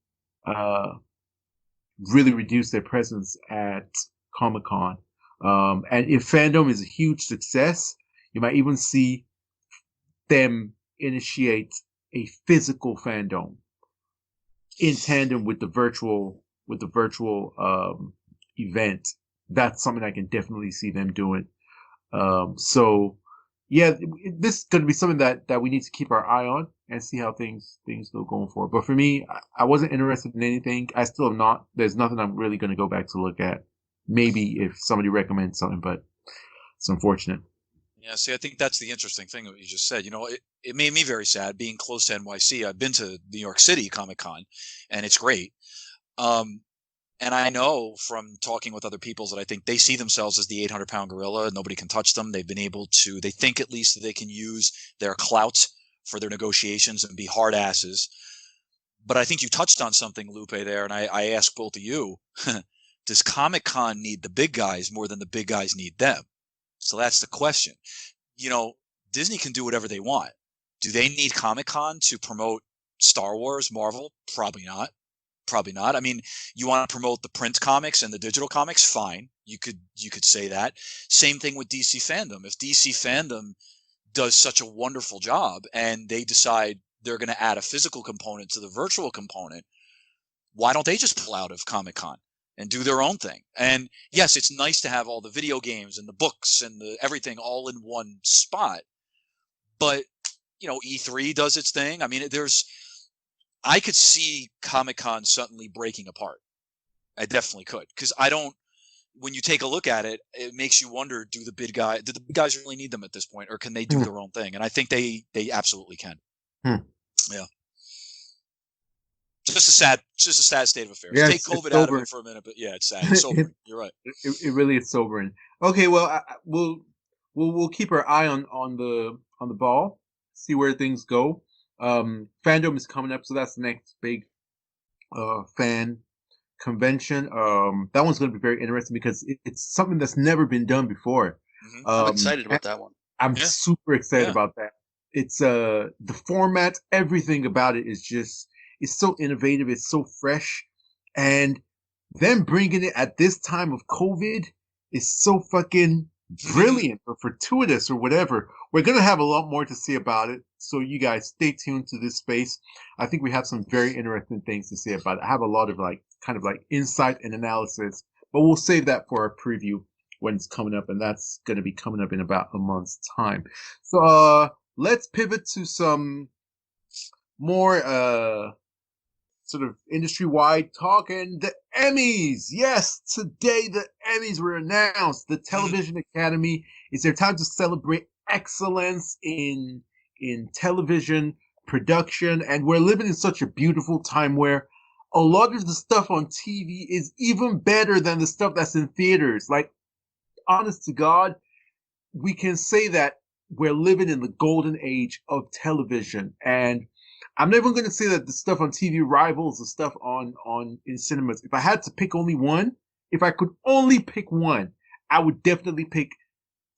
Speaker 1: really reduce their presence at Comic-Con. And if Fandom is a huge success, you might even see them initiate a physical Fandom in tandem with the virtual event. That's something I can definitely see them doing. So yeah, this is going to be something that we need to keep our eye on and see how things go going forward. But for me, I wasn't interested in anything. I still am not. There's nothing I'm really going to go back to look at. Maybe if somebody recommends something, but it's unfortunate.
Speaker 2: Yeah, see, I think that's the interesting thing that you just said. It made me very sad being close to NYC. I've been to New York City Comic-Con, and it's great. And I know from talking with other people that I think they see themselves as the 800-pound gorilla. Nobody can touch them. They've been able to, they think at least that they can use their clout for their negotiations and be hard asses. But I think you touched on something, Lupe, there, and I ask both of you, does Comic-Con need the big guys more than the big guys need them? So that's the question. Disney can do whatever they want. Do they need Comic-Con to promote Star Wars, Marvel? Probably not. I mean, you want to promote the print comics and the digital comics? Fine. You could say that. Same thing with DC Fandom. If DC Fandom does such a wonderful job and they decide they're going to add a physical component to the virtual component, why don't they just pull out of Comic-Con? and do their own thing. And yes, it's nice to have all the video games and the books and the everything all in one spot. But, E3 does its thing. I mean, I could see Comic-Con suddenly breaking apart. I definitely could. Because when you take a look at it, it makes you wonder, do the big guys really need them at this point, or can they do their own thing? And I think they absolutely can. Yeah. Just a sad state of affairs.
Speaker 1: Yes,
Speaker 2: take COVID out of it for a minute, but yeah, it's sad. It's sobering. You're right.
Speaker 1: It really is sobering. Okay, well, we'll keep our eye on the ball, see where things go. Fandom is coming up, so that's the next big fan convention. That one's going to be very interesting because it's something that's never been done before.
Speaker 3: I'm excited about that one.
Speaker 1: I'm super excited about that. It's the format, everything about it is just, it's so innovative, it's so fresh, and them bringing it at this time of COVID is so fucking brilliant or fortuitous or whatever. We're gonna have a lot more to say about it, so you guys stay tuned to this space. I think we have some very interesting things to say about it. I have a lot of kind of insight and analysis, but we'll save that for our preview when it's coming up, and that's going to be coming up in about a month's time. So let's pivot to some more sort of industry-wide talk, and the Emmys. Yes, today the Emmys were announced. The Television Academy, is their time to celebrate excellence in television production, and we're living in such a beautiful time where a lot of the stuff on TV is even better than the stuff that's in theaters. Like, honest to God, we can say that we're living in the golden age of television, and I'm never going to say that the stuff on TV rivals the stuff on in cinemas. If I had to pick only one, if I could only pick one, I would definitely pick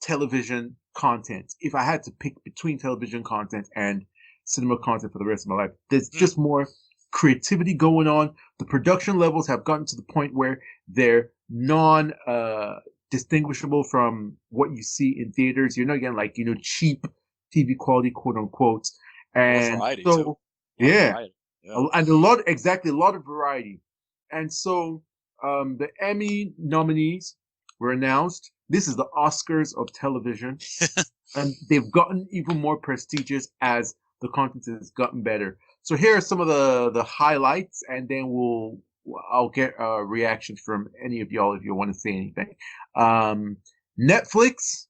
Speaker 1: television content. If I had to pick between television content and cinema content for the rest of my life, there's just more creativity going on. The production levels have gotten to the point where they're distinguishable from what you see in theaters. You're not getting cheap TV quality, quote unquote. And
Speaker 2: variety,
Speaker 1: so
Speaker 2: too.
Speaker 1: variety. And a lot of variety. And so the Emmy nominees were announced. This is the Oscars of television. And they've gotten even more prestigious as the content has gotten better. So here are some of the highlights, and then I'll get reactions from any of y'all if you want to say anything. Netflix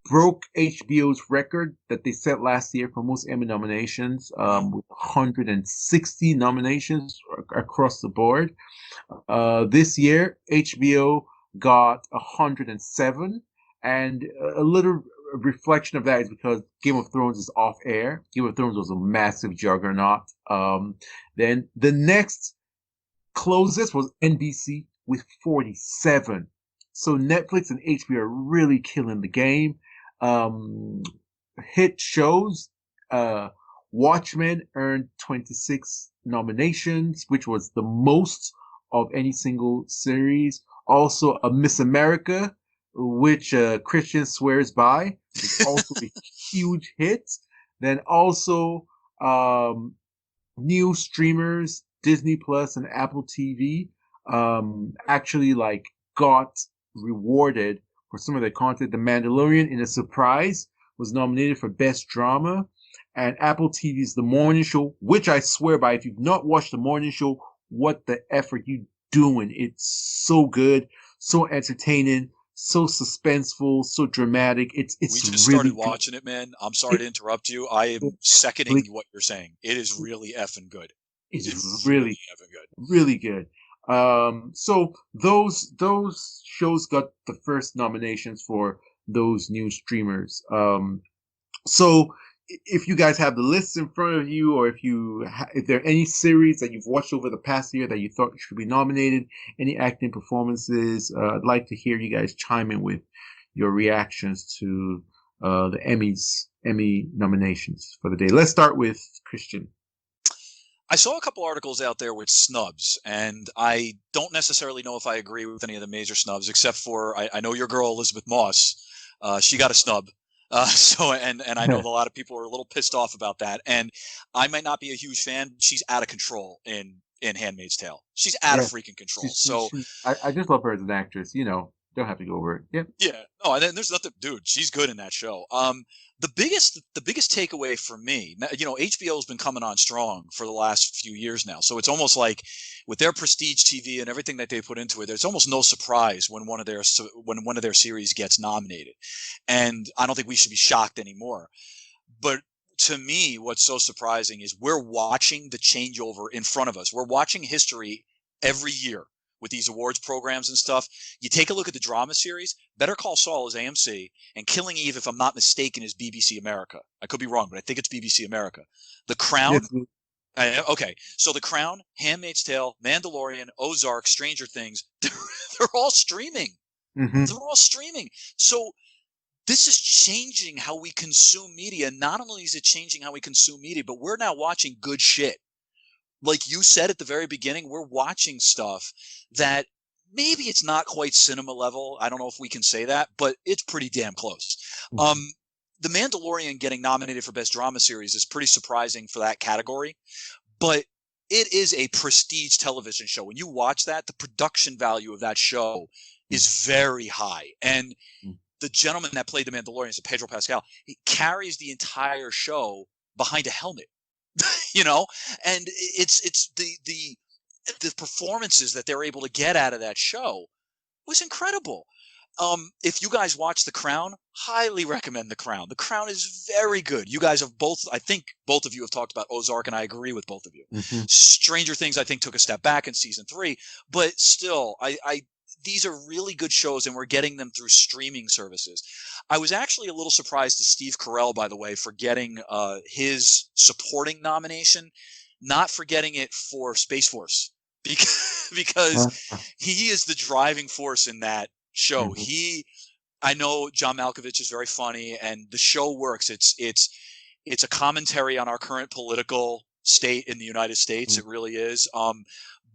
Speaker 1: broke HBO's record that they set last year for most Emmy nominations, with 160 nominations across the board. This year, HBO got 107, and a little reflection of that is because Game of Thrones is off air. Game of Thrones was a massive juggernaut. Then the next closest was NBC with 47. So Netflix and HBO are really killing the game. Hit shows, Watchmen earned 26 nominations, which was the most of any single series. Also, a Miss America, which Christian swears by, is also a huge hit. Then also, new streamers, Disney Plus and Apple TV, actually got rewarded for some of their content. The Mandalorian, in a surprise, was nominated for Best Drama. And Apple TV's The Morning Show, which I swear by, if you've not watched The Morning Show, what the F are you doing? It's so good, so entertaining, so suspenseful, so dramatic. It's
Speaker 2: we just
Speaker 1: really
Speaker 2: started
Speaker 1: good.
Speaker 2: watching it, man. I'm sorry to interrupt you. I am seconding what you're saying. It is really effing good.
Speaker 1: It's really effing good. Really good. So those shows got the first nominations for those new streamers. So if you guys have the lists in front of you, or if there are any series that you've watched over the past year that you thought should be nominated, any acting performances, I'd like to hear you guys chime in with your reactions to the Emmy nominations for the day. Let's start with Christian.
Speaker 2: I saw a couple articles out there with snubs, and I don't necessarily know if I agree with any of the major snubs, except for I know your girl Elizabeth Moss. She got a snub. And I know a lot of people are a little pissed off about that. And I might not be a huge fan. She's out of control in in Handmaid's Tale. She's out of freaking control.
Speaker 1: I just love her as an actress. Don't have to go over it. Yeah.
Speaker 2: Yeah. No, and then there's nothing, dude. She's good in that show. The biggest takeaway for me, HBO has been coming on strong for the last few years now. So it's almost like with their prestige TV and everything that they put into it, there's almost no surprise when one of their series gets nominated. And I don't think we should be shocked anymore. But to me, what's so surprising is we're watching the changeover in front of us. We're watching history every year with these awards programs and stuff. You take a look at the drama series. Better Call Saul is AMC, and Killing Eve, if I'm not mistaken, is BBC America. I could be wrong, but I think it's BBC America. The Crown.
Speaker 1: Yes.
Speaker 2: Okay, so The Crown, Handmaid's Tale, Mandalorian, Ozark, Stranger Things, they're all streaming.
Speaker 1: Mm-hmm.
Speaker 2: They're all streaming. So this is changing how we consume media. Not only is it changing how we consume media, but we're now watching good shit. Like you said at the very beginning, we're watching stuff that maybe it's not quite cinema level. I don't know if we can say that, but it's pretty damn close.
Speaker 1: Mm-hmm.
Speaker 2: The Mandalorian getting nominated for Best Drama Series is pretty surprising for that category, but it is a prestige television show. When you watch that, the production value of that show is very high. And the gentleman that played the Mandalorian, is Pedro Pascal, he carries the entire show behind a helmet. And it's the performances that they're able to get out of that show was incredible. If you guys watch The Crown, highly recommend The Crown. The Crown is very good. You guys have I think both of you have talked about Ozark, and I agree with both of you.
Speaker 1: Mm-hmm.
Speaker 2: Stranger Things, I think, took a step back in season 3, but still, these are really good shows, and we're getting them through streaming services. I was actually a little surprised to Steve Carell, by the way, for getting his supporting nomination, not for getting it for Space Force, because he is the driving force in that show. Mm-hmm. I know John Malkovich is very funny, and the show works. It's a commentary on our current political state in the United States. Mm-hmm. It really is.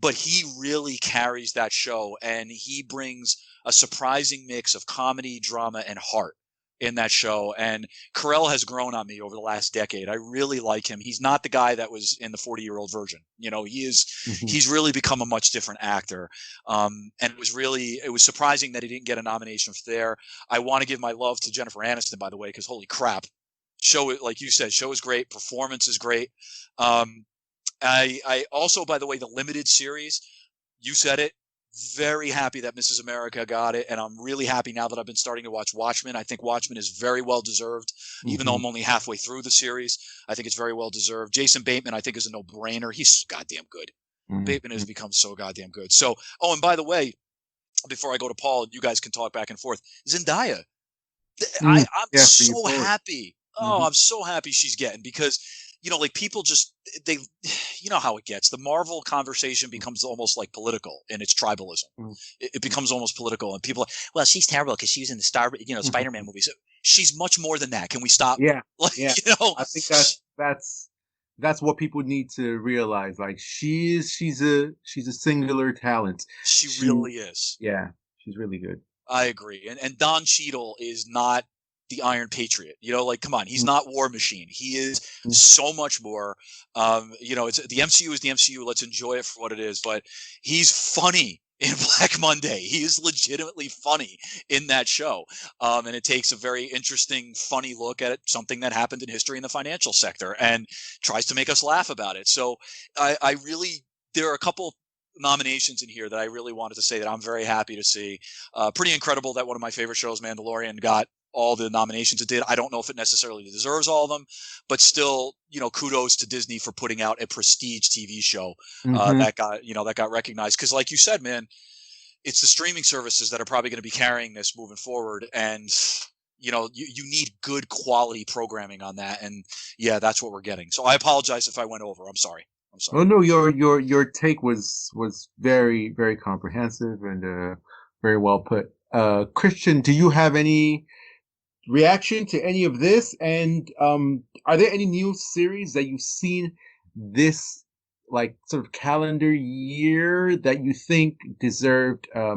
Speaker 2: But he really carries that show, and he brings a surprising mix of comedy, drama, and heart in that show. And Carell has grown on me over the last decade. I really like him. He's not the guy that was in the 40-year-old virgin. He's really become a much different actor. And it was surprising that he didn't get a nomination for there. I want to give my love to Jennifer Aniston, by the way, because holy crap. Show, like you said, show is great. Performance is great. I also, by the way, the limited series, you said it, very happy that Mrs. America got it, and I'm really happy now that I've been starting to watch Watchmen. I think Watchmen is very well deserved, even though I'm only halfway through the series. I think it's very well deserved. Jason Bateman, I think, is a no-brainer. He's goddamn good. Bateman has become so goddamn good. So, and by the way, before I go to Paul, you guys can talk back and forth. Zendaya, I'm so happy. I'm so happy she's getting, because like people just, how it gets. The Marvel conversation becomes almost like political in its tribalism. It becomes almost political, and people are, well, she's terrible because she was in the Spider-Man movies. She's much more than that. Can we stop?
Speaker 1: Yeah. I think that's what people need to realize. Like she's a singular talent.
Speaker 2: She really is.
Speaker 1: Yeah, she's really good.
Speaker 2: I agree. And Don Cheadle is not the Iron Patriot, come on, he's not War Machine. He is so much more. It's the MCU is the MCU. Let's enjoy it for what it is. But he's funny in Black Monday. He is legitimately funny in that show, and it takes a very interesting, funny look at something that happened in history in the financial sector, and tries to make us laugh about it. So I really, there are a couple nominations in here that I really wanted to say that I'm very happy to see. Pretty incredible that one of my favorite shows, Mandalorian, got all the nominations it did. I don't know if it necessarily deserves all of them, but still, kudos to Disney for putting out a prestige TV show that got recognized. Because, like you said, man, it's the streaming services that are probably going to be carrying this moving forward, and you need good quality programming on that, and yeah, that's what we're getting. So I apologize if I went over. I'm sorry.
Speaker 1: Oh no, your take was very, very comprehensive and very well put. Christian, do you have any reaction to any of this? And are there any new series that you've seen this sort of calendar year that you think deserved a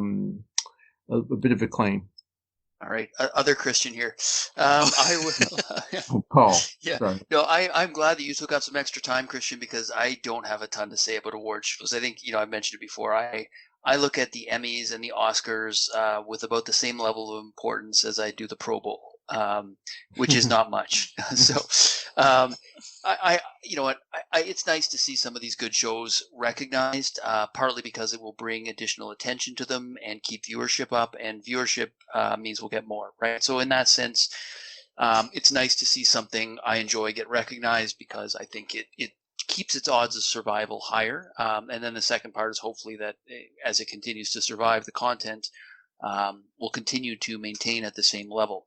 Speaker 1: bit of acclaim?
Speaker 3: All right, other Christian here. I will.
Speaker 1: Oh, Paul.
Speaker 3: Yeah,
Speaker 1: Sorry.
Speaker 3: no, I'm glad that you took up some extra time, Christian, because I don't have a ton to say about award shows. I think I mentioned it before. I look at the Emmys and the Oscars with about the same level of importance as I do the Pro Bowl, which is not much. So, you know what? It's nice to see some of these good shows recognized, partly because it will bring additional attention to them and keep viewership up, and viewership means we'll get more, right? So in that sense, it's nice to see something I enjoy get recognized, because I think it keeps its odds of survival higher. And then the second part is hopefully that as it continues to survive, the content will continue to maintain at the same level.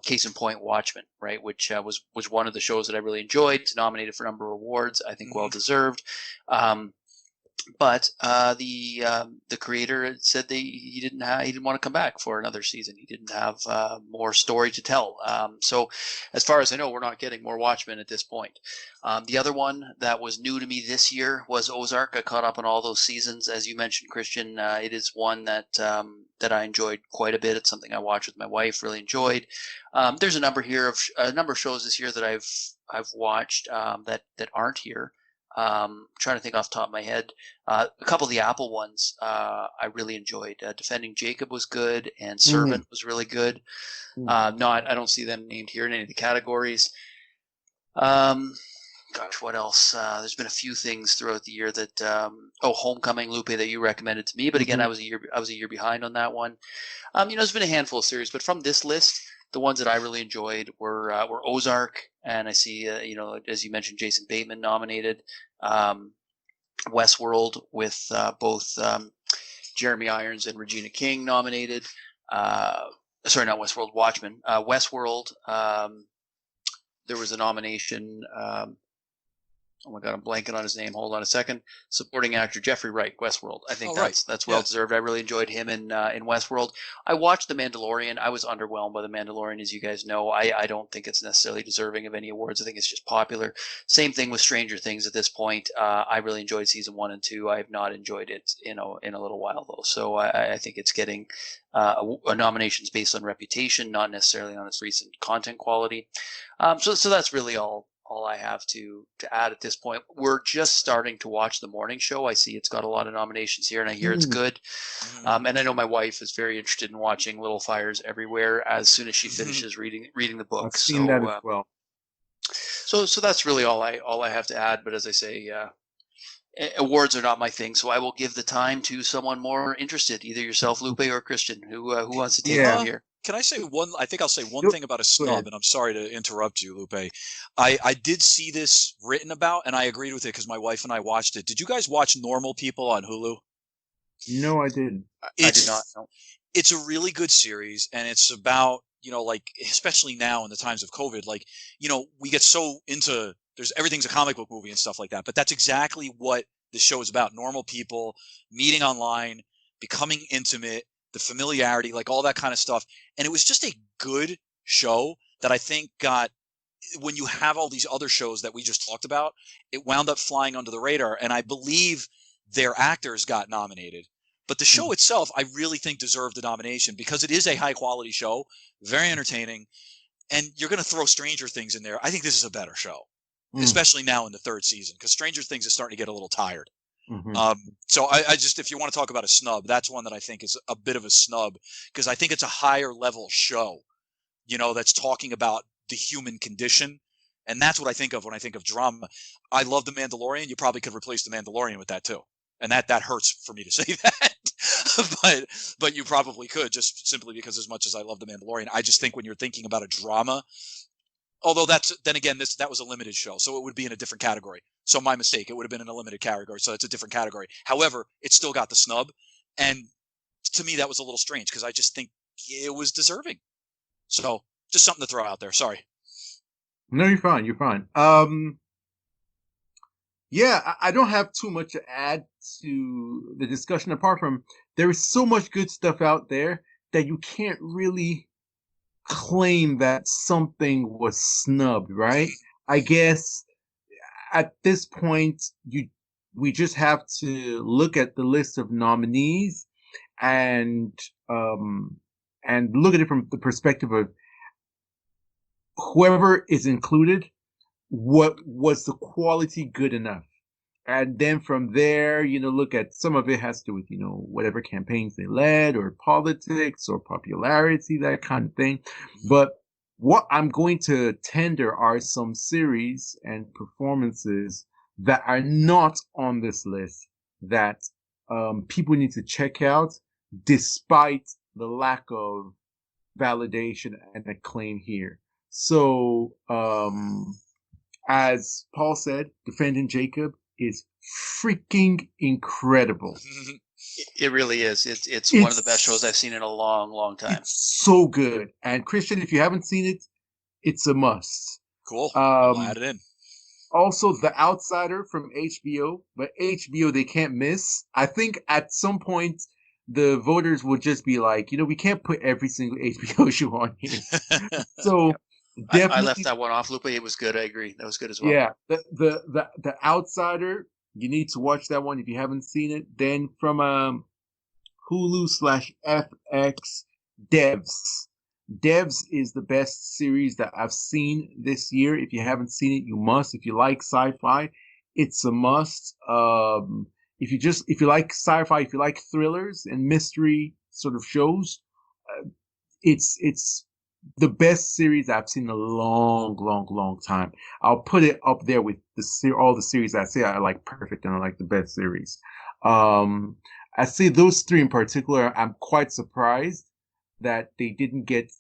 Speaker 3: Case in point, Watchmen, right, which was one of the shows that I really enjoyed. It's nominated for a number of awards, I think well deserved. But the creator said he didn't want to come back for another season. He didn't have more story to tell. So as far as I know, we're not getting more Watchmen at this point. The other one that was new to me this year was Ozark. I caught up on all those seasons, as you mentioned, Christian. It is one that I enjoyed quite a bit. It's something I watched with my wife. Really enjoyed. There's a number of shows this year that I've watched that aren't here. Trying to think off the top of my head. A couple of the Apple ones I really enjoyed. Defending Jacob was good, and Servant was really good. I don't see them named here in any of the categories. Gosh, what else? There's been a few things throughout the year that Homecoming, Lupe, that you recommended to me, but again, I was a year behind on that one. There's been a handful of series, but from this list, the ones that I really enjoyed were Ozark, and I see as you mentioned, Jason Bateman nominated. Westworld with both Jeremy Irons and Regina King nominated. Sorry, not Westworld, Watchmen. Westworld. There was a nomination. Oh my God, I'm blanking on his name. Hold on a second. Supporting actor Jeffrey Wright, Westworld. I think that's well deserved. I really enjoyed him in Westworld. I watched The Mandalorian. I was underwhelmed by The Mandalorian, as you guys know. I don't think it's necessarily deserving of any awards. I think it's just popular. Same thing with Stranger Things at this point. I really enjoyed season 1 and 2. I have not enjoyed it in a little while though. So I think it's getting nominations based on reputation, not necessarily on its recent content quality. So that's really all I have to add at this point. We're just starting to watch The Morning Show. I see it's got a lot of nominations here, and I hear it's good. And I know my wife is very interested in watching Little Fires Everywhere as soon as she finishes reading the book.
Speaker 1: I've seen that as well.
Speaker 3: So that's really all I have to add. But as I say, awards are not my thing, so I will give the time to someone more interested, either yourself, Lupe, or Christian, who wants to take it here.
Speaker 2: Can I say one? I think I'll say one thing about a snub, and I'm sorry to interrupt you, Lupe. I did see this written about, and I agreed with it because my wife and I watched it. Did you guys watch Normal People on Hulu?
Speaker 1: No, I didn't.
Speaker 3: I did not. No.
Speaker 2: It's a really good series, and it's about, like, especially now in the times of COVID, like, we get so into, everything's a comic book movie and stuff like that, but that's exactly what the show is about. Normal people meeting online, becoming intimate, the familiarity, like all that kind of stuff. And it was just a good show that I think when you have all these other shows that we just talked about, it wound up flying under the radar. And I believe their actors got nominated. But the show itself, I really think deserved the nomination because it is a high quality show, very entertaining. And you're going to throw Stranger Things in there. I think this is a better show, especially now in the third season, because Stranger Things is starting to get a little tired. So I just, if you want to talk about a snub, that's one that I think is a bit of a snub because I think it's a higher level show, that's talking about the human condition. And that's what I think of when I think of drama. I love The Mandalorian. You probably could replace The Mandalorian with that too. And that hurts for me to say that, but you probably could, just simply because as much as I love The Mandalorian, I just think when you're thinking about a drama, although that was a limited show, so it would be in a different category. So my mistake, it would have been in a limited category, so it's a different category. However, it still got the snub, and to me that was a little strange because I just think it was deserving. So just something to throw out there. Sorry.
Speaker 1: No, you're fine. You're fine. Yeah, I don't have too much to add to the discussion apart from there is so much good stuff out there that you can't really claim that something was snubbed, right? I guess at this point we just have to look at the list of nominees and and look at it from the perspective of whoever is included, what was the quality good enough? And then from there, look at some of it has to do with, whatever campaigns they led or politics or popularity, that kind of thing. But what I'm going to tender are some series and performances that are not on this list that people need to check out despite the lack of validation and acclaim here. So, as Paul said, Defending Jacob is freaking incredible.
Speaker 3: It really is. It's one of the best shows I've seen in a long, long time.
Speaker 1: It's so good. And Christian, if you haven't seen it, it's a must.
Speaker 2: Cool. I'll add it in.
Speaker 1: Also, The Outsider from HBO, but HBO they can't miss. I think at some point the voters will just be like, we can't put every single HBO show on here. So.
Speaker 3: I left that one off, Lupe. It was good. I agree. That was good as well.
Speaker 1: Yeah, the Outsider. You need to watch that one if you haven't seen it. Then from Hulu/FX, Devs. Devs is the best series that I've seen this year. If you haven't seen it, you must. If you like sci-fi, it's a must. If you like sci-fi, if you like thrillers and mystery sort of shows, it's the best series I've seen in a long, long, long time. I'll put it up there with all the series I say I like perfect and I like the best series. I say those three in particular, I'm quite surprised that they didn't get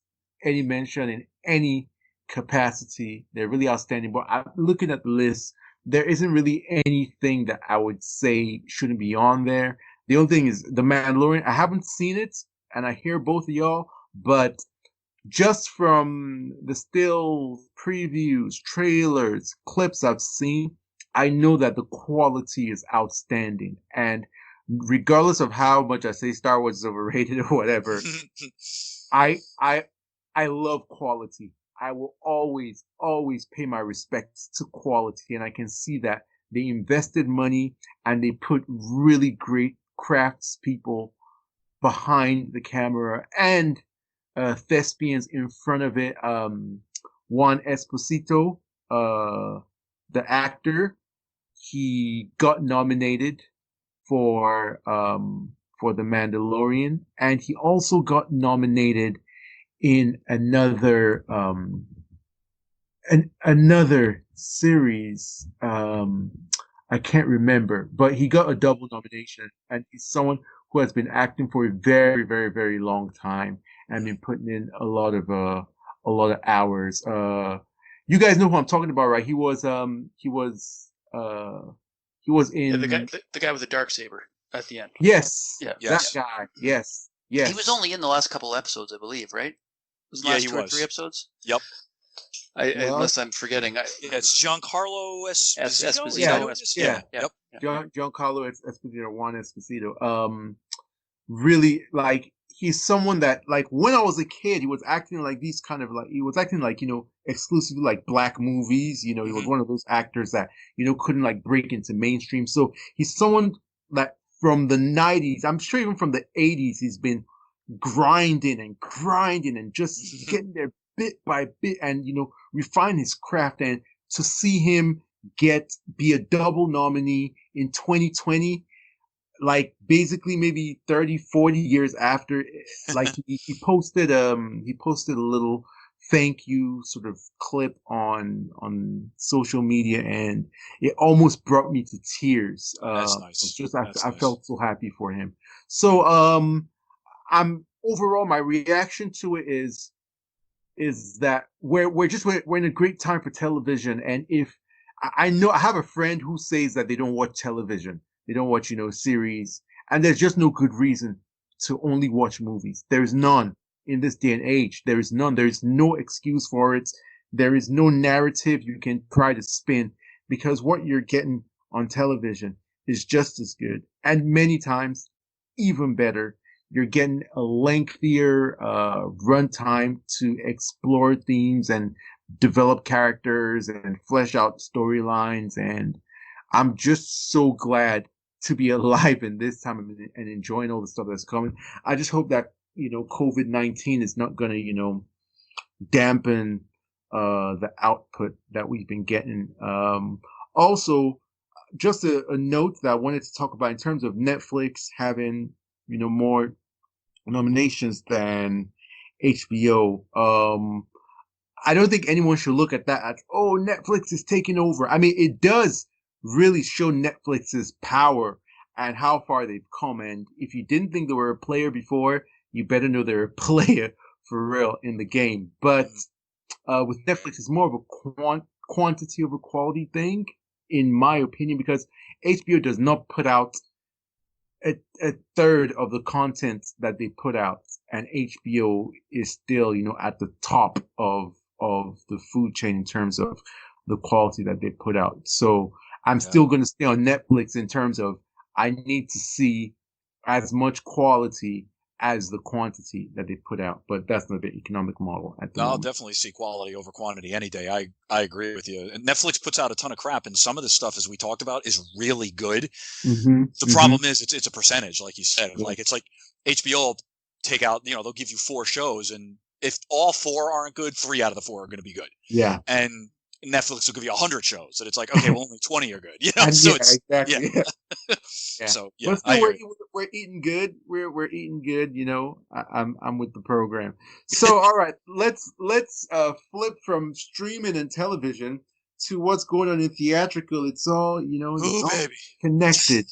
Speaker 1: any mention in any capacity. They're really outstanding. But I'm looking at the list, there isn't really anything that I would say shouldn't be on there. The only thing is The Mandalorian. I haven't seen it, and I hear both of y'all, but just from the still previews, trailers, clips I've seen, I know that the quality is outstanding. And regardless of how much I say Star Wars is overrated or whatever, I love quality. I will always, always pay my respects to quality. And I can see that they invested money and they put really great craftspeople behind the camera and thespians in front of it. Juan Esposito, the actor, he got nominated for The Mandalorian, and he also got nominated in another another series. I can't remember, but he got a double nomination, and he's someone who has been acting for a very, very, very long time and been putting in a lot of hours. You guys know who I'm talking about, right? He was in
Speaker 3: the guy with the dark saber at the end.
Speaker 1: Yes.
Speaker 3: Yeah.
Speaker 1: That guy. Yes. Yes.
Speaker 3: He was only in the last couple episodes, I believe, right? Was the last two or three episodes?
Speaker 2: Yep.
Speaker 3: Unless I'm forgetting.
Speaker 2: It's Giancarlo Esposito.
Speaker 1: Yeah.
Speaker 2: Yep.
Speaker 1: Giancarlo Esposito, Juan Esposito. Really, like, he's someone that, like, when I was a kid, he was acting like these kind of, like, he was acting like, exclusively like black movies. He was one of those actors that, couldn't, like, break into mainstream. So he's someone that from the 90s, I'm sure even from the 80s, he's been grinding and just getting there bit by bit and, refine his craft. And to see him be a double nominee in 2020, like basically maybe 30, 40 years after, like he posted a little thank you sort of clip on social media, and it almost brought me to tears.
Speaker 2: That's nice.
Speaker 1: I felt so happy for him. So I'm overall, my reaction to it is that we're in a great time for television. And if I know, I have a friend who says that they don't watch television. They don't watch, series. And there's just no good reason to only watch movies. There's none in this day and age. There is none. There is no excuse for it. There is no narrative you can try to spin, because what you're getting on television is just as good, and many times even better. You're getting a lengthier runtime to explore themes and develop characters and flesh out storylines. And I'm just so glad to be alive in this time and enjoying all the stuff that's coming. I just hope that COVID-19 is not going to, dampen the output that we've been getting. Also, just a note that I wanted to talk about in terms of Netflix having, more nominations than HBO. I don't think anyone should look at that as, oh, Netflix is taking over. I mean, it does really show Netflix's power and how far they've come. And if you didn't think they were a player before, you better know they're a player for real in the game. But with Netflix, it's more of a quantity over quality thing, in my opinion, because HBO does not put out a third of the content that they put out, and HBO is still, at the top of the food chain in terms of the quality that they put out. So I'm still going to stay on Netflix in terms of I need to see as much quality as the quantity that they put out, but that's not the economic model at the
Speaker 2: I'll
Speaker 1: moment.
Speaker 2: definitely see quality over quantity any day. I agree with you. And Netflix puts out a ton of crap, and some of this stuff, as we talked about, is really good. The problem is it's a percentage, like you said.
Speaker 1: Yeah.
Speaker 2: Like it's like HBO will take out, they'll give you 4 shows, and if all 4 aren't good, 3 out of the 4 are going to be good.
Speaker 1: Yeah.
Speaker 2: And Netflix will give you 100 shows, and it's like, okay, well, only 20 are good.
Speaker 1: And
Speaker 2: so
Speaker 1: yeah,
Speaker 2: it's
Speaker 1: exactly.
Speaker 2: yeah.
Speaker 1: Yeah.
Speaker 2: So yeah,
Speaker 1: But still,
Speaker 2: I hear you.
Speaker 1: we're eating good. We're eating good. I'm with the program. So all right, let's flip from streaming and television to what's going on in theatrical. It's all it's
Speaker 2: Ooh,
Speaker 1: all
Speaker 2: baby.
Speaker 1: connected,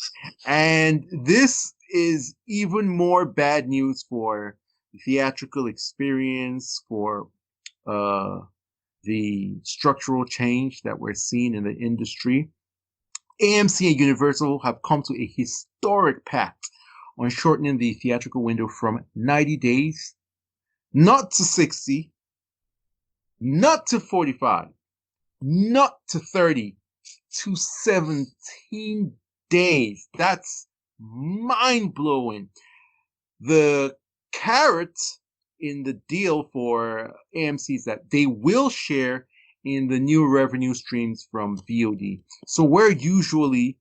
Speaker 1: and this is even more bad news for the theatrical experience, for the structural change that we're seeing in the industry. AMC and Universal have come to a historic pact on shortening the theatrical window from 90 days, not to 60, not to 45, not to 30, to 17 days. That's mind blowing. The carrot in the deal for AMC is that they will share in the new revenue streams from VOD. So where usually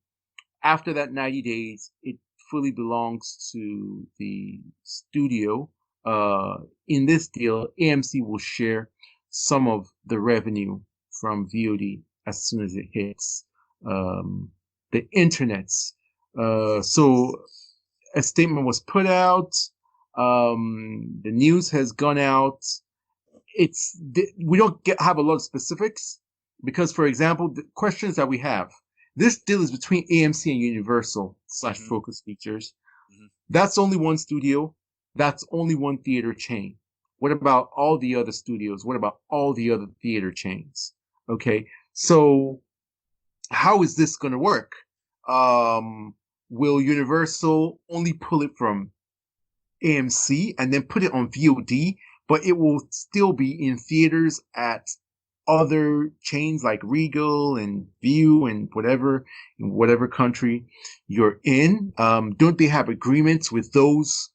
Speaker 1: after that 90 days, it fully belongs to the studio. In this deal, AMC will share some of the revenue from VOD as soon as it hits the internets. So a statement was put out. The news has gone out. We don't have a lot of specifics because, for example, the questions that we have. This deal is between AMC and Universal / Focus Features. That's only one studio. That's only one theater chain. What about all the other studios? What about all the other theater chains? Okay, so how is this going to work? Will Universal only pull it from AMC and then put it on VOD, but it will still be in theaters at other chains like Regal and View and in whatever country you're in? Don't they have agreements with those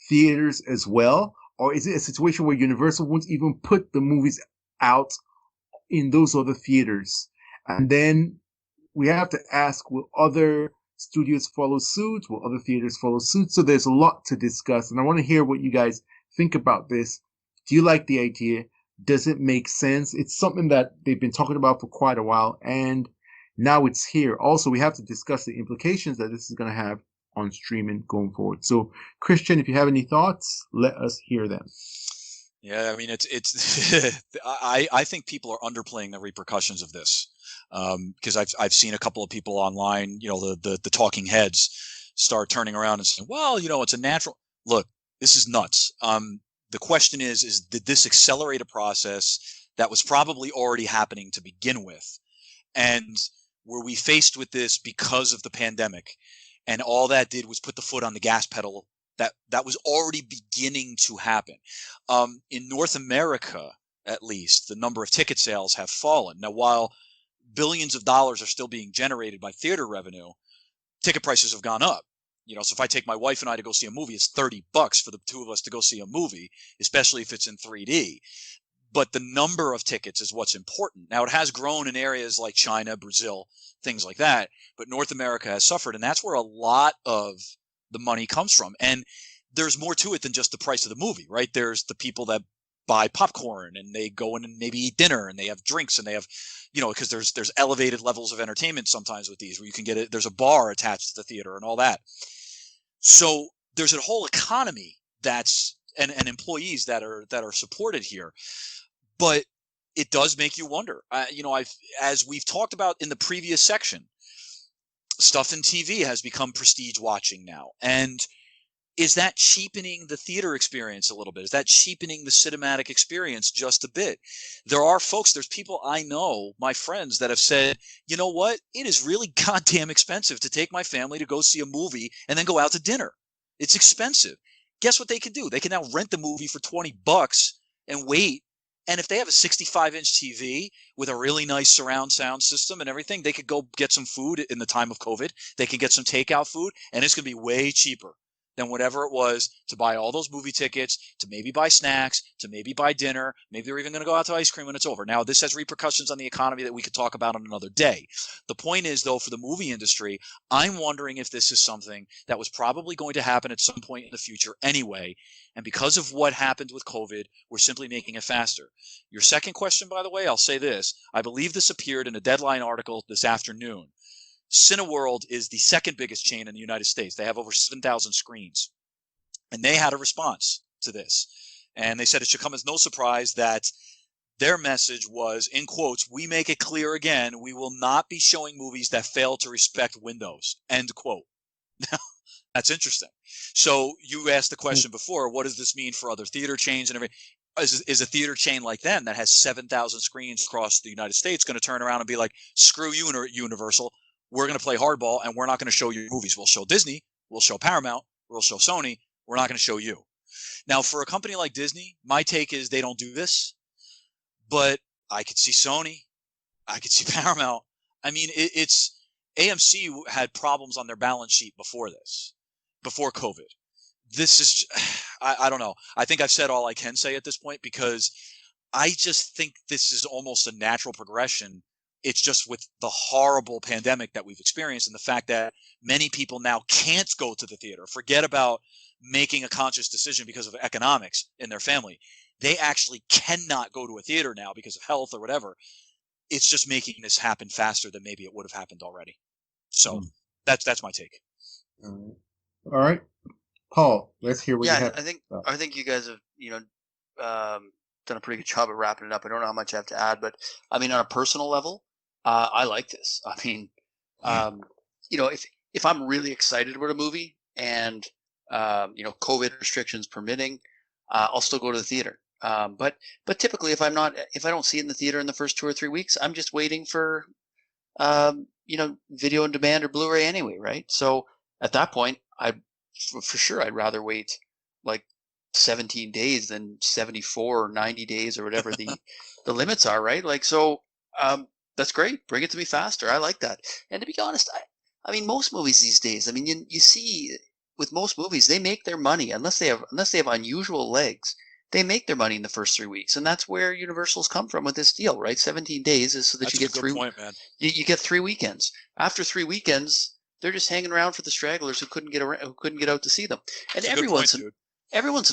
Speaker 1: theaters as well? Or is it a situation where Universal won't even put the movies out in those other theaters? And then we have to ask, will other studios follow suit? Will other theaters follow suit? So there's a lot to discuss, and I want to hear what you guys think about this. Do you like the idea? Does it make sense? It's something that they've been talking about for quite a while, and now it's here. Also, we have to discuss the implications that this is going to have on streaming going forward. So, Christian, if you have any thoughts, let us hear them.
Speaker 2: Yeah, I mean, it's I think people are underplaying the repercussions of this, because I've seen a couple of people online, the talking heads start turning around and saying, well, it's a natural look. This is nuts. The question is did this accelerate a process that was probably already happening to begin with? And were we faced with this because of the pandemic? And all that did was put the foot on the gas pedal that was already beginning to happen. In North America, at least, the number of ticket sales have fallen. Now, while billions of dollars are still being generated by theater revenue, ticket prices have gone up. So if I take my wife and I to go see a movie, it's $30 for the two of us to go see a movie, especially if it's in 3D. But the number of tickets is what's important. Now, it has grown in areas like China, Brazil, things like that, but North America has suffered, and that's where a lot of the money comes from. And there's more to it than just the price of the movie, right? There's the people that buy popcorn and they go in and maybe eat dinner and they have drinks and they have, because there's elevated levels of entertainment sometimes with these where you can get it. There's a bar attached to the theater and all that. So there's a whole economy and employees that are supported here. But it does make you wonder. As we've talked about in the previous section, stuff in TV has become prestige watching now. And is that cheapening the theater experience a little bit? Is that cheapening the cinematic experience just a bit? There's people I know, my friends, that have said, you know what? It is really goddamn expensive to take my family to go see a movie and then go out to dinner. It's expensive. Guess what they can do? They can now rent the movie for $20 and wait. And if they have a 65-inch TV with a really nice surround sound system and everything, they could go get some food in the time of COVID. They can get some takeout food, and it's going to be way cheaper than whatever it was to buy all those movie tickets, to maybe buy snacks, to maybe buy dinner. Maybe they're even going to go out to ice cream when it's over. Now, this has repercussions on the economy that we could talk about on another day. The point is, though, for the movie industry, I'm wondering if this is something that was probably going to happen at some point in the future anyway. And because of what happened with COVID, we're simply making it faster. Your second question, by the way, I'll say this. I believe this appeared in a Deadline article this afternoon. Cineworld is the second biggest chain in the United States. They have over 7,000 screens. And they had a response to this. And they said it should come as no surprise that their message was, in quotes, "We make it clear again, we will not be showing movies that fail to respect windows," end quote. Now, that's interesting. So you asked the question before, what does this mean for other theater chains and everything? Is a theater chain like them that has 7,000 screens across the United States going to turn around and be like, screw you, Universal. We're going to play hardball and we're not going to show you movies. We'll show Disney, we'll show Paramount, we'll show Sony. We're not going to show you. Now, for a company like Disney, my take is they don't do this, but I could see Sony, I could see Paramount. I mean, it's AMC had problems on their balance sheet before COVID. This is, I don't know. I think I've said all I can say at this point because I just think this is almost a natural progression. It's just with the horrible pandemic that we've experienced and the fact that many people now can't go to the theater. Forget about making a conscious decision because of economics in their family. They actually cannot go to a theater now because of health or whatever. It's just making this happen faster than maybe it would have happened already. So that's my take.
Speaker 1: All right. Paul, let's hear what you have.
Speaker 3: I think you guys have done a pretty good job of wrapping it up. I don't know how much I have to add, but I mean, on a personal level, I like this. I mean, if I'm really excited about a movie and COVID restrictions permitting, I'll still go to the theater. But typically, if I don't see it in the theater in the first 2 or 3 weeks, I'm just waiting for video on demand or Blu-ray anyway, right? So at that point, for sure I'd rather wait like 17 days than 74 or 90 days or whatever the limits are, right? Like, so that's great. Bring it to me faster. I like that. And to be honest, I mean, most movies these days, I mean, you see with most movies, they make their money unless they have unusual legs. They make their money in the first 3 weeks, and that's where Universal's come from with this deal, right? 17 days is so that
Speaker 2: that's
Speaker 3: you get
Speaker 2: a good point, man.
Speaker 3: You get 3 weekends. After 3 weekends, they're just hanging around for the stragglers who couldn't get out to see them. And every once in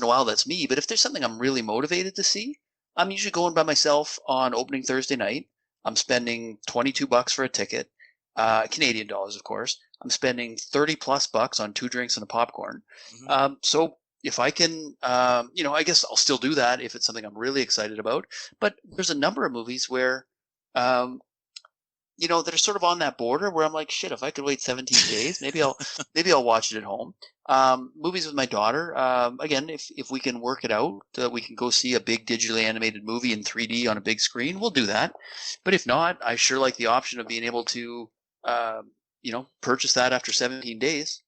Speaker 3: a while, that's me. But if there's something I'm really motivated to see, I'm usually going by myself on opening Thursday night. I'm spending $22 for a ticket, Canadian dollars, of course. I'm spending $30+ on 2 drinks and a popcorn.
Speaker 2: Mm-hmm.
Speaker 3: So if I can, I guess I'll still do that if it's something I'm really excited about. But there's a number of movies where, that are sort of on that border where I'm like, shit, if I could wait 17 days, maybe I'll watch it at home. Movies with my daughter, again, if we can work it out, we can go see a big digitally animated movie in 3D on a big screen, we'll do that. But if not, I sure like the option of being able to, purchase that after 17 days.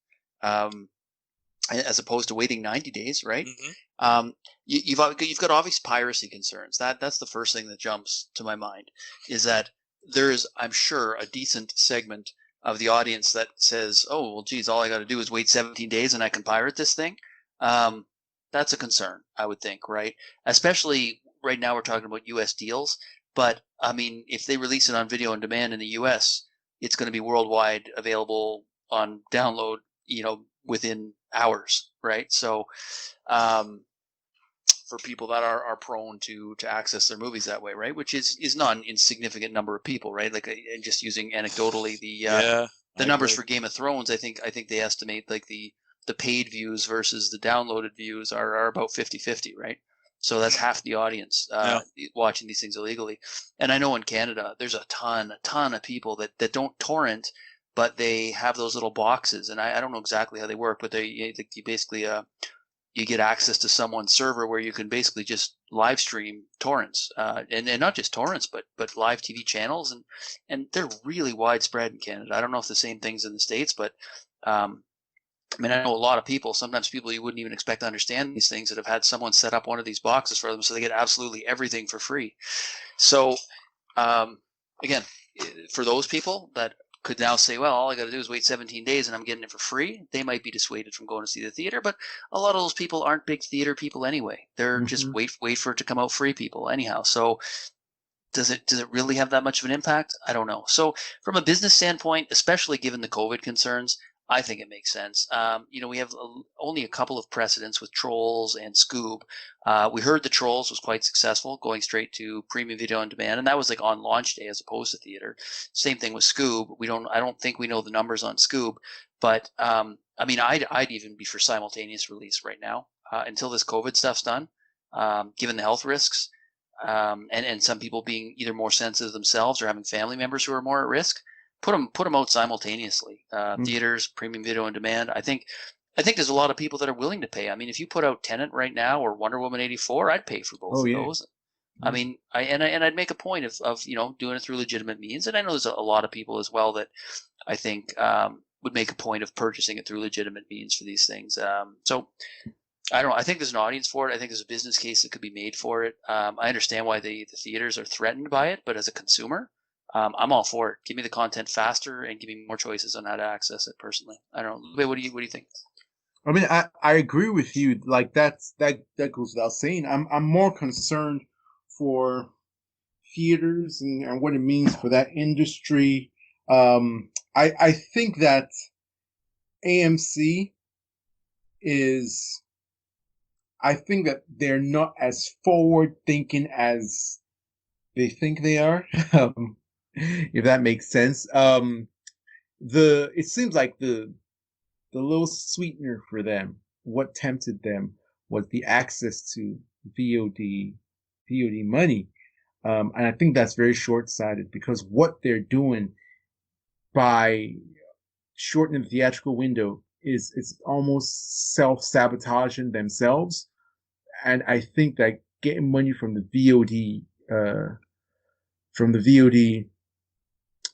Speaker 3: As opposed to waiting 90 days, right? Mm-hmm. You've got obvious piracy concerns. That's the first thing that jumps to my mind, is that there is, I'm sure, a decent segment of the audience that says, "Oh, well, geez, all I got to do is wait 17 days and I can pirate this thing." That's a concern, I would think, right? Especially right now, we're talking about U.S. deals, but I mean, if they release it on video on demand in the U.S., it's going to be worldwide available on download, within hours, right? So, for people that are prone to access their movies that way, right? Which is not an insignificant number of people, right? Like, and just using anecdotally the numbers for Game of Thrones, I think they estimate like the paid views versus the downloaded views are about 50-50, right? So that's half the audience watching these things illegally. And I know in Canada, there's a ton of people that don't torrent, but they have those little boxes. And I don't know exactly how they work, but you basically you get access to someone's server where you can basically just live stream torrents, and not just torrents, but live TV channels, and they're really widespread in Canada. I don't know if the same thing's in the States, but I mean, I know a lot of people, sometimes people you wouldn't even expect to understand these things, that have had someone set up one of these boxes for them, so they get absolutely everything for free. So, again, for those people that could now say, well, all I got to do is wait 17 days and I'm getting it for free, they might be dissuaded from going to see the theater. But a lot of those people aren't big theater people anyway. They're just wait for it to come out free people anyhow. So does it really have that much of an impact? I don't know. So from a business standpoint, especially given the COVID concerns, I think it makes sense. We have only a couple of precedents with Trolls and Scoob. We heard the Trolls was quite successful, going straight to premium video on demand, and that was like on launch day as opposed to theater. Same thing with Scoob. I don't think we know the numbers on Scoob, but I mean, I'd even be for simultaneous release right now until this COVID stuff's done, given the health risks, and some people being either more sensitive themselves or having family members who are more at risk. Put them out simultaneously. Theaters, premium video on demand. I think there's a lot of people that are willing to pay. I mean, if you put out Tenet right now or Wonder Woman 84, I'd pay for both of those. I mean, I'd make a point of doing it through legitimate means. And I know there's a lot of people as well that I think would make a point of purchasing it through legitimate means for these things. So I don't know. I think there's an audience for it. I think there's a business case that could be made for it. I understand why the theaters are threatened by it, but as a consumer, I'm all for it. Give me the content faster and give me more choices on how to access it personally. I don't know. Lupe, what do you think?
Speaker 1: I mean, I agree with you. Like that goes without saying. I'm more concerned for theaters and what it means for that industry. I think that AMC I think that they're not as forward thinking as they think they are. If that makes sense. It seems like the little sweetener for them, what tempted them, was the access to VOD money. And I think that's very short-sighted, because what they're doing by shortening the theatrical window is almost self-sabotaging themselves. And I think that getting money from the VOD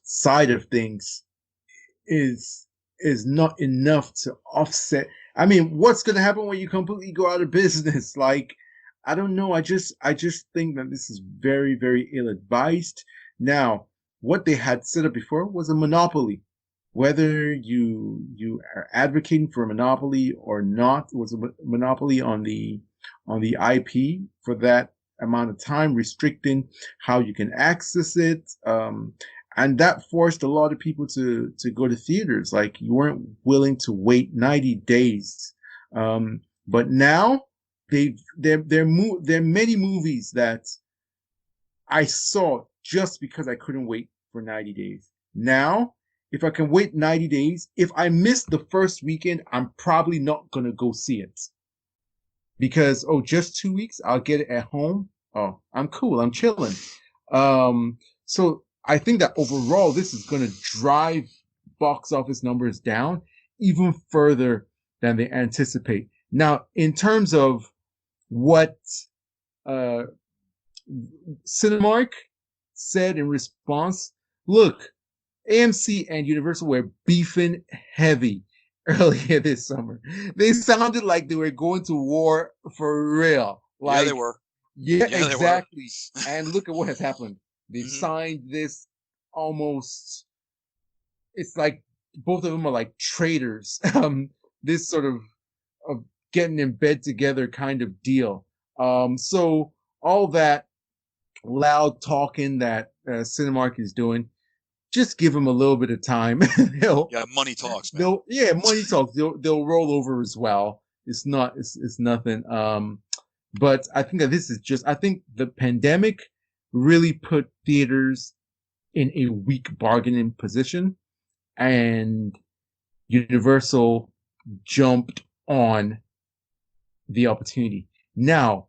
Speaker 1: side of things is not enough to offset. I mean, what's going to happen when you completely go out of business? Like, I don't know. I just think that this is very, very ill-advised. Now, what they had set up before was a monopoly. Whether you are advocating for a monopoly or not, was a monopoly on the IP for that amount of time, restricting how you can access it. And that forced a lot of people to go to theaters. Like, you weren't willing to wait 90 days. But now there are many movies that I saw just because I couldn't wait for 90 days. Now, if I can wait 90 days, if I miss the first weekend, I'm probably not going to go see it. Because, just 2 weeks, I'll get it at home. Oh, I'm cool. I'm chilling. So I think that overall, this is going to drive box office numbers down even further than they anticipate. Now, in terms of what Cinemark said in response, look, AMC and Universal were beefing heavy earlier this summer. They sounded like they were going to war for real.
Speaker 2: Like, yeah, they were.
Speaker 1: Yeah, exactly. And look at what has happened. They've signed this almost, it's like both of them are like traitors. This sort of getting in bed together kind of deal. So all that loud talking that Cinemark is doing, just give them a little bit of time.
Speaker 2: Money talks, man.
Speaker 1: Money talks. They'll roll over as well. It's not. It's nothing. But I think that this is just. I think the pandemic really put theaters in a weak bargaining position, and Universal jumped on the opportunity. Now,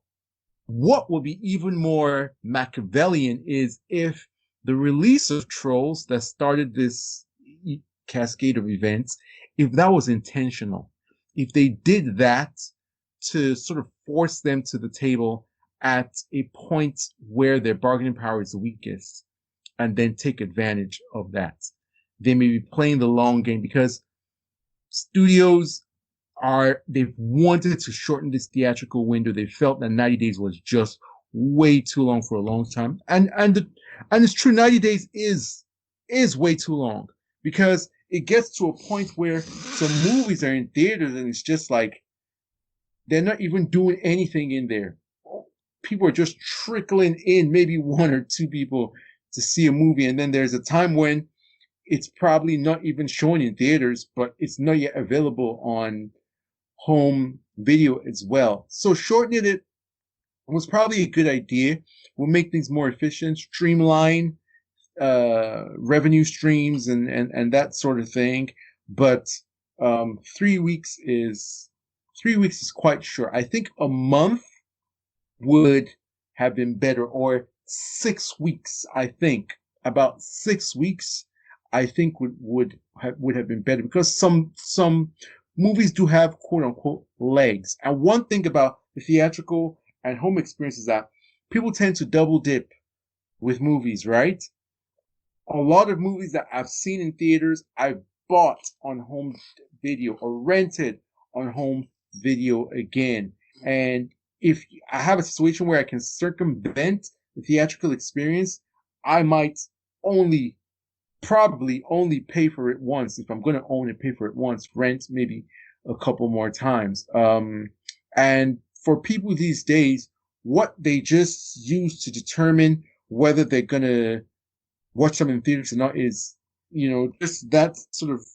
Speaker 1: what will be even more Machiavellian is if the release of Trolls that started this cascade of events, if that was intentional, if they did that to sort of force them to the table at a point where their bargaining power is the weakest, and then take advantage of that, they may be playing the long game because studios they've wanted to shorten this theatrical window. They felt that 90 days was just way too long for a long time. And it's true, 90 days is way too long because it gets to a point where some movies are in theaters and it's just like they're not even doing anything in there. People are just trickling in, maybe one or two people to see a movie, and then there's a time when it's probably not even showing in theaters, but it's not yet available on home video as well. So shortening it was probably a good idea. Will make things more efficient, streamline revenue streams and that sort of thing. But 3 weeks is quite short. I think a month would have been better, or 6 weeks. I think about 6 weeks. I think would have been better because some movies do have quote unquote legs. And one thing about the theatrical and home experience is that people tend to double dip with movies, right? A lot of movies that I've seen in theaters, I've bought on home video or rented on home video again. And if I have a situation where I can circumvent the theatrical experience, I might probably only pay for it once. If I'm going to own and pay for it once, rent maybe a couple more times. And for people these days, what they just use to determine whether they're going to watch something in theaters or not is, just that sort of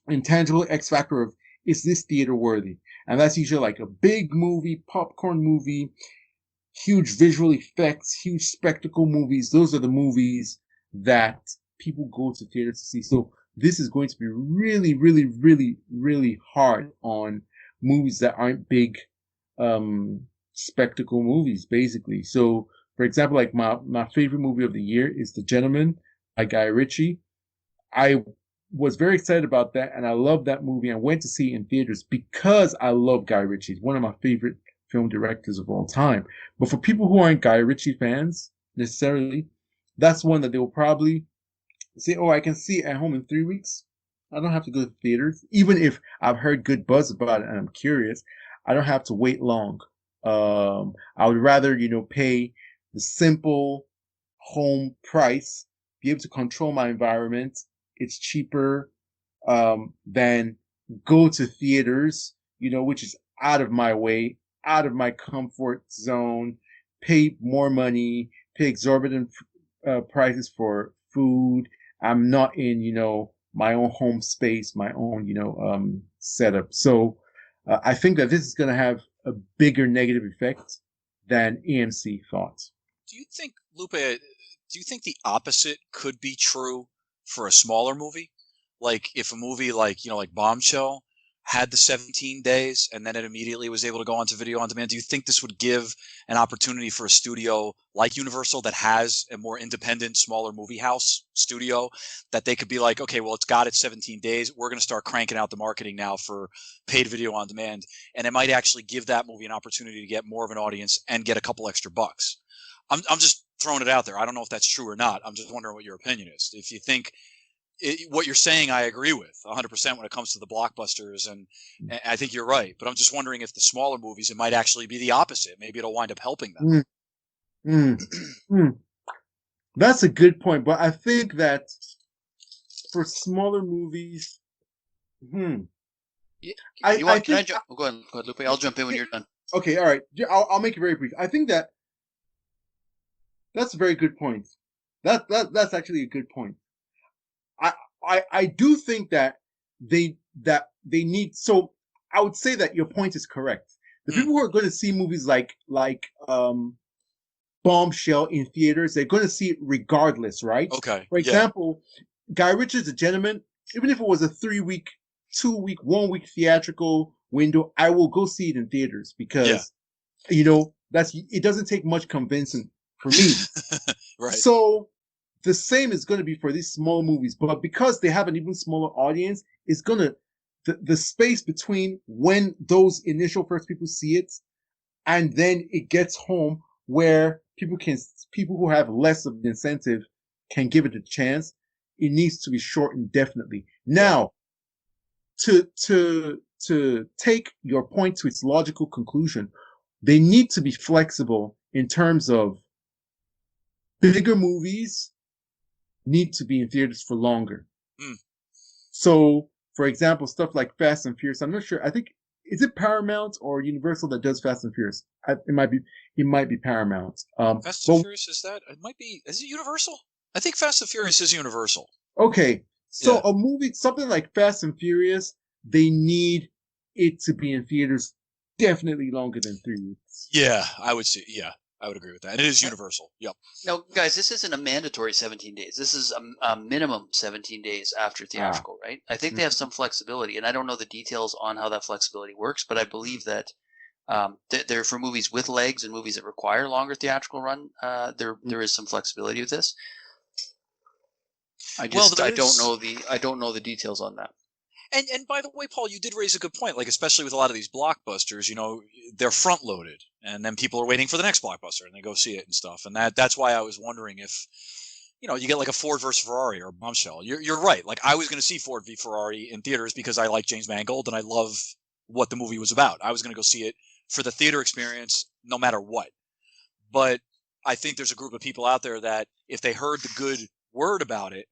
Speaker 1: intangible X factor of, is this theater worthy? And that's usually like a big movie, popcorn movie, huge visual effects, huge spectacle movies. Those are the movies that people go to theaters to see. So this is going to be really, really, really, really hard on movies that aren't big spectacle movies, basically. So, for example, like my favorite movie of the year is The Gentleman by Guy Ritchie. I was very excited about that, and I love that movie. I went to see it in theaters because I love Guy Ritchie. He's one of my favorite film directors of all time. But for people who aren't Guy Ritchie fans necessarily, that's one that they will probably say, oh, I can see it at home in 3 weeks. I don't have to go to theaters. Even if I've heard good buzz about it and I'm curious, I don't have to wait long. I would rather, pay the simple home price, be able to control my environment. It's cheaper than go to theaters, which is out of my way, out of my comfort zone, pay more money, pay exorbitant prices for food. I'm not in, my own home space, my own, setup. So I think that this is going to have a bigger negative effect than AMC thought.
Speaker 2: Do you think, Lupe, the opposite could be true for a smaller movie? Like if a movie like Bombshell had the 17 days and then it immediately was able to go onto video on demand, do you think this would give an opportunity for a studio like Universal that has a more independent, smaller movie house studio, that they could be like, okay, well, it's got its 17 days. We're going to start cranking out the marketing now for paid video on demand. And it might actually give that movie an opportunity to get more of an audience and get a couple extra bucks. I'm just throwing it out there. I don't know if that's true or not. I'm just wondering what your opinion is. If you think what you're saying, I agree with 100% when it comes to the blockbusters, and I think you're right. But I'm just wondering if the smaller movies, it might actually be the opposite. Maybe it'll wind up helping them.
Speaker 1: That's a good point. But I think that for smaller movies,
Speaker 3: Go ahead, Lupe. I'll jump in when you're done.
Speaker 1: Okay, all right. I'll make it very brief. I think that's a very good point. That's actually a good point. I do think that they need. So I would say that your point is correct. The people who are going to see movies like Bombshell in theaters, they're going to see it regardless, right?
Speaker 2: Okay.
Speaker 1: For example, Guy Ritchie's The Gentleman, even if it was a 3-week, 2-week, 1-week theatrical window, I will go see it in theaters because, it doesn't take much convincing for me.
Speaker 2: Right.
Speaker 1: So the same is going to be for these small movies, but because they have an even smaller audience, it's going to, the space between when those initial first people see it and then it gets home where people who have less of an incentive can give it a chance. It needs to be shortened definitely. Now, to take your point to its logical conclusion, they need to be flexible in terms of bigger movies need to be in theaters for longer. So, for example, stuff like Fast and Furious, I'm not sure. I think, is it Paramount or Universal that does Fast and Furious? It might be Paramount.
Speaker 2: Fast and Furious is that? It might be. Is it Universal? I think Fast and Furious is Universal.
Speaker 1: Okay, so a movie, something like Fast and Furious, they need it to be in theaters definitely longer than 3 weeks.
Speaker 2: Yeah, I would say. Yeah, I would agree with that. It is Universal. Yep.
Speaker 3: No, guys, this isn't a mandatory 17 days. This is a minimum 17 days after theatrical, right? I think they have some flexibility, and I don't know the details on how that flexibility works, but I believe that they're for movies with legs and movies that require longer theatrical run. There is some flexibility with this. I don't know the details on that.
Speaker 2: And by the way, Paul, you did raise a good point. Like, especially with a lot of these blockbusters, they're front loaded, and then people are waiting for the next blockbuster, and they go see it and stuff. And that's why I was wondering if, you get like a Ford versus Ferrari or Bombshell. You're right. Like, I was going to see Ford v Ferrari in theaters because I like James Mangold and I love what the movie was about. I was going to go see it for the theater experience, no matter what. But I think there's a group of people out there that if they heard the good word about it,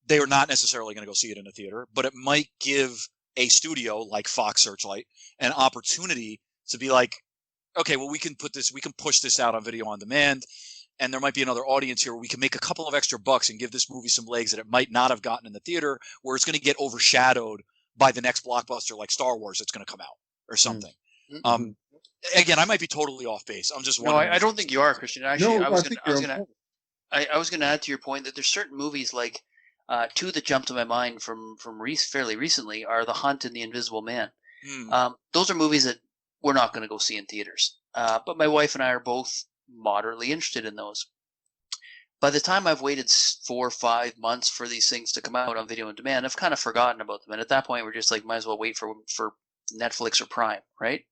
Speaker 2: they are not necessarily going to go see it in a theater, but it might give a studio like Fox Searchlight an opportunity to be like, okay, well, we can push this out on video on demand, and there might be another audience here where we can make a couple of extra bucks and give this movie some legs that it might not have gotten in the theater, where it's going to get overshadowed by the next blockbuster like Star Wars that's going to come out or something. Again, I might be totally off base. I'm just wondering.
Speaker 3: No, I don't think you are, Christian. Actually, I was going to add to your point that there's certain movies like two that jump to my mind from fairly recently are The Hunt and The Invisible Man. Those are movies that we're not going to go see in theaters. But my wife and I are both moderately interested in those. By the time I've waited 4 or 5 months for these things to come out on video on demand, I've kind of forgotten about them. And at that point, we're just like, might as well wait for Netflix or Prime, right?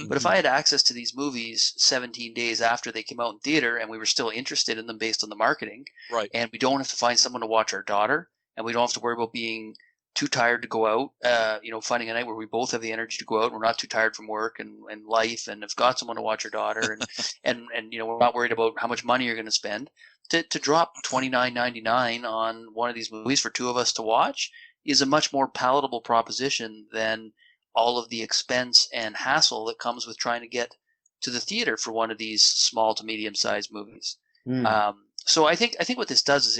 Speaker 3: But if I had access to these movies 17 days after they came out in theater and we were still interested in them based on the marketing,
Speaker 2: right,
Speaker 3: and we don't have to find someone to watch our daughter, and we don't have to worry about being too tired to go out, finding a night where we both have the energy to go out, and we're not too tired from work and life, and have got someone to watch our daughter, and we're not worried about how much money you're going to spend, to drop $29.99 on one of these movies for two of us to watch is a much more palatable proposition than all of the expense and hassle that comes with trying to get to the theater for one of these small to medium sized movies. So I think what this does is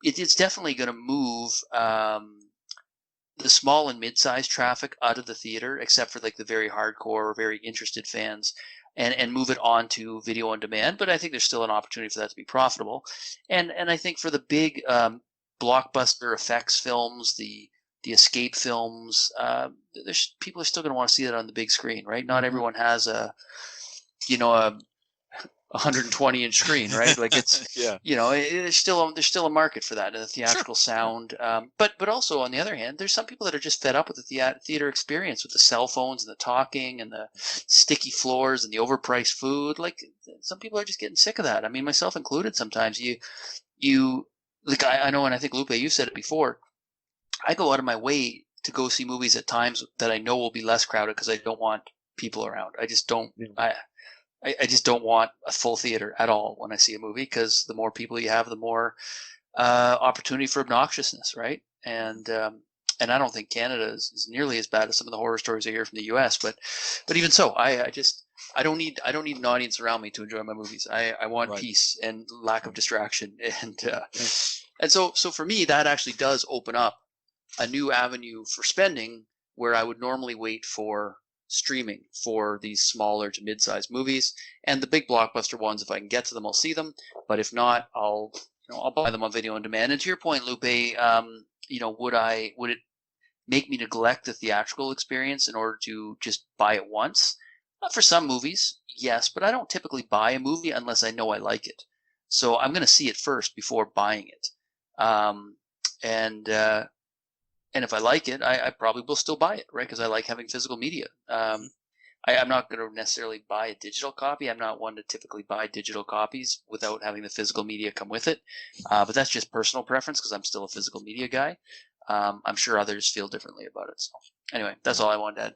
Speaker 3: it's definitely going to move the small and mid-sized traffic out of the theater, except for like the very hardcore or very interested fans, and move it on to video on demand. But I think there's still an opportunity for that to be profitable. And I think for the big blockbuster effects films, the escape films, people are still going to want to see that on the big screen, right? Not everyone has a 120-inch screen, right? Like it's, there's still a market for that, and the theatrical sound. But also on the other hand, there's some people that are just fed up with the theater experience, with the cell phones and the talking and the sticky floors and the overpriced food. Like some people are just getting sick of that. I mean, myself included. Sometimes you like I know, and I think Lupe, you said it before. I go out of my way to go see movies at times that I know will be less crowded because I don't want people around. I just don't. I just don't want a full theater at all when I see a movie, because the more people you have, the more opportunity for obnoxiousness, right? And I don't think Canada is nearly as bad as some of the horror stories I hear from the U.S. But even so, I don't need an audience around me to enjoy my movies. I want peace and lack of distraction, and so for me that actually does open up a new avenue for spending where I would normally wait for streaming for these smaller to mid-sized movies, and the big blockbuster ones, if I can get to them, I'll see them. But if not, I'll buy them on video on demand. And to your point, Lupe, would it make me neglect the theatrical experience in order to just buy it once? For some movies, yes, but I don't typically buy a movie unless I know I like it. So I'm going to see it first before buying it. And if I like it, I probably will still buy it, right? Because I like having physical media. I'm not going to necessarily buy a digital copy. I'm not one to typically buy digital copies without having the physical media come with it. But that's just personal preference because I'm still a physical media guy. I'm sure others feel differently about it. So anyway, that's all I wanted to add.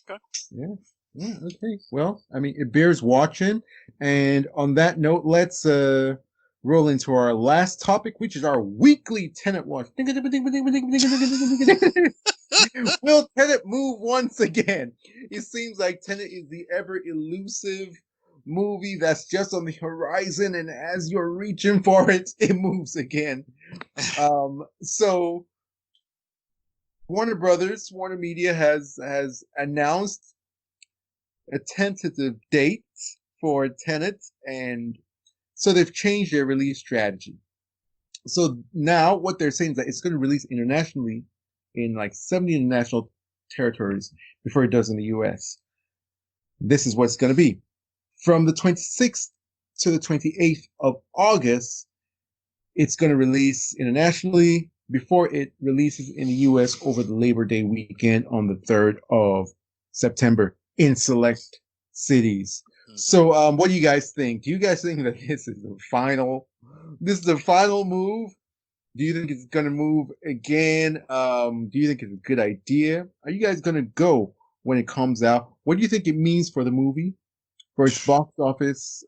Speaker 2: Okay.
Speaker 1: Yeah. Yeah. Okay. Well, I mean, it bears watching. And on that note, let's roll into our last topic, which is our weekly Tenet watch. Will Tenet move once again? It seems like Tenet is the ever elusive movie that's just on the horizon, and as you're reaching for it, it moves again. So Warner Media has announced a tentative date for Tenet, and so they've changed their release strategy. So now what they're saying is that it's going to release internationally in like 70 international territories before it does in the US. This is what it's going to be. From the 26th to the 28th of August, it's going to release internationally before it releases in the US over the Labor Day weekend on the 3rd of September in select cities. So, what do you guys think? Do you guys think that this is the final move? Do you think it's going to move again? Do you think it's a good idea? Are you guys going to go when it comes out? What do you think it means for the movie, for its box office,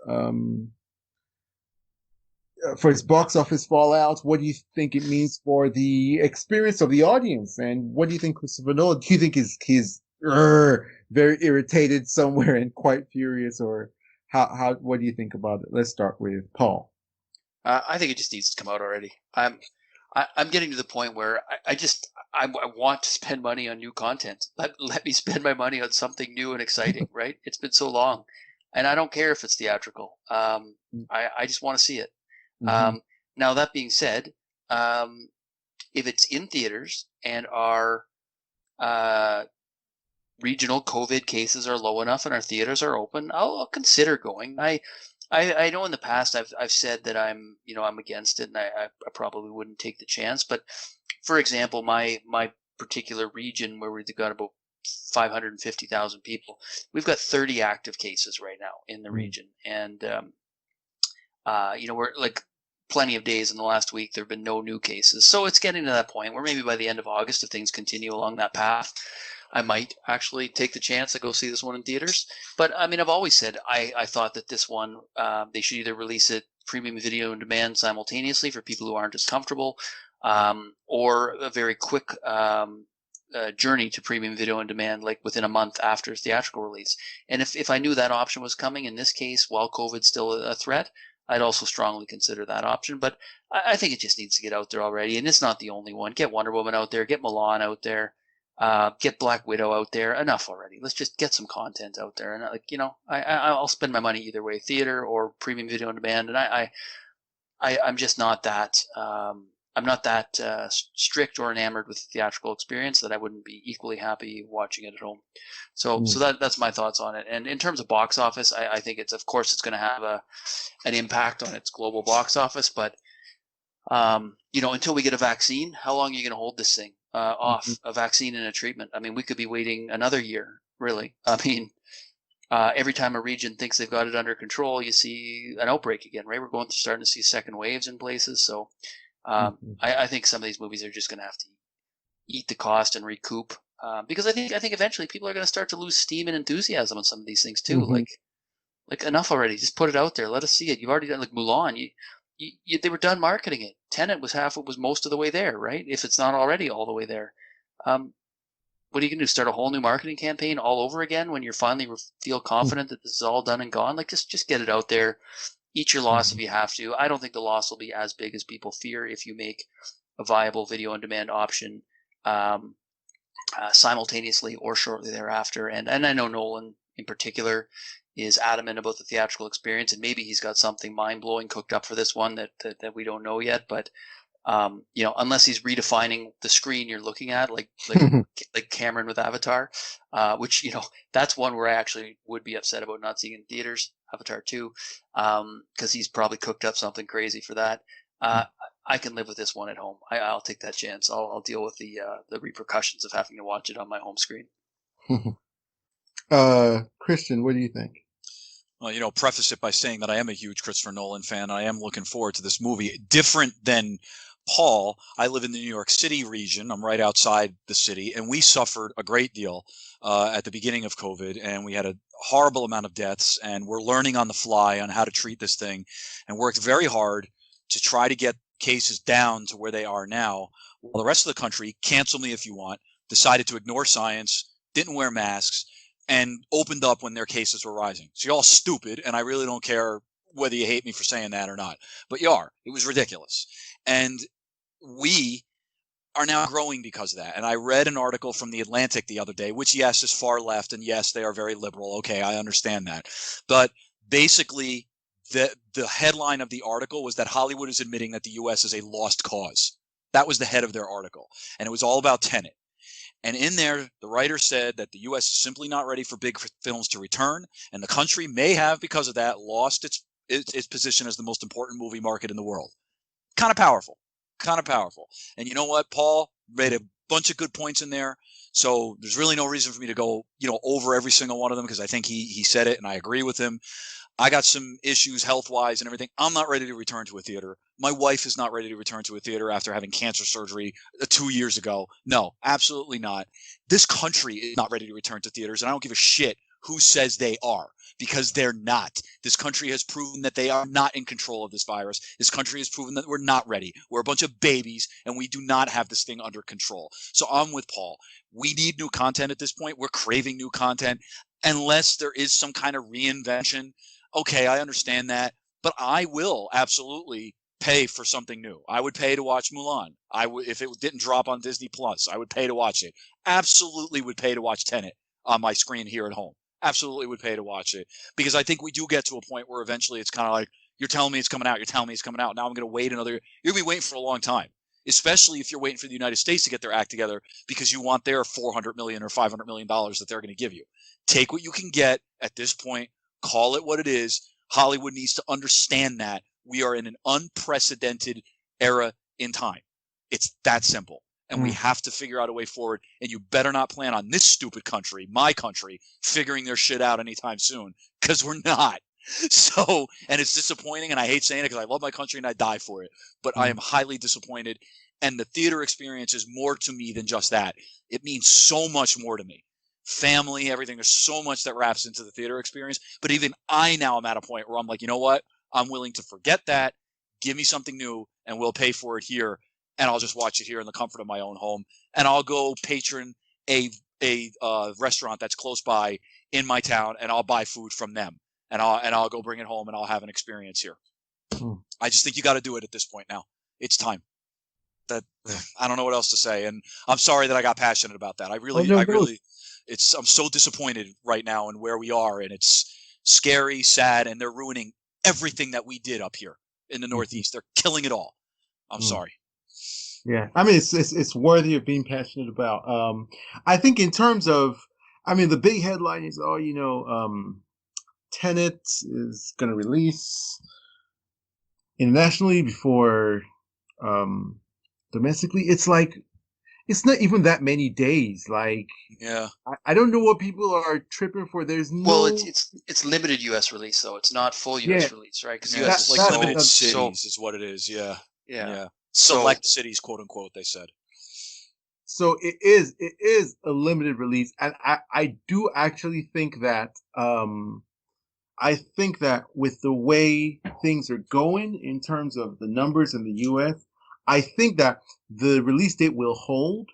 Speaker 1: fallout? What do you think it means for the experience of the audience? And what do you think Christopher Nolan? Do you think he's very irritated somewhere and quite furious, or how? What do you think about it? Let's start with Paul.
Speaker 3: I think it just needs to come out already. I'm getting to the point where I want to spend money on new content. Let me spend my money on something new and exciting, right? It's been so long, and I don't care if it's theatrical. I just want to see it.
Speaker 1: Mm-hmm.
Speaker 3: Now that being said, if it's in theaters and our regional COVID cases are low enough and our theaters are open, I'll consider going. I know in the past I've said that I'm against it and I probably wouldn't take the chance. But for example, my particular region where we've got about 550,000 people, we've got 30 active cases right now in the region, and we're like plenty of days in the last week there have been no new cases. So it's getting to that point where maybe by the end of August, if things continue along that path, I might actually take the chance to go see this one in theaters. But I mean, I've always said I thought that this one, they should either release it premium video on demand simultaneously for people who aren't as comfortable, or a very quick journey to premium video on demand, like within a month after theatrical release. And if I knew that option was coming in this case, while COVID's still a threat, I'd also strongly consider that option. But I think it just needs to get out there already. And it's not the only one. Get Wonder Woman out there. Get Milan out there. Get Black Widow out there. Enough already. Let's just get some content out there. And I'll spend my money either way, theater or premium video on demand. And I'm just not that. I'm not that strict or enamored with the theatrical experience that I wouldn't be equally happy watching it at home. So that's my thoughts on it. And in terms of box office, I think it's going to have an impact on its global box office. But until we get a vaccine, how long are you going to hold this thing off? A vaccine and a treatment. I mean, we could be waiting another year, really. I mean, every time a region thinks they've got it under control, you see an outbreak again, right? We're starting to see second waves in places. So I think some of these movies are just going to have to eat the cost and recoup, because I think eventually people are going to start to lose steam and enthusiasm on some of these things too. Like enough already. Just put it out there. Let us see it. You've already done like Mulan. They were done marketing it. Tenet was most of the way there, right? If it's not already all the way there. What are you going to do? Start a whole new marketing campaign all over again when you finally feel confident that this is all done and gone? Like just get it out there. Eat your loss if you have to. I don't think the loss will be as big as people fear if you make a viable video on demand option simultaneously or shortly thereafter. And I know Nolan in particular is adamant about the theatrical experience, and maybe he's got something mind blowing cooked up for this one that we don't know yet. But unless he's redefining the screen you're looking at, like Cameron with Avatar, which that's one where I actually would be upset about not seeing in theaters, Avatar 2, because he's probably cooked up something crazy for that. I can live with this one at home. I'll take that chance. I'll deal with the repercussions of having to watch it on my home screen.
Speaker 1: Christian, what do you think?
Speaker 2: Well, preface it by saying that I am a huge Christopher Nolan fan. I am looking forward to this movie. Different than Paul, I live in the New York City region. I'm right outside the city, and we suffered a great deal at the beginning of COVID, and we had a horrible amount of deaths, and we're learning on the fly on how to treat this thing, and worked very hard to try to get cases down to where they are now, while the rest of the country, cancel me if you want, decided to ignore science, didn't wear masks, and opened up when their cases were rising. So you're all stupid, and I really don't care whether you hate me for saying that or not, but you are. It was ridiculous. And we are now growing because of that. And I read an article from The Atlantic the other day, which, yes, is far left, and yes, they are very liberal. Okay, I understand that. But basically, the headline of the article was that Hollywood is admitting that the U.S. is a lost cause. That was the head of their article. And it was all about Tenet. And in there, the writer said that the U.S. is simply not ready for big films to return, and the country may have, because of that, lost its position as the most important movie market in the world. Kind of powerful. And you know what? Paul made a bunch of good points in there. So there's really no reason for me to go, over every single one of them, because I think he said it and I agree with him. I got some issues health-wise and everything. I'm not ready to return to a theater. My wife is not ready to return to a theater after having cancer surgery 2 years ago. No, absolutely not. This country is not ready to return to theaters, and I don't give a shit who says they are, because they're not. This country has proven that they are not in control of this virus. This country has proven that we're not ready. We're a bunch of babies, and we do not have this thing under control. So I'm with Paul. We need new content at this point. We're craving new content. Unless there is some kind of reinvention, okay, I understand that, but I will absolutely pay for something new. I would pay to watch Mulan. If it didn't drop on Disney Plus, I would pay to watch it. Absolutely would pay to watch Tenet on my screen here at home. Absolutely would pay to watch it, because I think we do get to a point where eventually it's kind of like, you're telling me it's coming out. You're telling me it's coming out. Now I'm going to wait another. You'll be waiting for a long time, especially if you're waiting for the United States to get their act together, because you want their $400 million or $500 million that they're going to give you. Take what you can get at this point. Call it what it is. Hollywood needs to understand that we are in an unprecedented era in time. It's that simple. And we have to figure out a way forward. And you better not plan on this stupid country, my country, figuring their shit out anytime soon, because we're not. So, and it's disappointing, and I hate saying it because I love my country and I die for it, but I am highly disappointed. And the theater experience is more to me than just that. It means so much more to me. Family, everything. There's so much that wraps into the theater experience. But even I now am at a point where I'm like, you know what? I'm willing to forget that. Give me something new, and we'll pay for it here. And I'll just watch it here in the comfort of my own home. And I'll go patron a restaurant that's close by in my town, and I'll buy food from them. And I'll go bring it home, and I'll have an experience here. I just think you got to do it at this point now. It's time. I don't know what else to say, and I'm sorry that I got passionate about that. I'm so disappointed right now in where we are, and it's scary, sad, and they're ruining everything that we did up here in the Northeast. They're killing it all. I'm sorry.
Speaker 1: Yeah, I mean, it's worthy of being passionate about. I think in terms of, the big headline is, Tenet is going to release internationally before domestically. It's like, it's not even that many days. Like,
Speaker 2: yeah,
Speaker 1: I don't know what people are tripping for. There's no.
Speaker 3: Well, it's limited U.S. release though. It's not full U.S. release, right? Because U.S.
Speaker 2: is like limited cities is what it is. Yeah. Select cities, quote unquote. They said.
Speaker 1: So it is a limited release, and I do actually think that with the way things are going in terms of the numbers in the U.S., I think that the release date will hold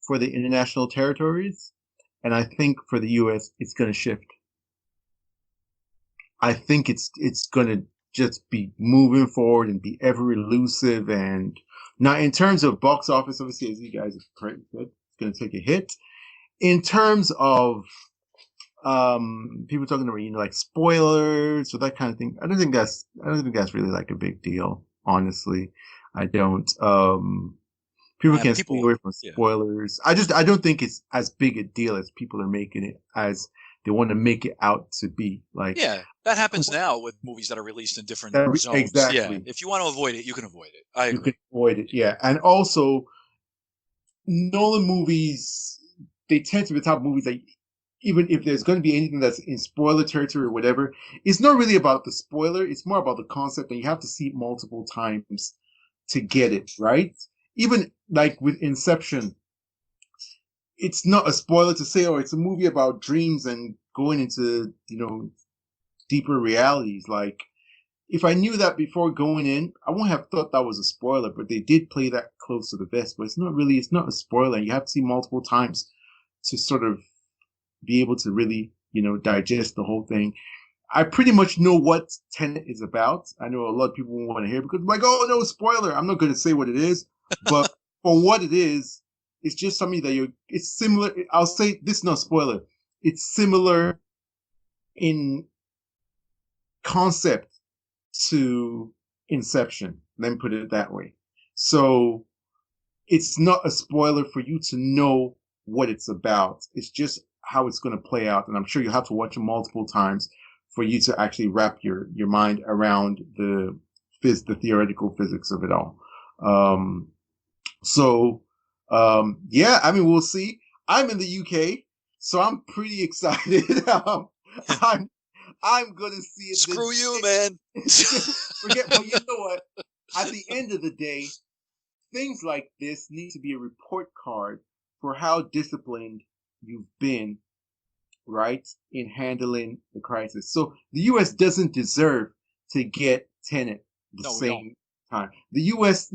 Speaker 1: for the international territories, and I think for the U.S. it's going to shift. I think it's going to just be moving forward and be ever elusive. And now, in terms of box office, obviously, as you guys have said, it's going to take a hit. in terms of people talking about like spoilers or that kind of thing, I don't think that's really like a big deal. Honestly, I don't. People can stay away from spoilers. I don't think it's as big a deal as people are making it, as they want to make it out to be. Like,
Speaker 2: yeah, that happens now with movies that are released in different zones.
Speaker 1: Exactly.
Speaker 2: Yeah, if you want to avoid it, you can avoid it. I agree.
Speaker 1: You can avoid it. Yeah, and also Nolan movies, they tend to be the type of movies that, even if there's going to be anything that's in spoiler territory or whatever, it's not really about the spoiler. It's more about the concept, and you have to see it multiple times to get it, right? Even like with Inception, it's not a spoiler to say, oh, it's a movie about dreams and going into, deeper realities. Like, if I knew that before going in, I wouldn't have thought that was a spoiler, but they did play that close to the vest. But it's not a spoiler. You have to see multiple times to sort of be able to really, digest the whole thing. I pretty much know what Tenet is about. I know a lot of people won't want to hear because like, oh no, spoiler. I'm not going to say what it is, but for what it is, it's just something that it's similar. I'll say this is not spoiler. It's similar in concept to Inception. Let me put it that way. So it's not a spoiler for you to know what it's about. It's just how it's going to play out. And I'm sure you'll have to watch it multiple times for you to actually wrap your mind around the theoretical physics of it all. Yeah, I mean, we'll see. I'm in the UK, so I'm pretty excited. I'm gonna see it.
Speaker 2: Screw you, man.
Speaker 1: Forget. Well, you know what? At the end of the day, things like this need to be a report card for how disciplined you've been, right, in handling the crisis. So the U.S. doesn't deserve to get Tenet the same time. The U.S.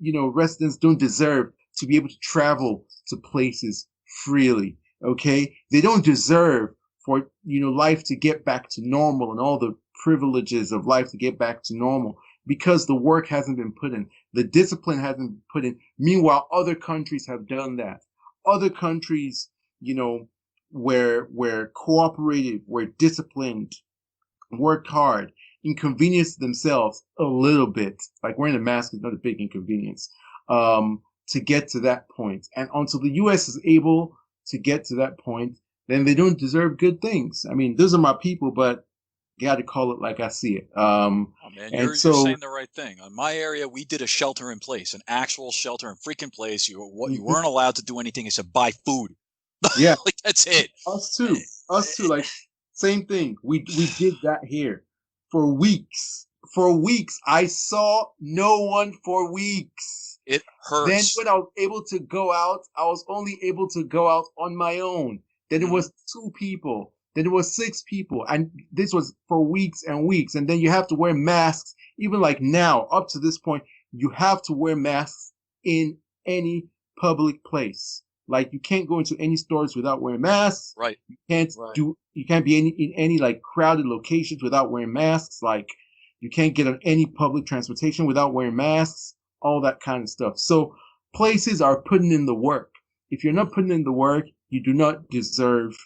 Speaker 1: residents don't deserve to be able to travel to places freely. Okay, they don't deserve for life to get back to normal and all the privileges of life to get back to normal because the work hasn't been put in, the discipline hasn't been put in. Meanwhile, other countries have done that. Other countries, were cooperative, were disciplined, worked hard, inconvenienced themselves a little bit. Like wearing a mask is not a big inconvenience. To get to that point. And until the U.S. is able to get to that point, then they don't deserve good things. I mean, those are my people, but you got to call it like I see it.
Speaker 2: Man, you're saying the right thing. On my area, we did a shelter in place, an actual shelter in freaking place. You weren't allowed to do anything except buy food.
Speaker 1: Yeah,
Speaker 2: like that's it.
Speaker 1: Us too. Like same thing. We did that here for weeks. For weeks, I saw no one for weeks.
Speaker 2: It hurts.
Speaker 1: Then when I was able to go out, I was only able to go out on my own. Then it was 2 people. Then it was 6 people. And this was for weeks and weeks. And then you have to wear masks. Even like now, up to this point, you have to wear masks in any public place. Like you can't go into any stores without wearing masks.
Speaker 2: Right.
Speaker 1: You can't be in any like crowded locations without wearing masks. Like you can't get on any public transportation without wearing masks. All that kind of stuff. So places are putting in the work. If you're not putting in the work, you do not deserve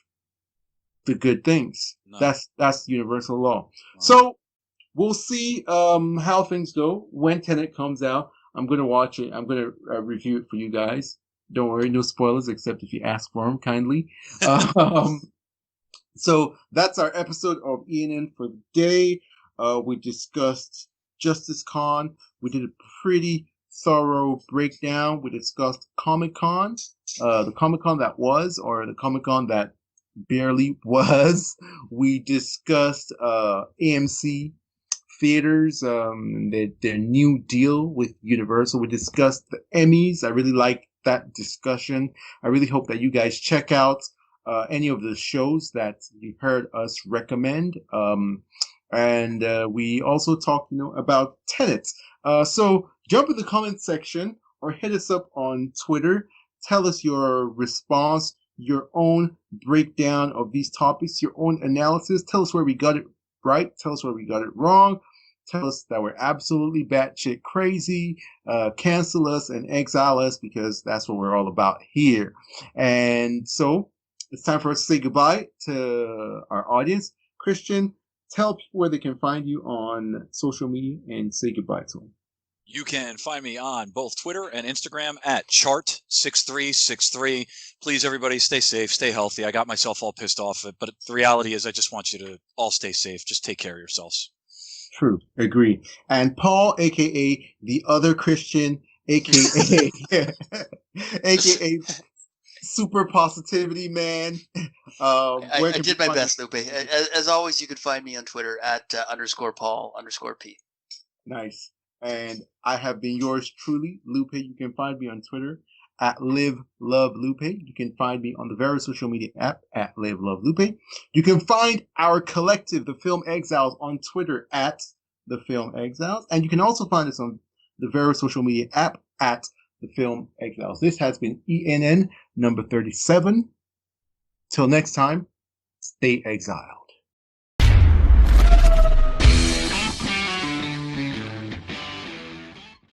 Speaker 1: the good things. No. That's universal law. Wow. So we'll see how things go when Tenet comes out. I'm gonna watch it. I'm gonna review it for you guys. Don't worry, no spoilers except if you ask for them kindly. So that's our episode of ENN for the day. We discussed Justice Con. We did a pretty thorough breakdown. We discussed Comic-Con, the Comic-Con that was, or the Comic-Con that barely was. We discussed AMC theaters, their new deal with Universal. We discussed the Emmys. I really liked that discussion. I really hope that you guys check out any of the shows that you heard us recommend. And we also talked, about Tenet. So jump in the comment section or hit us up on Twitter. Tell us your response, your own breakdown of these topics, your own analysis. Tell us where we got it right. Tell us where we got it wrong. tell us that we're absolutely batshit crazy, cancel us and exile us, because that's what we're all about here. And so it's time for us to say goodbye to our audience. Christian, tell people where they can find you on social media and say goodbye to them.
Speaker 2: You can find me on both Twitter and Instagram at chart6363. Please, everybody, stay safe, stay healthy. I got myself all pissed off, but the reality is I just want you to all stay safe. Just take care of yourselves.
Speaker 1: True. Agree. And Paul, a.k.a. the other Christian, a.k.a. a.k.a. super positivity man.
Speaker 3: I did my best, Lupe. As always, you can find me on Twitter at _Paul_P.
Speaker 1: Nice. And I have been yours truly, Lupe. You can find me on Twitter at Live Love Lupe. You can find me on the various social media app at Live Love Lupe. You can find our collective, the Film Exiles, on Twitter at the Film Exiles. And you can also find us on the various social media app at the Film Exiles. This has been ENN number 37. Till next time, stay exiled.